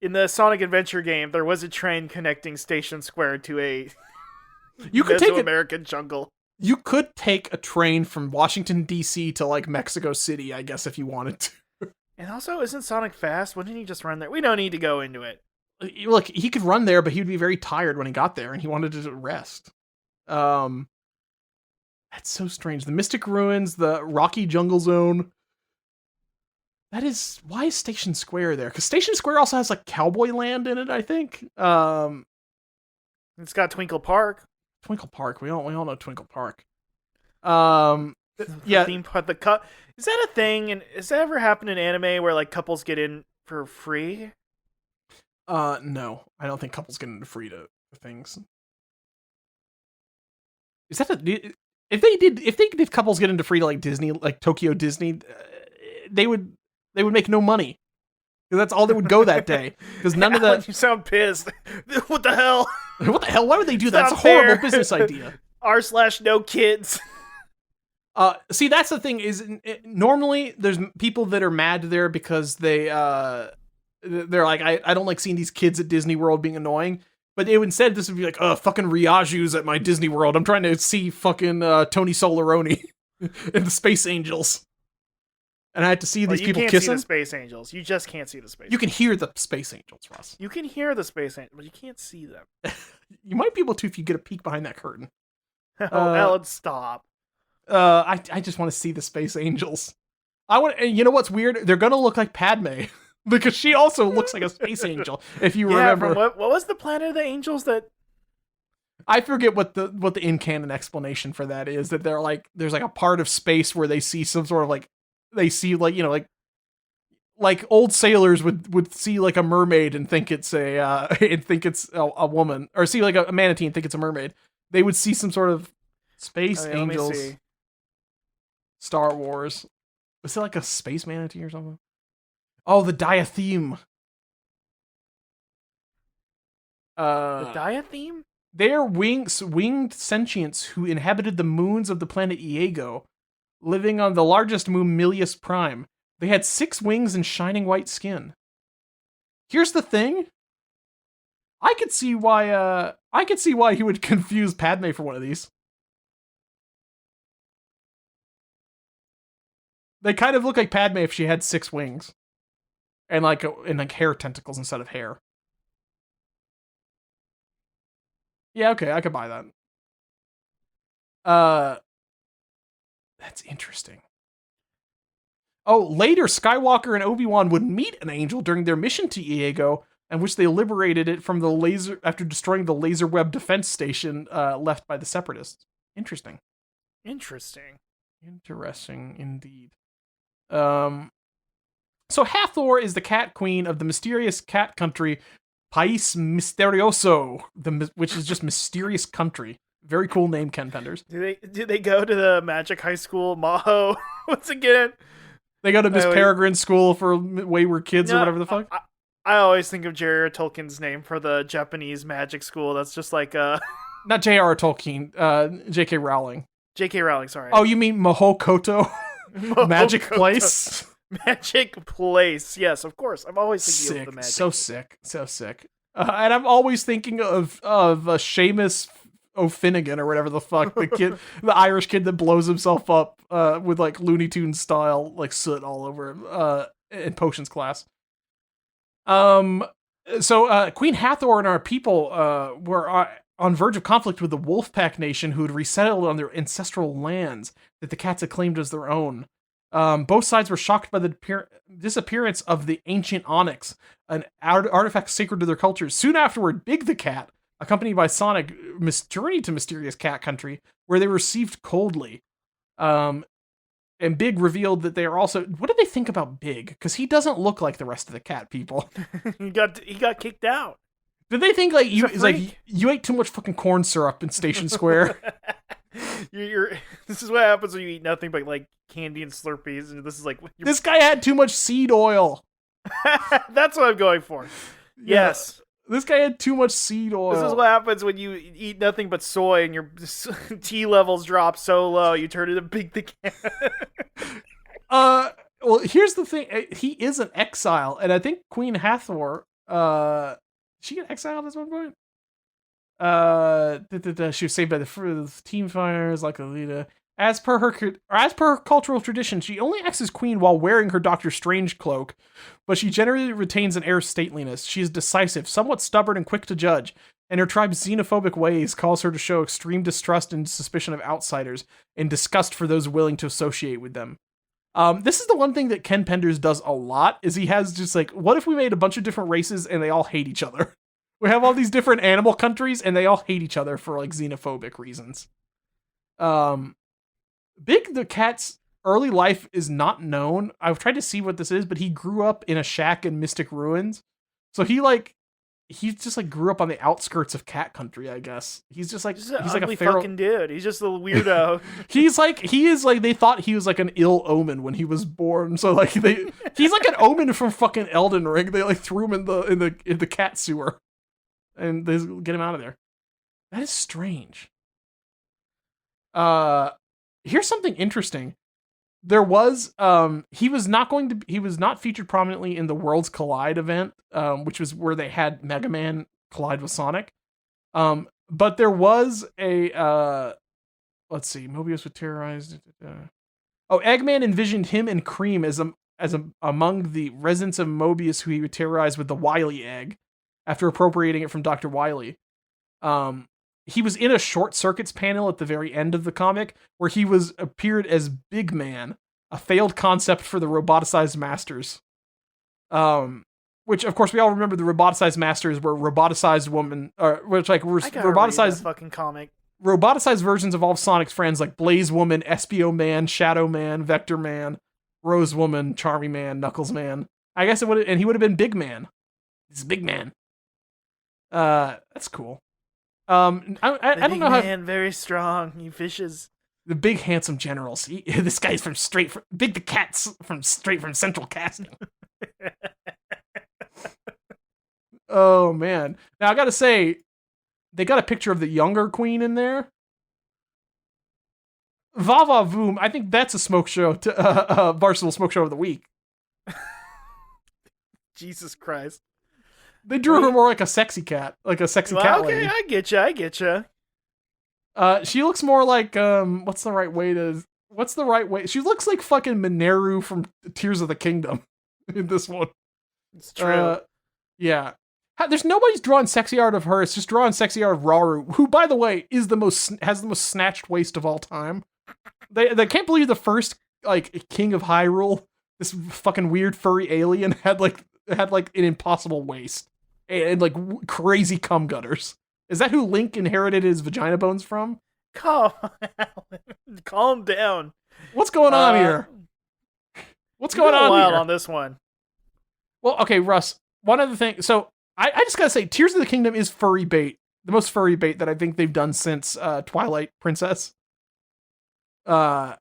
In the Sonic Adventure game, there was a train connecting Station Square to a Mesoamerican jungle. You could take a train from Washington, D.C. to, like, Mexico City, I guess, if you wanted to. And also, isn't Sonic fast? Wouldn't he just run there? We don't need to go into it. Look, he could run there, but he would be very tired when he got there, and he wanted to rest. That's so strange. The Mystic Ruins, the Rocky Jungle Zone. Why is Station Square there? Because Station Square also has like Cowboy Land in it, I think. It's got Twinkle Park. Twinkle Park. We all know Twinkle Park. Yeah. Theme park. Is that a thing? And has that ever happened in anime where like couples get in for free? No, I don't think couples get into free to things. Is that if they did couples get into free to like Disney, like Tokyo Disney, they would make no money because that's all that would go that day. Because none of the you sound pissed. What the hell? What the hell? Why would they do that? That's a horrible business idea. r/no kids. See, that's the thing. Is normally there's people that are mad there because they're like, I don't like seeing these kids at Disney World being annoying. But instead, this would be like, fucking Ryaju's at my Disney World. I'm trying to see fucking Tony Solaroni and the Space Angels. And I had to see these people kissing. You can't see the Space Angels. You just can't see the Space Angels. You can hear the Space Angels, Russ. You can hear the Space Angels, but you can't see them. You might be able to if you get a peek behind that curtain. Alan, stop. I just want to see the Space Angels. And you know what's weird? They're going to look like Padme. Because she also looks like a space angel, if you remember. What was the planet of the angels that... I forget what the in-canon explanation for that is, that they're like, there's like a part of space where they see some sort of like, they see like, like like old sailors would see like a mermaid and think it's a woman, or see like a manatee and think it's a mermaid. They would see some sort of space angels. Star Wars. Was it like a space manatee or something? Oh, the diatheme. The diatheme? They are winged sentients who inhabited the moons of the planet Iago, living on the largest moon, Milius Prime. They had 6 wings and shining white skin. Here's the thing. I could see why he would confuse Padme for one of these. They kind of look like Padme if she had 6 wings. And like hair tentacles instead of hair. Yeah, okay, I could buy that. That's interesting. Oh, later Skywalker and Obi-Wan would meet an angel during their mission to Iago, in which they liberated it from the laser after destroying the laser web defense station left by the Separatists. Interesting. Interesting indeed. So Hathor is the cat queen of the mysterious cat country País Misterioso, which is just mysterious country. Very cool name, Ken Penders. Do they go to the Magic High School Maho once again? They go to Miss Peregrine School for wayward kids or whatever the fuck. I always think of J.R.R. Tolkien's name for the Japanese magic school. That's just like not J.R.R. Tolkien, J.K. Rowling. J.K. Rowling, sorry. Oh, you mean Mahokoto? Magic Place? Magic Place. Yes, of course. I'm always thinking of the magic. So sick. And I'm always thinking of Seamus O'Finnegan or whatever the fuck, the kid, the Irish kid that blows himself up with like Looney Tunes style like soot all over him in potions class. So Queen Hathor and our people were on verge of conflict with the Wolfpack Nation, who had resettled on their ancestral lands that the cats had claimed as their own. Both sides were shocked by the disappearance of the ancient onyx, an artifact sacred to their cultures. Soon afterward, Big the Cat, accompanied by Sonic, journeyed to mysterious cat country, where they were received coldly. And Big revealed that they are also... What did they think about Big? Because he doesn't look like the rest of the cat people. He got kicked out. Did they think like you ate too much fucking corn syrup in Station Square? This is what happens when you eat nothing but like candy and Slurpees, and this is like this guy had too much seed oil. That's what I'm going for. Yeah. Yes. This guy had too much seed oil. This is what happens when you eat nothing but soy and your T levels drop so low you turn into Big the Cat. Well, here's the thing. He is an exile, and I think Queen Hathor, she get exiled at one point? She was saved by the team fires, like Alita. As per her cultural tradition, she only acts as queen while wearing her Doctor Strange cloak, but she generally retains an air of stateliness. She is decisive, somewhat stubborn, and quick to judge, and her tribe's xenophobic ways cause her to show extreme distrust and suspicion of outsiders, and disgust for those willing to associate with them. This is the one thing that Ken Penders does a lot, is he has just like, what if we made a bunch of different races and they all hate each other? We have all these different animal countries and they all hate each other for like xenophobic reasons. Big the Cat's early life is not known. I've tried to see what this is, but he grew up in a shack in Mystic Ruins. So he just like grew up on the outskirts of cat country, I guess. He's like a feral fucking dude. He's just a weirdo. He is like they thought he was like an ill omen when he was born. So like he's like an omen from fucking Elden Ring. They like threw him in the cat sewer. And they get him out of there. That is strange. Here's something interesting. There was he was not featured prominently in the Worlds Collide event, which was where they had Mega Man collide with Sonic. But there was a let's see, Mobius was terrorized. Eggman envisioned him and Cream as among the residents of Mobius who he would terrorize with the Wily egg after appropriating it from Dr. Wily. He was in a Short Circuits panel at the very end of the comic where he appeared as Big Man, a failed concept for the roboticized masters. Which of course we all remember the roboticized masters were roboticized woman, roboticized fucking comic. Roboticized versions of all of Sonic's friends like Blaze Woman, Espio Man, Shadow Man, Vector Man, Rose Woman, Charmy Man, Knuckles Man. I guess it would, and he would have been Big Man. He's Big Man. That's cool. I don't know how. Man, very strong. He fishes. The big handsome generals. This guy's from Big the Cat's straight from Central Casting. Oh man! Now I gotta say, they got a picture of the younger queen in there. Vava Voom. I think that's a smoke show. Barstool Smoke Show of the Week. Jesus Christ! They drew her more like a sexy cat, cat lady. Okay, I get you. She looks more like what's the right way? She looks like fucking Mineru from Tears of the Kingdom in this one. It's true. Yeah. There's nobody's drawing sexy art of her. It's just drawing sexy art of Rauru, who, by the way, has the most snatched waist of all time. They can't believe the first like king of Hyrule, this fucking weird furry alien, had an impossible waist and like crazy cum gutters. Is that who Link inherited his vagina bones from? Calm down. What's going on here? What's going on here? On this one. Well, okay, Russ. One other thing. So I just gotta say, Tears of the Kingdom is furry bait. The most furry bait that I think they've done since Twilight Princess. But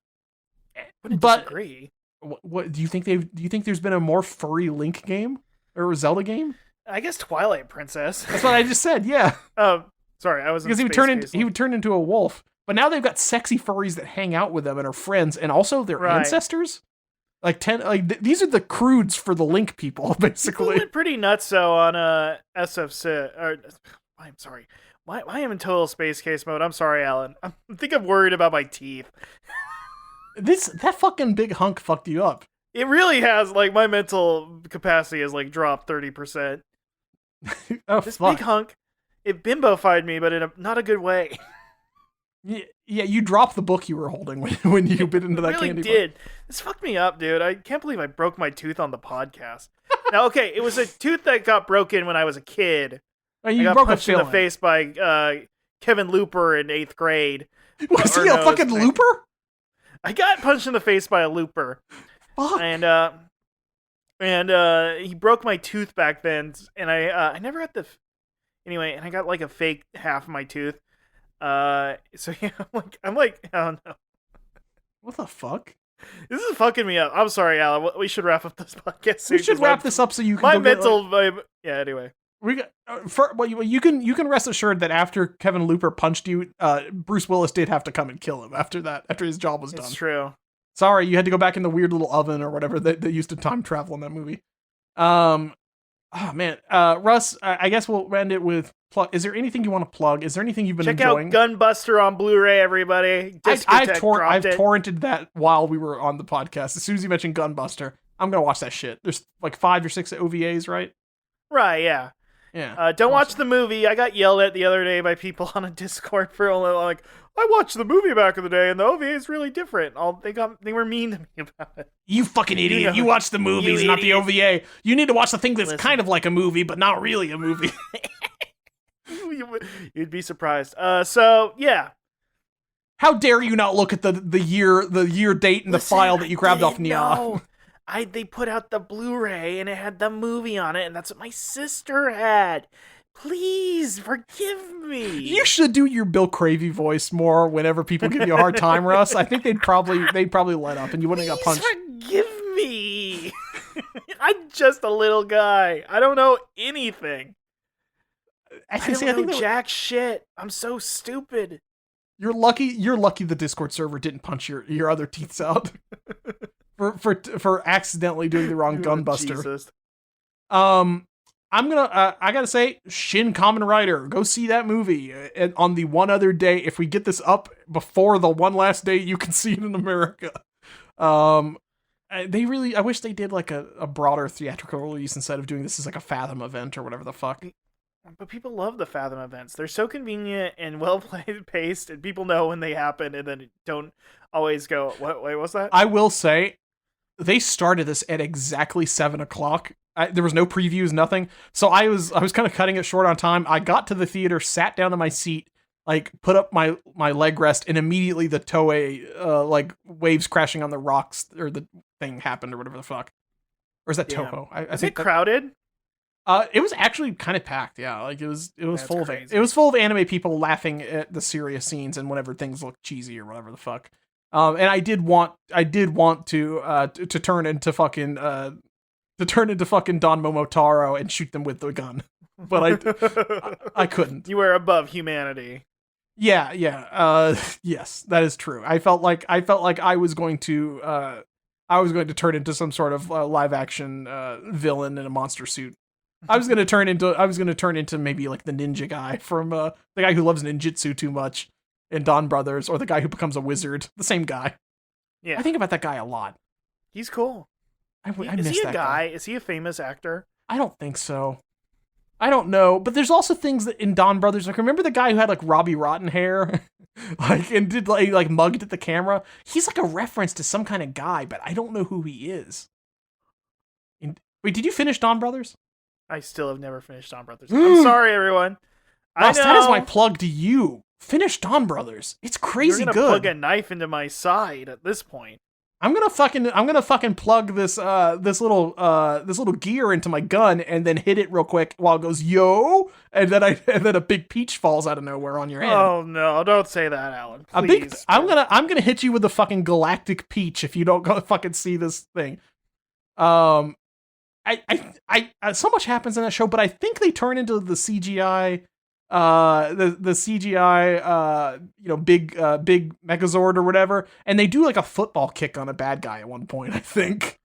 disagree. What do you think Do you think there's been a more furry Link game or a Zelda game? I guess Twilight Princess. That's what I just said. Yeah. Sorry, I was because he would turn into a wolf. But now they've got sexy furries that hang out with them and are friends, and also their ancestors. These are the crudes for the Link people, basically. People went pretty nuts though on SF6. I'm sorry. Why am I in total space case mode? I'm sorry, Alan. I think I'm worried about my teeth. That fucking big hunk fucked you up. It really has. Like, my mental capacity has like dropped 30%. This fuck. big hunk, it bimbofied me, but in not a good way. Yeah, you dropped the book you were holding when you bit into that really candy did. This fucked me up, dude. I can't believe I broke my tooth on the podcast. Now, okay, it was a tooth that got broken when I was a kid. I got punched in the face by Kevin Looper in 8th grade. Was he a fucking looper? I got punched in the face by a looper. Fuck. And he broke my tooth back then, and I never got anyway, and I got like a fake half of my tooth. So yeah, I'm like, I don't know. What the fuck? This is fucking me up. I'm sorry, Alan. We should wrap up this podcast soon. We should wrap this up so you can. Yeah. Anyway, we got you can rest assured that after Kevin Looper punched you, Bruce Willis did have to come and kill him after his job was done. It's true. Sorry, you had to go back in the weird little oven or whatever that they used to time travel in that movie. Oh man, Russ, I guess we'll end it with plug. Is there anything you want to plug? Is there anything you've been enjoying? Check out Gunbuster on Blu-ray, everybody. I've torrented that while we were on the podcast. As soon as you mentioned Gunbuster, I'm gonna watch that shit. There's like 5 or 6 OVAs, right? Right, yeah. Yeah. Don't watch the movie. I got yelled at the other day by people on a Discord for like, I watched the movie back in the day, and the OVA is really different. They were mean to me about it. You fucking idiot! You watched the movies, not the OVA. You need to watch the thing that's kind of like a movie, but not really a movie. You'd be surprised. So yeah. How dare you not look at the year date and the file that you grabbed off Nia? They put out the Blu-ray and it had the movie on it, and that's what my sister had. Please forgive me. You should do your Bill Cravey voice more whenever people give you a hard time, Russ. I think they'd probably let up and you wouldn't have got punched. Forgive me. I'm just a little guy. I don't know anything. I don't know jack shit. I'm so stupid. You're lucky the Discord server didn't punch your other teeth out. For accidentally doing the wrong Gunbuster. Jesus. I gotta say, Shin Kamen Rider, go see that movie on the one other day. If we get this up before the one last day you can see it in America. I wish they did like a broader theatrical release instead of doing this as like a Fathom event or whatever the fuck. But people love the Fathom events. They're so convenient and well paced, and people know when they happen and then don't always go, wait, what's that? I will say, they started this at exactly 7:00. There was no previews, nothing. So I was kind of cutting it short on time. I got to the theater, sat down in my seat, like put up my leg rest, and immediately the Toei like waves crashing on the rocks or the thing happened or whatever the fuck. Or is that Damn. Toho? I Is think it crowded? it was actually kind of packed. Yeah, like it was That's full crazy. of it was full of anime people laughing at the serious scenes and whenever things look cheesy or whatever the fuck. And I did want to turn into fucking Don Momotaro and shoot them with the gun, but I couldn't. You were above humanity. Yeah. Yes, that is true. I felt like I was going to turn into some sort of live action villain in a monster suit. I was gonna turn into maybe like the ninja guy from the guy who loves ninjutsu too much in Don Brothers, or the guy who becomes a wizard. The same guy. Yeah, I think about that guy a lot. he's cool. I Is miss he a that guy? Is he a famous actor? I don't think so. I don't know, but there's also things that in Don Brothers, like remember the guy who had like Robbie Rotten hair, like and did like mugged at the camera. He's like a reference to some kind of guy, but I don't know who he is. Wait, did you finish Don Brothers? I still have never finished Don Brothers. I'm sorry, everyone. Ross, I know. that is my plug to you. Finish Don Brothers. It's crazy You're gonna good. plug a knife into my side at this point. I'm gonna fucking plug this little gear into my gun and then hit it real quick while it goes yo, and then a big peach falls out of nowhere on your head. Oh no! Don't say that, Alan. Please. I'm gonna hit you with a fucking galactic peach if you don't go fucking see this thing. I so much happens in that show, but I think they turn into the CGI, the CGI, big Megazord or whatever, and they do like a football kick on a bad guy at one point. I think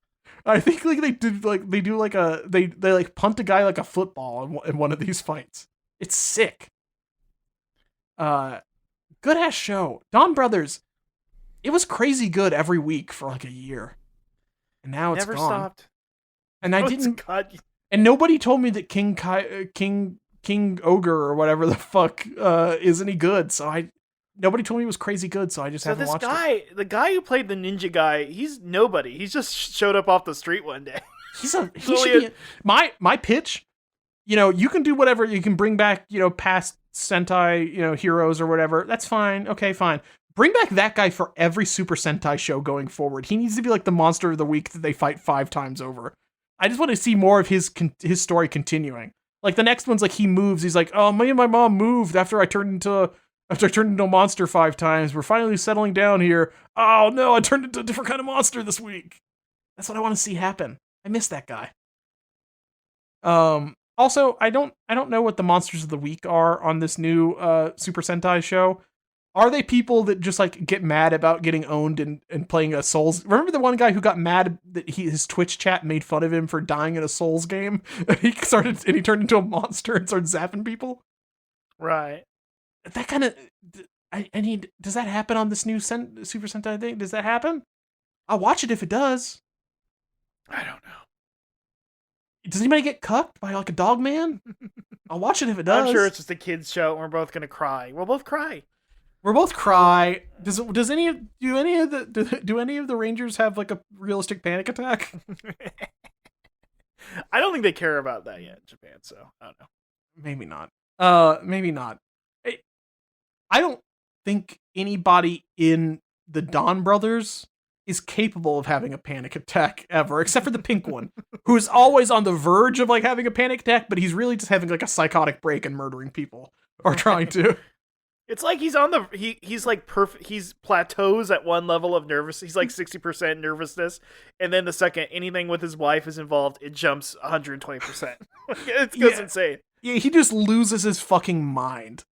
like they like punt a guy like a football in one of these fights. It's sick. Good ass show. Don Brothers. It was crazy good every week for like a year, and now it's Never gone. stopped. And I Oh, didn't. God. And nobody told me that King Ogre or whatever the fuck is any good. So nobody told me it was crazy good. So I just haven't watched it. The guy who played the ninja guy, he's nobody. He's just showed up off the street one day. He should be my pitch. You can do whatever. You can bring back past Sentai heroes or whatever. That's fine. Okay, fine. Bring back that guy for every Super Sentai show going forward. He needs to be like the monster of the week that they fight 5 times over. I just want to see more of his story continuing. Like the next one's like he moves. He's like, oh, me and my mom moved after I turned into a monster 5 times. We're finally settling down here. Oh no, I turned into a different kind of monster this week. That's what I want to see happen. I miss that guy. Also, I don't know what the monsters of the week are on this new Super Sentai show. Are they people that just like get mad about getting owned and playing a Souls? Remember the one guy who got mad that his Twitch chat made fun of him for dying in a Souls game? He turned into a monster and started zapping people. Right. That kind of does that happen on this new Super Sentai thing? Does that happen? I'll watch it if it does. I don't know. Does anybody get cucked by like a dog man? I'll watch it if it does. I'm sure it's just a kids show and we're both gonna cry. We'll both cry. We're both cry. Do any of the Rangers have like a realistic panic attack? I don't think they care about that yet in Japan, so I don't know. Maybe not. Maybe not. I don't think anybody in the Don Brothers is capable of having a panic attack ever, except for the pink one, who is always on the verge of like having a panic attack, but he's really just having like a psychotic break and murdering people or trying to. It's like he's on the he's like perfect. He's plateaus at one level of nervous. He's like 60% nervousness, and then the second anything with his wife is involved, it jumps 120%. It goes insane. Yeah, he just loses his fucking mind.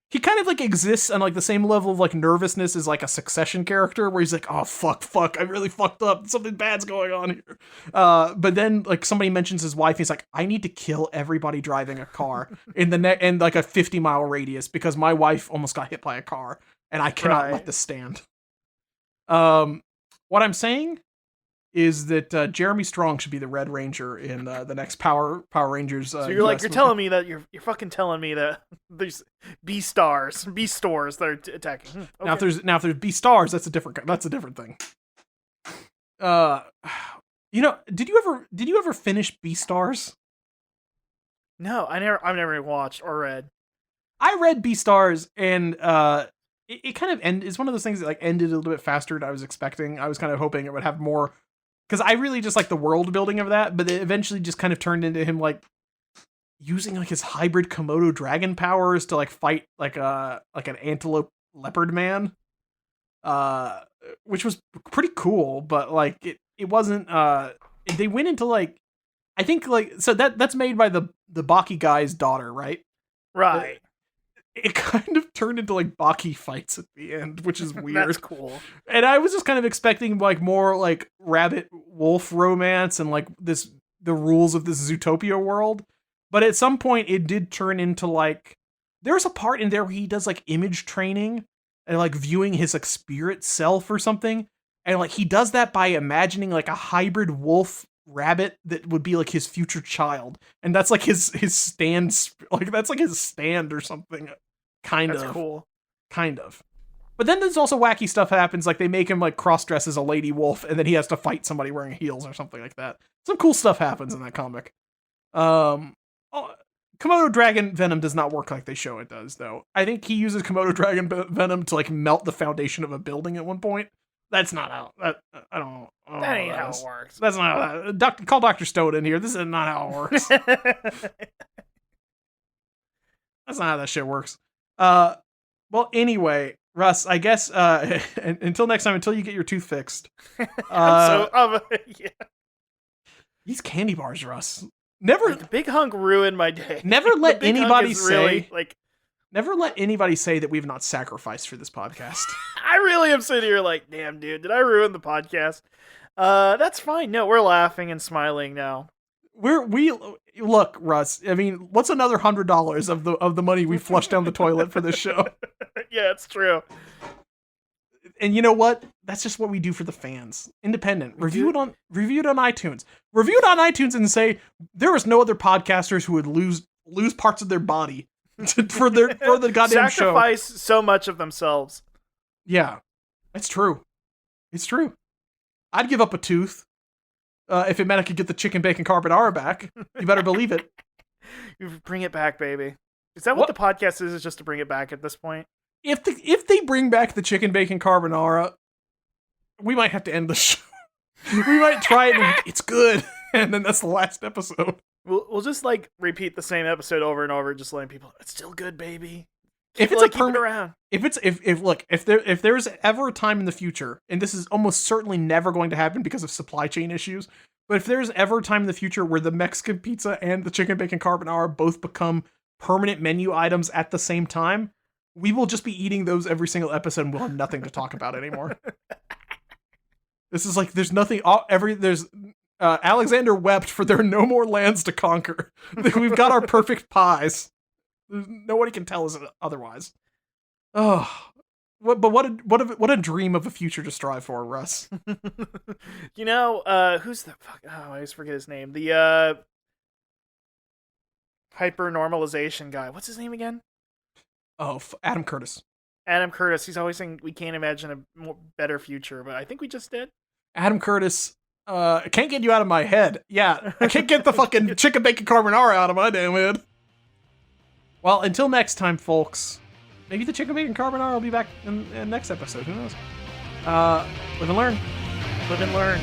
He kind of like exists on like the same level of like nervousness as like a Succession character, where he's like, oh fuck, I really fucked up. Something bad's going on here. But then like somebody mentions his wife, he's like, I need to kill everybody driving a car in like a 50-mile radius because my wife almost got hit by a car and I cannot let this stand. What I'm saying is that Jeremy Strong should be the Red Ranger in the next Power Rangers. So you're like, you're telling me that you're fucking telling me that there's Beastars that are attacking. Okay. Now if there's Beastars, that's a different thing. Did you ever finish Beastars? No, I've never watched or read. I read Beastars and it kind of it's one of those things that like ended a little bit faster than I was expecting. I was kind of hoping it would have more because I really just like the world building of that, but it eventually just kind of turned into him like using like his hybrid Komodo dragon powers to like fight like an antelope leopard man, which was pretty cool, but like it wasn't. They went into like, I think like, so that's made by the Baki guy's daughter, right? Right. It kind of turned into like Baki fights at the end, which is weird. That's cool. And I was just kind of expecting like more like rabbit wolf romance and like the rules of this Zootopia world. But at some point it did turn into like, there's a part in there where he does like image training and like viewing his like spirit self or something. And like he does that by imagining like a hybrid wolf rabbit that would be like his future child. And that's like his stand, like that's like his stand or something. That's cool. Kind of. But then there's also wacky stuff happens, like they make him like cross-dress as a lady wolf, and then he has to fight somebody wearing heels or something like that. Some cool stuff happens in that comic. Komodo dragon venom does not work like they show it does, though. I think he uses Komodo dragon venom to like melt the foundation of a building at one point. That's not how. I don't know. That ain't how it works. That's not how that. Call Dr. Stone in here. This is not how it works. That's not how that shit works. Well, anyway, Russ, I guess until next time, until you get your tooth fixed. Yeah. These candy bars, Russ. Never. The big hunk ruined my day. Never let anybody say. Really, like, never let anybody say that we've not sacrificed for this podcast. I really am sitting here like, damn, dude, did I ruin the podcast? That's fine. No, we're laughing and smiling now. We look, Russ. I mean, what's another $100 of the money we flushed down the toilet for this show? Yeah, it's true. And you know what? That's just what we do for the fans. Independent. Review it on iTunes. Review it on iTunes and say there is no other podcasters who would lose parts of their body for the goddamn show. Sacrifice so much of themselves. Yeah, it's true. It's true. I'd give up a tooth. If it meant I could get the chicken bacon carbonara back, you better believe it. You bring it back, baby. Is that what the podcast is just to bring it back at this point? If they bring back the chicken bacon carbonara, we might have to end the show. We might try it and it's good. And then that's the last episode. We'll just like repeat the same episode over and over, just letting people, it's still good, baby. If it's like, a permanent around. If there's ever a time in the future, and this is almost certainly never going to happen because of supply chain issues, but if there's ever a time in the future where the Mexican pizza and the chicken bacon carbonara both become permanent menu items at the same time, we will just be eating those every single episode and we'll have nothing to talk about anymore. This is like, there's nothing, Alexander wept for there are no more lands to conquer. We've got our perfect pies. Nobody can tell us otherwise. Oh, what a dream of a future to strive for, Russ. You know, who's the fuck? Oh, I always forget his name. The hyper normalization guy. What's his name again? Oh, Adam Curtis. Adam Curtis. He's always saying we can't imagine a better future, but I think we just did. Adam Curtis. I can't get you out of my head. Yeah, I can't get the fucking chicken bacon carbonara out of my damn head. Well, until next time, folks. Maybe the chicken bacon carbonara will be back in next episode. Who knows? Live and learn. Live and learn.